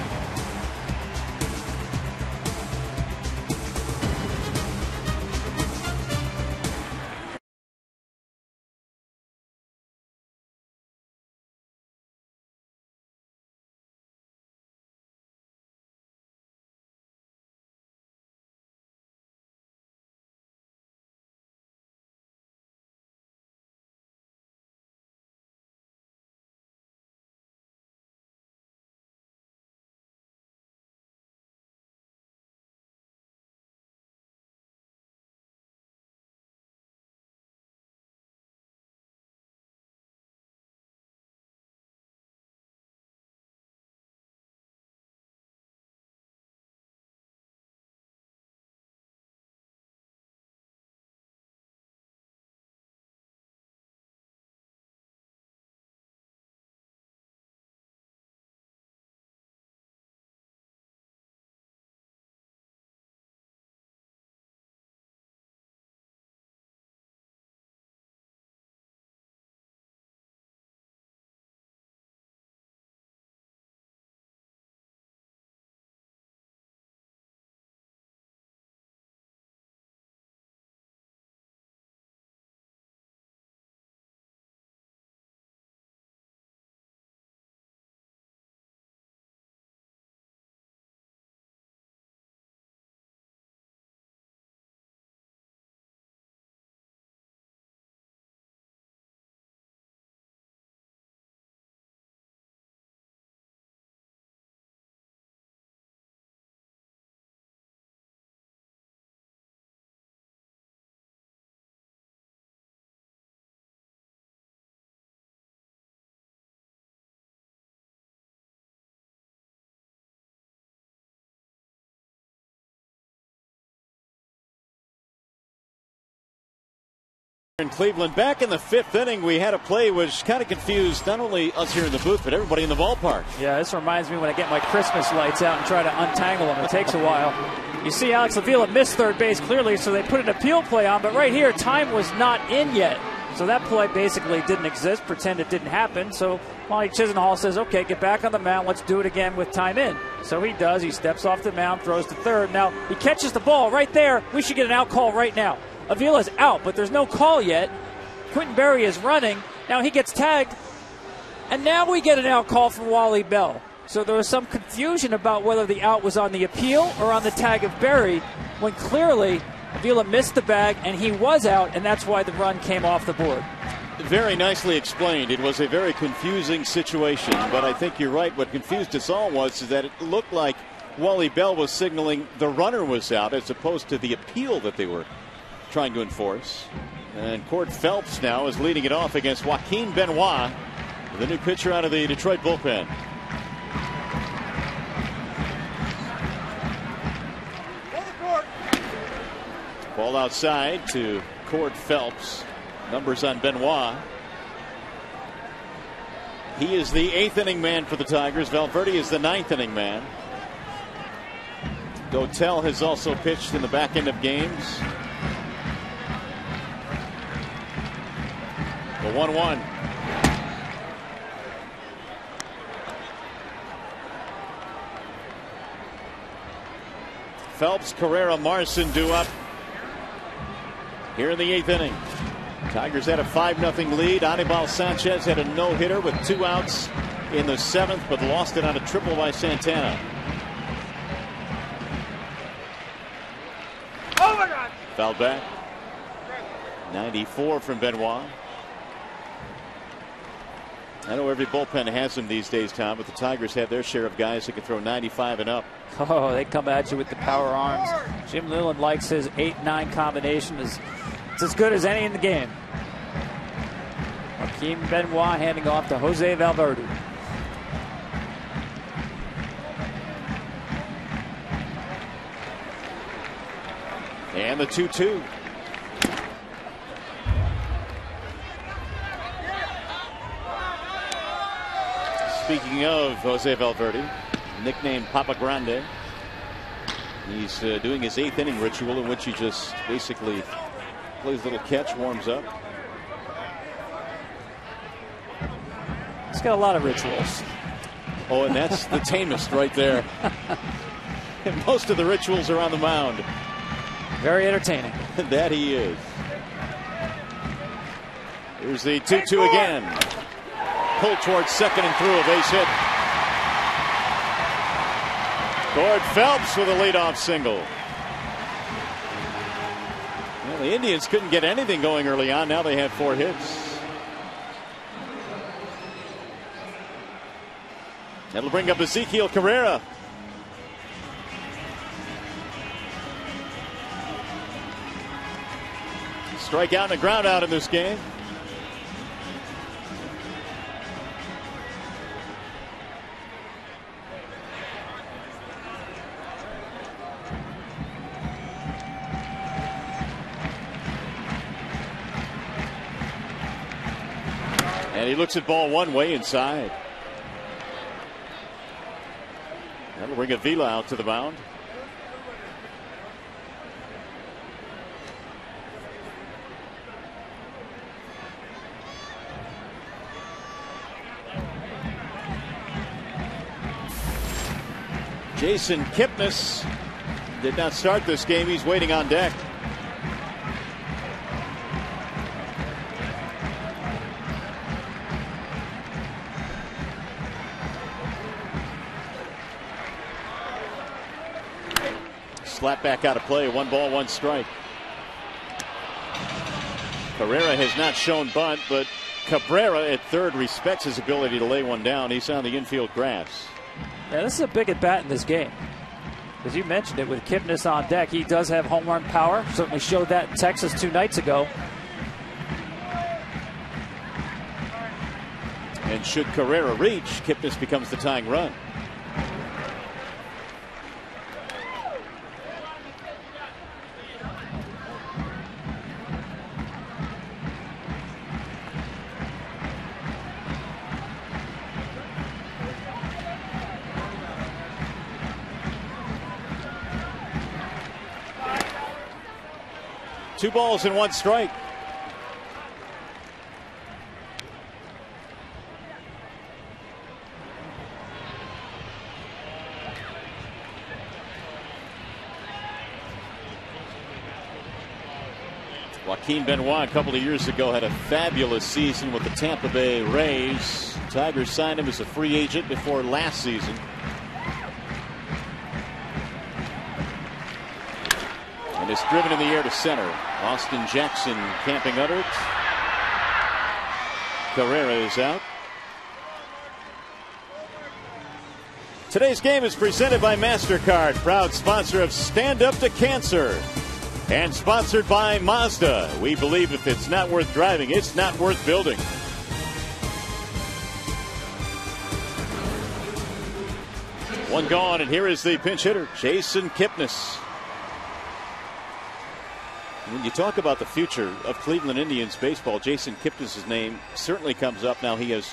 In Cleveland, back in the 5th inning, we had a play which kind of confused not only us here in the booth, but everybody in the ballpark. Yeah, this reminds me when I get my Christmas lights out and try to untangle them. It takes a while. You see Alex Avila missed third base clearly, so they put an appeal play on, but right here, time was not in yet. So that play basically didn't exist, pretend it didn't happen. So Monty Chisenhall says, okay, get back on the mound, let's do it again with time in. So he does, he steps off the mound, throws to third. Now, he catches the ball right there. We should get an out call right now. Avila's out, but there's no call yet. Quentin Berry is running. Now he gets tagged. And now we get an out call from Wally Bell. So there was some confusion about whether the out was on the appeal or on the tag of Berry, when clearly Avila missed the bag and he was out, and that's why the run came off the board. Very nicely explained. It was a very confusing situation, but I think you're right. What confused us all was that it looked like Wally Bell was signaling the runner was out as opposed to the appeal that they were trying to enforce. And Cord Phelps now is leading it off against Joaquin Benoit, the new pitcher out of the Detroit bullpen. Ball outside to Cord Phelps. Numbers on Benoit. He is the 8th inning man for the Tigers. Valverde is the 9th inning man. Dotel has also pitched in the back end of games. The 1-1. Phelps, Cabrera, Marson due up here in the 8th inning. Tigers had a 5-0 lead. Anibal Sanchez had a no-hitter with 2 outs in the 7th, but lost it on a triple by Santana. Oh my God! Fouled back. 94 from Benoit. I know every bullpen has them these days, Tom, but the Tigers have their share of guys that can throw 95 and up. Oh, they come at you with the power arms. Jim Leyland likes his 8-9 combination. It's as good as any in the game. Joaquin Benoit handing off to Jose Valverde. And the 2-2. Speaking of Jose Valverde, nicknamed Papa Grande, he's doing his 8th inning ritual in which he just basically plays a little catch, warms up. He's got a lot of rituals. Oh, and that's the tamest right there. Most of the rituals are on the mound. Very entertaining. That he is. Here's the 2-2 again. Pulled towards second and through, a base hit. Cord Phelps with a leadoff single. Well, the Indians couldn't get anything going early on. Now they have 4 hits. That'll bring up Ezequiel Cabrera. Strikeout and a ground out in this game. And he looks at ball one way inside. That'll bring Avila out to the mound. Jason Kipnis did not start this game. He's waiting on deck. Slap back out of play. 1 ball, 1 strike. Carrera has not shown bunt, but Cabrera at third respects his ability to lay one down. He's on the infield grass. Yeah, this is a big at bat in this game. As you mentioned it, with Kipnis on deck, he does have home run power. Certainly showed that in Texas 2 nights ago. And should Carrera reach, Kipnis becomes the tying run. Two balls and 1 strike. Joaquin Benoit a couple of years ago had a fabulous season with the Tampa Bay Rays. Tigers signed him as a free agent before last season. And it's driven in the air to center. Austin Jackson camping under it. Carrera is out. Today's game is presented by MasterCard, proud sponsor of Stand Up to Cancer. And sponsored by Mazda. We believe if it's not worth driving, it's not worth building. One gone, and here is the pinch hitter, Jason Kipnis. When you talk about the future of Cleveland Indians baseball, Jason Kipnis' name certainly comes up. Now, he has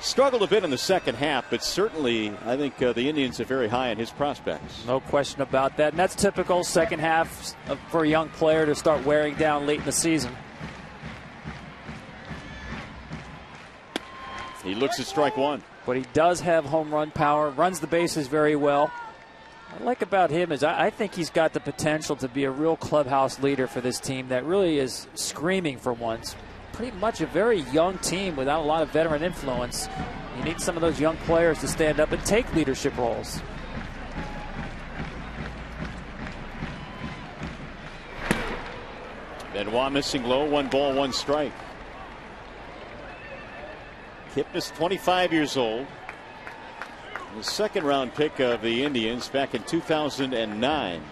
struggled a bit in the second half, but certainly I think the Indians are very high on his prospects. No question about that. And that's typical second half for a young player to start wearing down late in the season. He looks at strike one. But he does have home run power, runs the bases very well. What I like about him is I think he's got the potential to be a real clubhouse leader for this team that really is screaming for once. Pretty much a very young team without a lot of veteran influence. You need some of those young players to stand up and take leadership roles. Benoit missing low, 1 ball, 1 strike. Kipnis, 25 years old. The second round pick of the Indians back in 2009.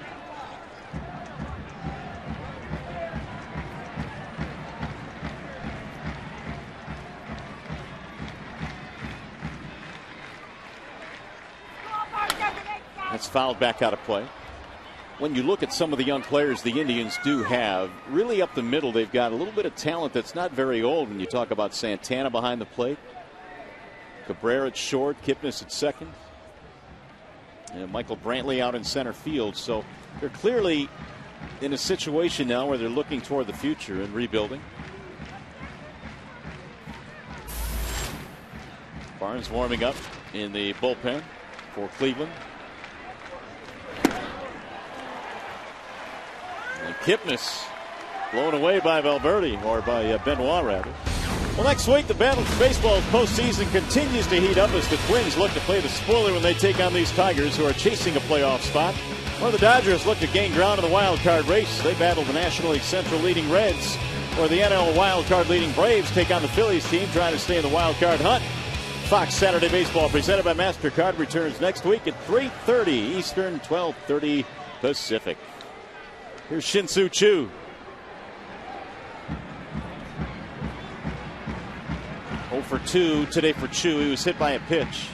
That's fouled back out of play. When you look at some of the young players the Indians do have, really up the middle, they've got a little bit of talent that's not very old. When you talk about Santana behind the plate, Cabrera at short, Kipnis at second, and Michael Brantley out in center field. So they're clearly in a situation now where they're looking toward the future and rebuilding. Barnes warming up in the bullpen for Cleveland. And Kipnis blown away by Valverde, or by Benoit rather. Well, next week the battle for baseball's postseason continues to heat up as the Twins look to play the spoiler when they take on these Tigers, who are chasing a playoff spot. Or the Dodgers look to gain ground in the wild card race. They battle the National League Central leading Reds, or the NL wild card leading Braves take on the Phillies team trying to stay in the wild card hunt. Fox Saturday Baseball, presented by MasterCard, returns next week at 3:30 Eastern, 12:30 Pacific. Here's Shin-Soo Choo. For 2 today for Choo. He was hit by a pitch.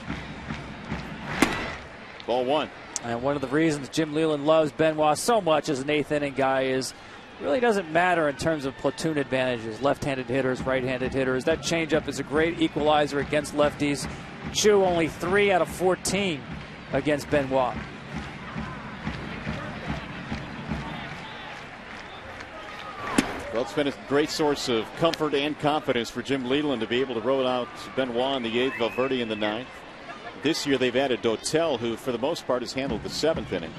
Ball 1. And one of the reasons Jim Leyland loves Benoit so much as an 8th inning guy is it really doesn't matter in terms of platoon advantages. Left-handed hitters, right-handed hitters. That changeup is a great equalizer against lefties. Choo only 3 out of 14 against Benoit. Well, it's been a great source of comfort and confidence for Jim Leyland to be able to roll out Benoit in the 8th, Valverde in the 9th. This year they've added Dotel, who for the most part has handled the 7th inning.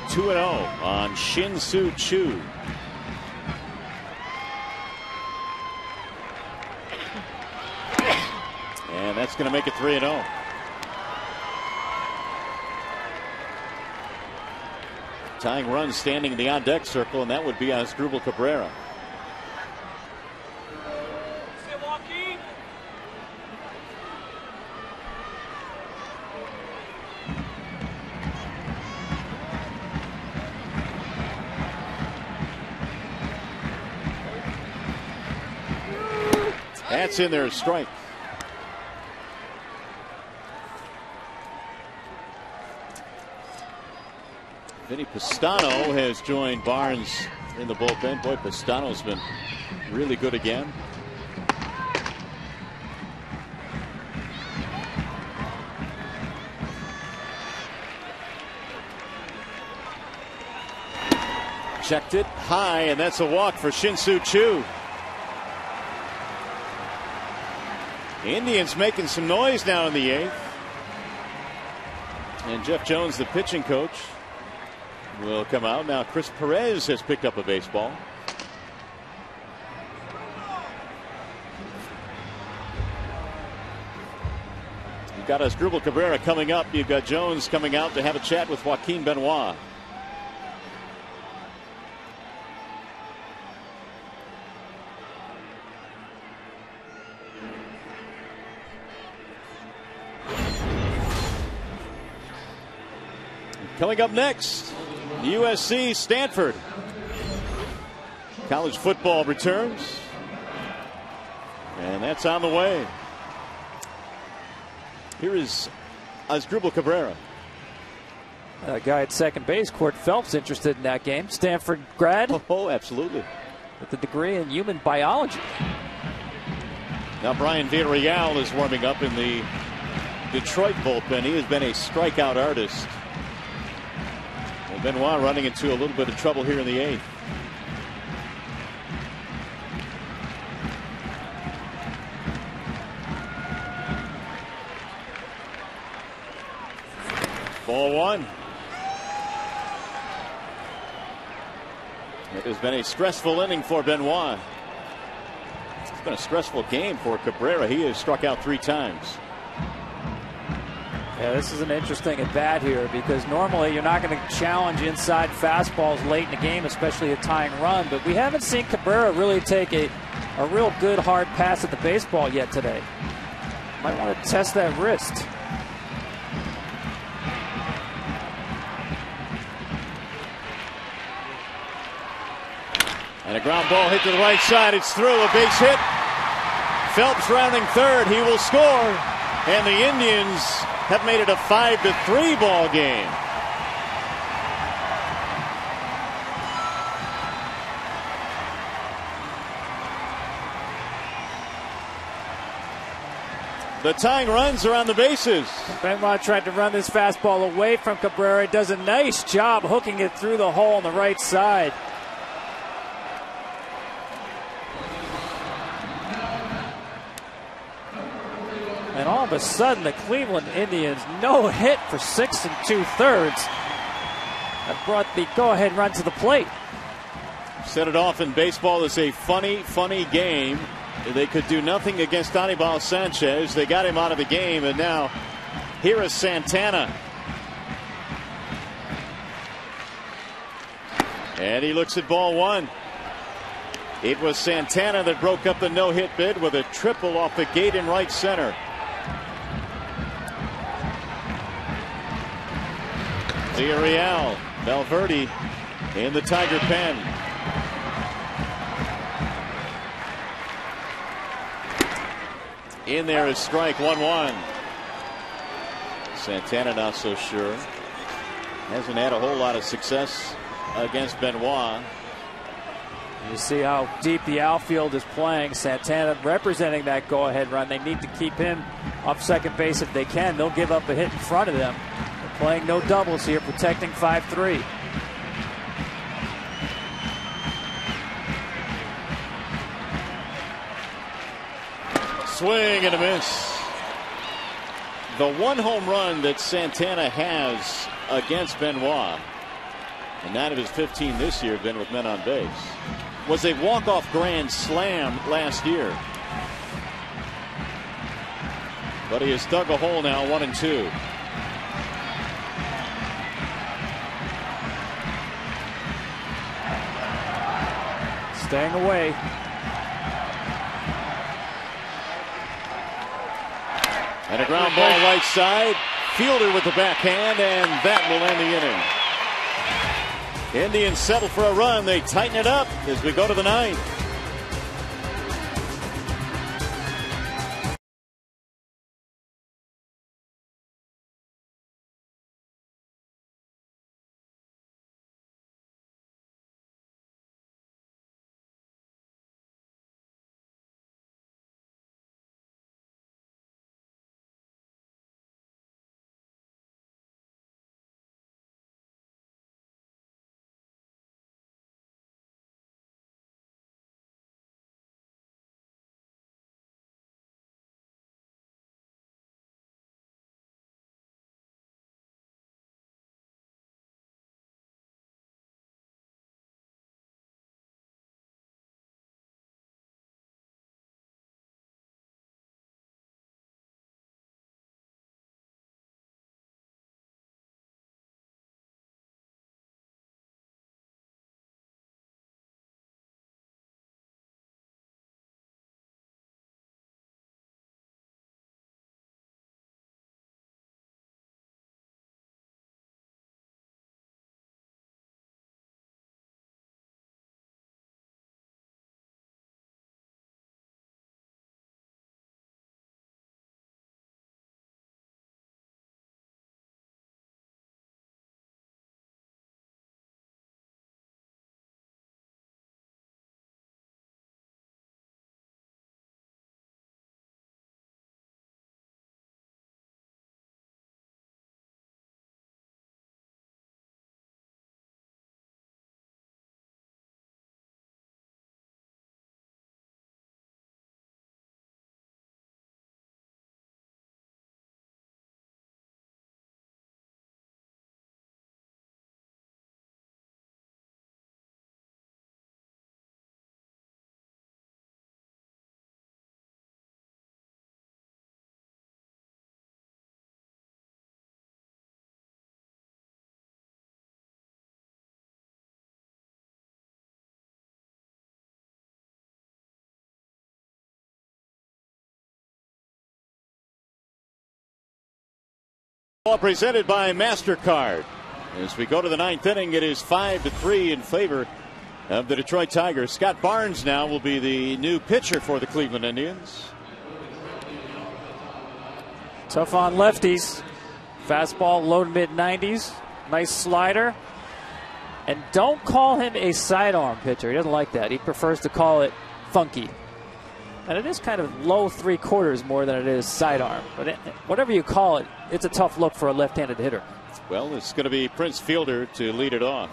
Two 2-0 on Shin-Soo Choo. And that's going to make it 3-0. Tying run standing in the on-deck circle, and that would be Asdrubal Cabrera. That's in there, a strike. Vinny Pistano has joined Barnes in the bullpen. Boy, Pistano's been really good again. Checked it high, and that's a walk for Shin-Soo Choo. Indians making some noise now in the 8th. And Jeff Jones, the pitching coach, will come out. Now Chris Perez has picked up a baseball. You've got Asdrubal Cabrera coming up. You've got Jones coming out to have a chat with Joaquin Benoit. Coming up next, USC Stanford. College football returns, and that's on the way. Here is Asdrubal Cabrera. A guy at second base, Court Phelps, interested in that game. Stanford grad. Oh, absolutely. With a degree in human biology. Now Brian Villarreal is warming up in the Detroit bullpen. He has been a strikeout artist. And Benoit running into a little bit of trouble here in the 8th. Ball 1. It has been a stressful inning for Benoit. It's been a stressful game for Cabrera. He has struck out 3 times. Yeah, this is an interesting at bat here because normally you're not going to challenge inside fastballs late in the game, especially a tying run. But we haven't seen Cabrera really take a real good hard pass at the baseball yet today. Might want to test that wrist. And a ground ball hit to the right side. It's through. A base hit. Phelps rounding third. He will score. And the Indians have made it a 5-3 ball game. The tying runs are on the bases. Benoit tried to run this fastball away from Cabrera. Does a nice job hooking it through the hole on the right side. And all of a sudden, the Cleveland Indians no hit for 6 2/3. That brought the go-ahead run to the plate. Set it off in baseball as a funny game. They could do nothing against Anibal Sanchez. They got him out of the game, and now here is Santana. And he looks at ball 1. It was Santana that broke up the no-hit bid with a triple off the gate in right center. Villarreal, Valverde in the Tiger pen. In there is strike 1-1. Santana not so sure. Hasn't had a whole lot of success against Benoit. You see how deep the outfield is playing. Santana representing that go-ahead run. They need to keep him off second base if they can. They'll give up a hit in front of them. They're playing no doubles here, protecting 5-3. Swing and a miss. The one home run that Santana has against Benoit, and 9 of his 15 this year have been with men on base, was a walk-off grand slam last year. But he has dug a hole now, 1-2. Staying away. And a ground ball right side. Fielder with the backhand, and that will end the inning. Indians settle for a run. They tighten it up as we go to the 9th. Ball presented by MasterCard. As we go to the ninth inning, it is 5-3 in favor of the Detroit Tigers. Scott Barnes now will be the new pitcher for the Cleveland Indians. Tough on lefties. Fastball low to mid-90s. Nice slider. And don't call him a sidearm pitcher. He doesn't like that. He prefers to call it funky. And it is kind of low three-quarters more than it is sidearm. But whatever you call it, it's a tough look for a left-handed hitter. Well, it's going to be Prince Fielder to lead it off.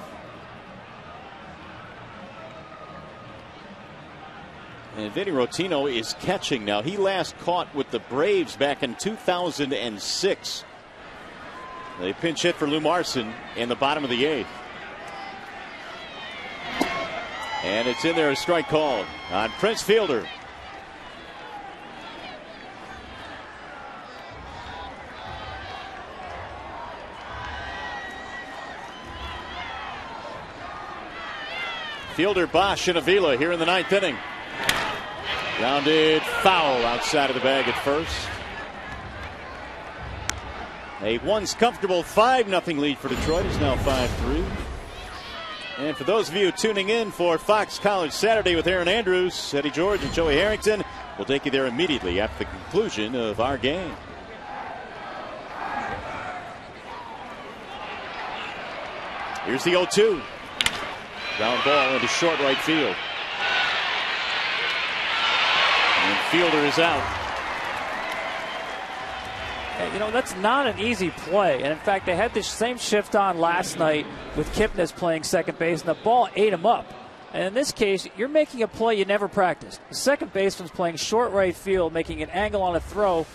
And Vinny Rotino is catching now. He last caught with the Braves back in 2006. They pinch hit for Lou Marson in the bottom of the eighth. And it's in there, a strike called on Prince Fielder. Fielder, Bosch, and Avila here in the ninth inning. Grounded foul outside of the bag at first. A once comfortable 5-0 lead for Detroit is now 5-3. And for those of you tuning in for Fox College Saturday with Aaron Andrews, Eddie George, and Joey Harrington, we'll take you there immediately after the conclusion of our game. Here's the 0-2. Ground ball into short right field. And Fielder is out. You know, that's not an easy play. And in fact, they had this same shift on last night with Kipnis playing second base, and the ball ate him up. And in this case, you're making a play you never practiced. The second baseman's playing short right field, making an angle on a throw.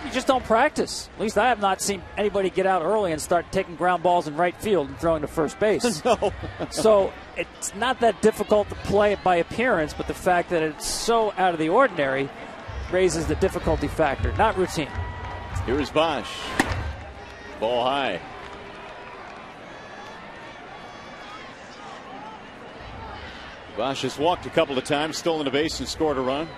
You just don't practice. At least I have not seen anybody get out early and start taking ground balls in right field and throwing to first base. No. So it's not that difficult to play it by appearance, but the fact that it's so out of the ordinary raises the difficulty factor, not routine. Here is Bosch. Ball high. Bosch has walked a couple of times, stolen a base, and scored a run.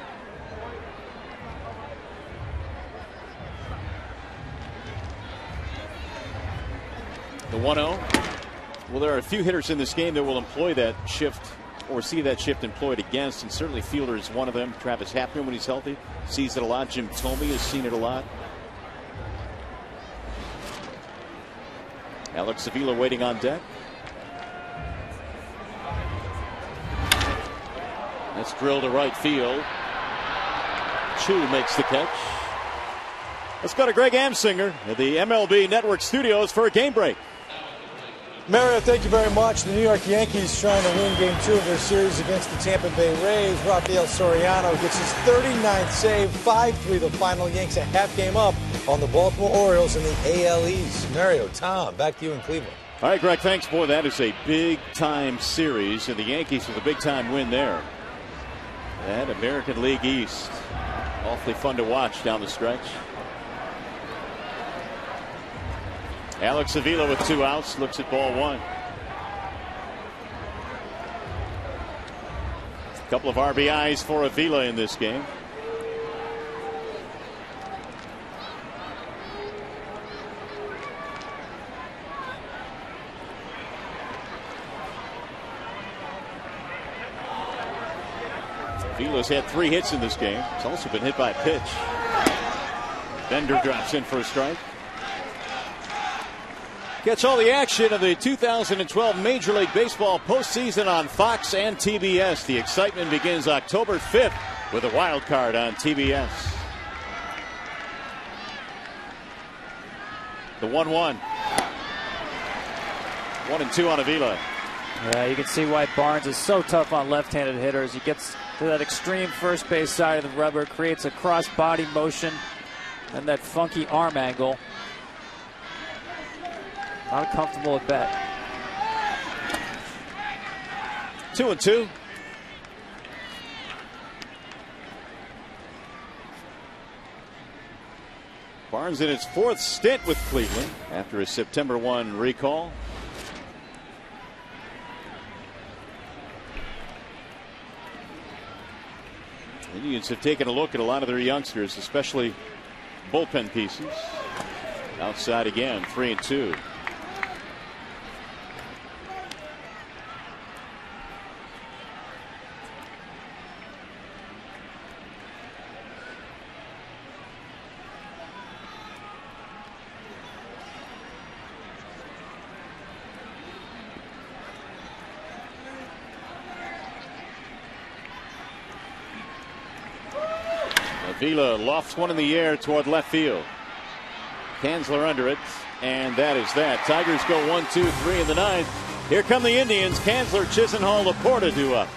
The 1-0. Well, there are a few hitters in this game that will employ that shift or see that shift employed against, and certainly Fielder is one of them. Travis Hafner, when he's healthy, sees it a lot. Jim Thome has seen it a lot. Alex Avila waiting on deck. That's drilled to right field. Chu makes the catch. Let's go to Greg Amsinger at the MLB Network studios for a game break. Mario, thank you very much. The New York Yankees trying to win Game 2 of their series against the Tampa Bay Rays. Rafael Soriano gets his 39th save, 5-3 the final. Yanks a half game up on the Baltimore Orioles in the AL East. Mario, Tom, back to you in Cleveland. All right, Greg, thanks. Boy, that is a big-time series, and the Yankees with a big-time win there. And American League East. Awfully fun to watch down the stretch. Alex Avila with 2 outs, looks at ball 1. A couple of RBIs for Avila in this game. Avila's had 3 hits in this game. He's also been hit by a pitch. Bender drops in for a strike. Catch all the action of the 2012 Major League Baseball postseason on Fox and TBS. The excitement begins October 5th with a wild card on TBS. The 1-1. 1-2 on Avila. Yeah, you can see why Barnes is so tough on left-handed hitters. He gets to that extreme first base side of the rubber, creates a cross-body motion, and that funky arm angle. Not a comfortable at bat. 2-2. Barnes in its 4th stint with Cleveland after his September 1 recall. Indians have taken a look at a lot of their youngsters, especially bullpen pieces. Outside again, 3-2. Avila lofts one in the air toward left field. Kanzler under it, and that is that. Tigers go 1-2-3 in the ninth. Here come the Indians. Kanzler, Chisenhall, Laporta due up.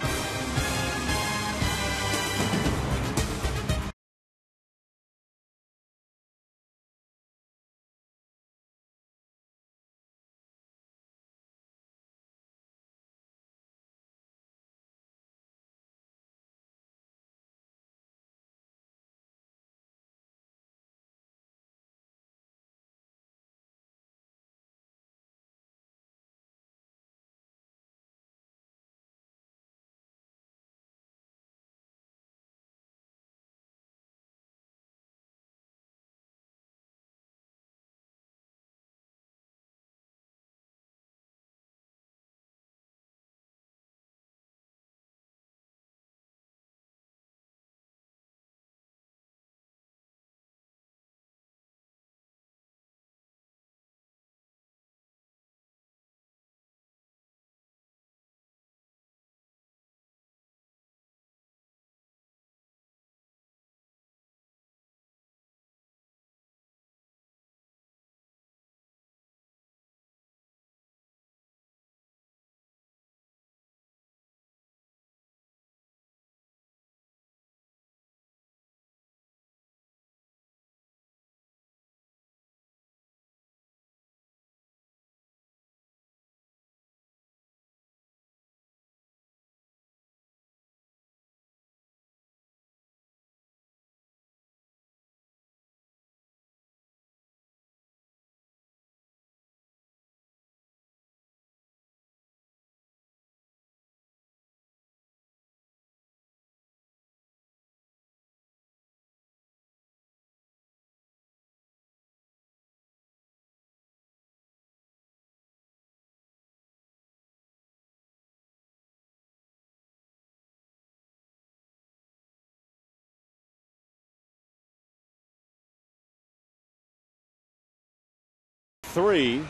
Three.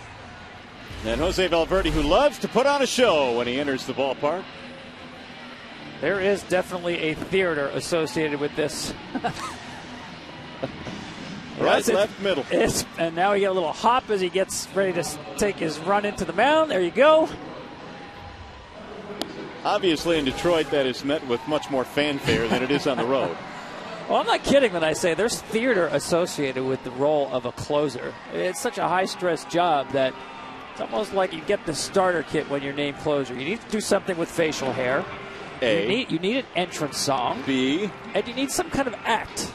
And Jose Valverde, who loves to put on a show when he enters the ballpark. There is definitely a theater associated with this. Right, left, middle. And now he got a little hop as he gets ready to take his run into the mound. There you go. Obviously, in Detroit, that is met with much more fanfare than it is on the road. Well, I'm not kidding when I say there's theater associated with the role of a closer. It's such a high-stress job that it's almost like you get the starter kit when you're named closer. You need to do something with facial hair. A. You need an entrance song. B. And you need some kind of act.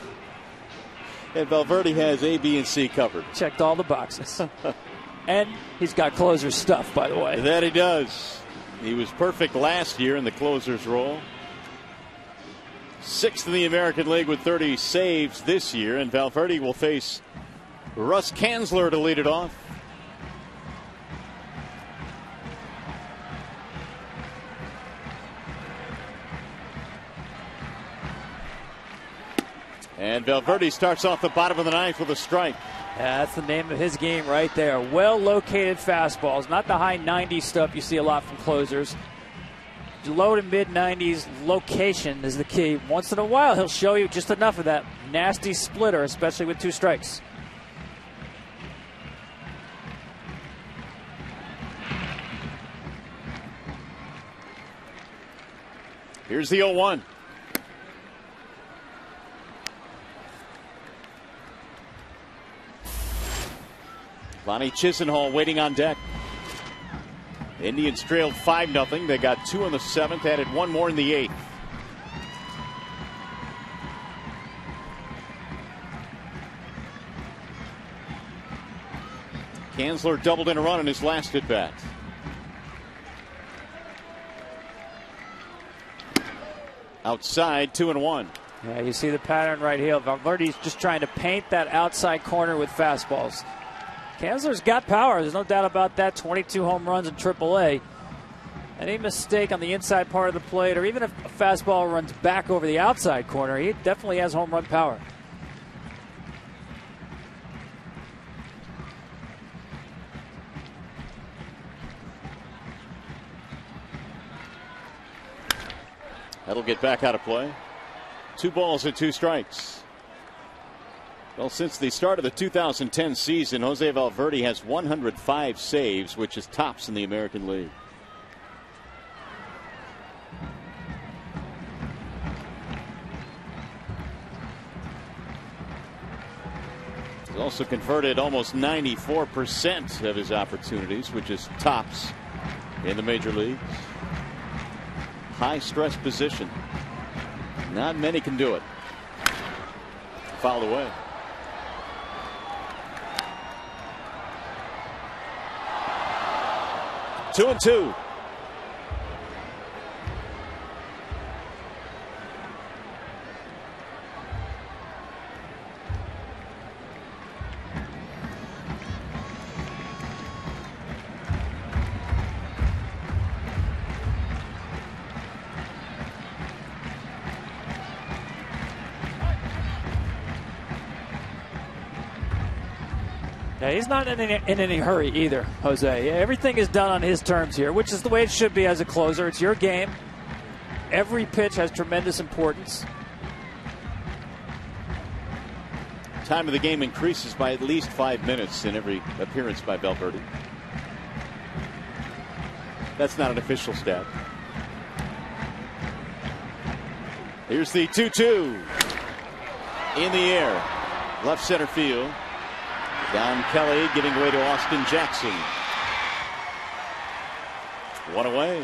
And Valverde has A, B, and C covered. Checked all the boxes. And he's got closer stuff, by the way. That he does. He was perfect last year in the closer's role. Sixth in the American League with 30 saves this year. And Valverde will face Russ Kanzler to lead it off. And Valverde starts off the bottom of the ninth with a strike. Yeah, that's the name of his game right there. Well-located fastballs, not the high 90s stuff you see a lot from closers. Low to mid-90s location is the key. Once in a while, he'll show you just enough of that nasty splitter, especially with two strikes. Here's the 0-1. Lonnie Chisenhall waiting on deck. The Indians trailed 5-0. They got 2 in the 7th, added 1 more in the 8th. Kanzler doubled in a run in his last at bat. Outside, 2-1. Yeah, you see the pattern right here. Valverde's just trying to paint that outside corner with fastballs. Kanzler's got power. There's no doubt about that. 22 home runs in AAA. Any mistake on the inside part of the plate, or even if a fastball runs back over the outside corner, he definitely has home run power. That'll get back out of play. 2 balls and 2 strikes. Well, since the start of the 2010 season, Jose Valverde has 105 saves, which is tops in the American League. He's also converted almost 94% of his opportunities, which is tops in the major leagues. High stress position. Not many can do it. Fouled away. Two and two. Yeah, he's not in any hurry either, Jose. Everything is done on his terms here, which is the way it should be as a closer. It's your game. Every pitch has tremendous importance. Time of the game increases by at least 5 minutes in every appearance by Valverde. That's not an official stat. Here's the 2-2. In the air. Left center field. Down Kelly, giving way to Austin Jackson. One away.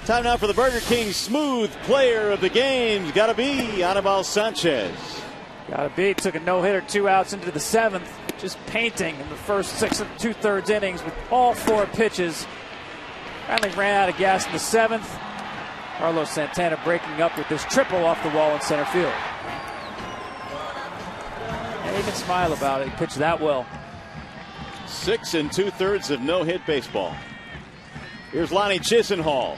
Time now for the Burger King Smooth Player of the Game. Gotta be Anibal Sanchez. Gotta be. Took a no-hitter, 2 outs into the 7th. Just painting in the first 6 2/3 innings with all 4 pitches. Finally ran out of gas in the 7th. Carlos Santana breaking up with this triple off the wall in center field. He can smile about it. He pitched that well. 6 2/3 of no-hit baseball. Here's Lonnie Chisenhall.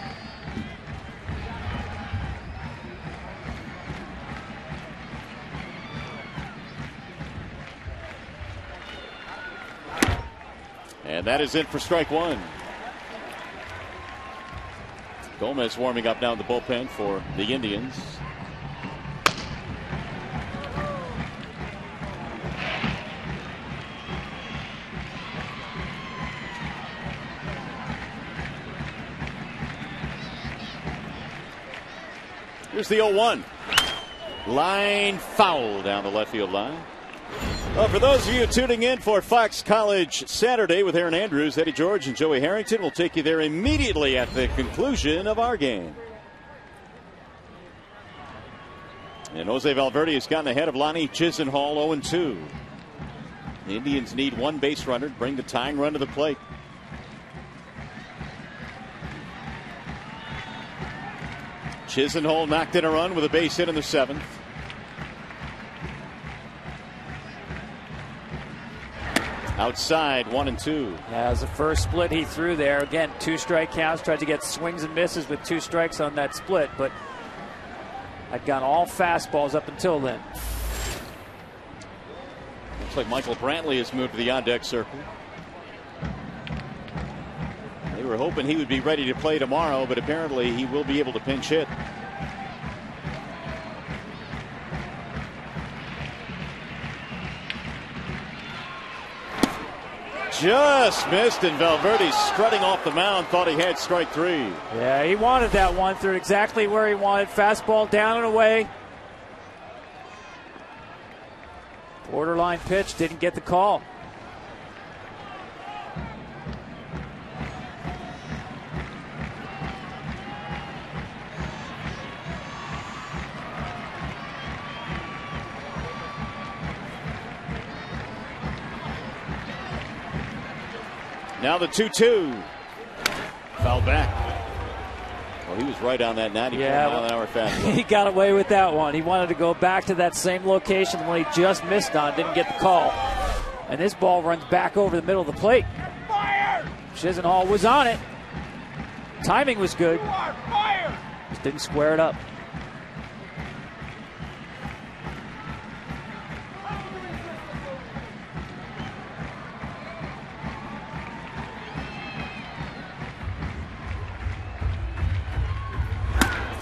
And that is it for strike 1. Gomez warming up now in the bullpen for the Indians. Here's the 0-1. Line foul down the left field line. Well, for those of you tuning in for Fox College Saturday with Aaron Andrews, Eddie George, and Joey Harrington, will take you there immediately at the conclusion of our game. And Jose Valverde has gotten ahead of Lonnie Chisenhall 0-2. The Indians need 1 base runner to bring the tying run to the plate. Chisenhall knocked in a run with a base hit in the 7th. Outside, 1-2. Yeah, as the first split he threw there. Again, 2 strike counts. Tried to get swings and misses with 2 strikes on that split, but I'd gone all fastballs up until then. Looks like Michael Brantley has moved to the on-deck circle. They were hoping he would be ready to play tomorrow, but apparently he will be able to pinch hit. Just missed, and Valverde strutting off the mound thought he had strike 3. Yeah, he wanted that one, threw it exactly where he wanted. Fastball down and away. Borderline pitch, didn't get the call. Now the 2-2. Fouled back. Well, he was right on that 94-mile-an-hour fastball. He got away with that one. He wanted to go back to that same location when he just missed on. Didn't get the call. And this ball runs back over the middle of the plate. Chisenhall was on it. Timing was good. Just didn't square it up.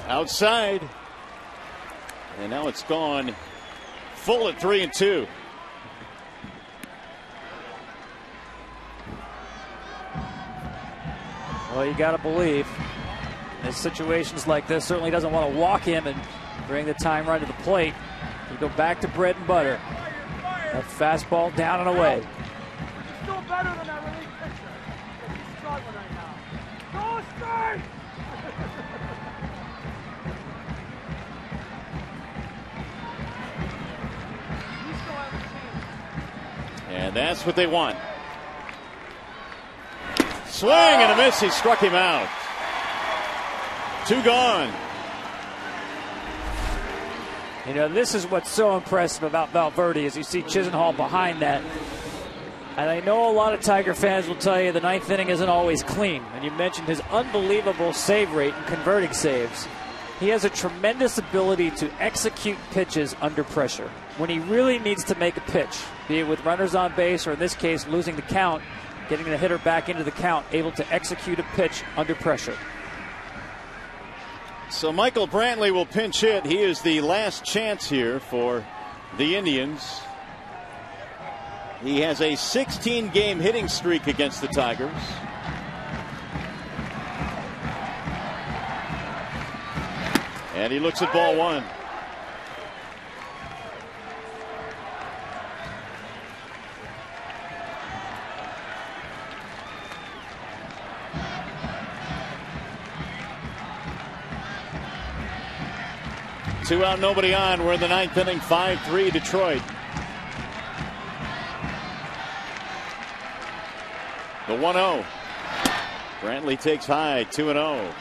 Outside. And now it's gone full at 3-2. Well, you got to believe in situations like this, certainly doesn't want to walk him and bring the time right to the plate. You go back to bread and butter. That fastball down and away. He's still better than that relief pitcher. He's struggling right now. Go straight! And that's what they want. Swing and a miss. He struck him out. 2 gone. You know, this is what's so impressive about Valverde is you see Chisenhall behind that. And I know a lot of Tiger fans will tell you the 9th inning isn't always clean. And you mentioned his unbelievable save rate and converting saves. He has a tremendous ability to execute pitches under pressure. When he really needs to make a pitch, be it with runners on base or in this case losing the count, getting the hitter back into the count, able to execute a pitch under pressure. So Michael Brantley will pinch hit. He is the last chance here for the Indians. He has a 16-game hitting streak against the Tigers. And he looks at ball 1. Two out, nobody on. We're in the 9th inning, 5-3 Detroit. The 1-0. Brantley takes high, 2-0.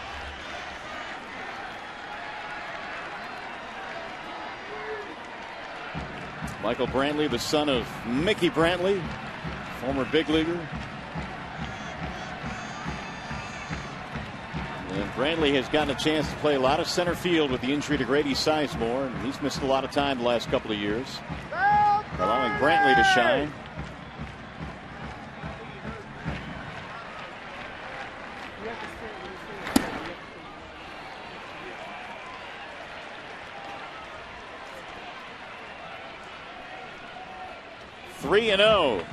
Michael Brantley, the son of Mickey Brantley, former big leaguer. And Brantley has gotten a chance to play a lot of center field with the injury to Grady Sizemore, and he's missed a lot of time the last couple of years, allowing Brantley to shine. Three and 0.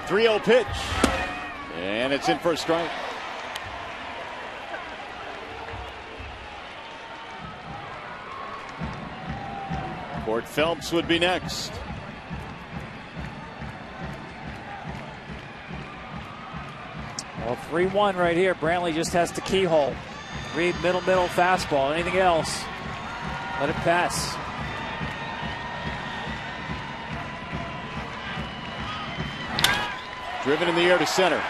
.30 pitch, and it's in for a strike. Court Phelps would be next. Well, 3-1 right here. Brantley just has to keyhole. Read middle fastball. Anything else, let it pass. Driven in the air to center.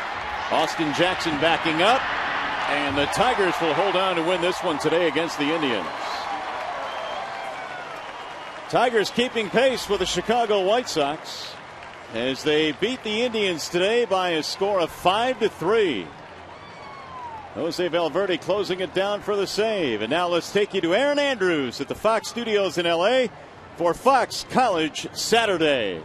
Austin Jackson backing up, and the Tigers will hold on to win this one today against the Indians. Tigers keeping pace with the Chicago White Sox as they beat the Indians today by a score of 5-3. Jose Valverde closing it down for the save. And now let's take you to Aaron Andrews at the Fox Studios in LA for Fox College Saturday.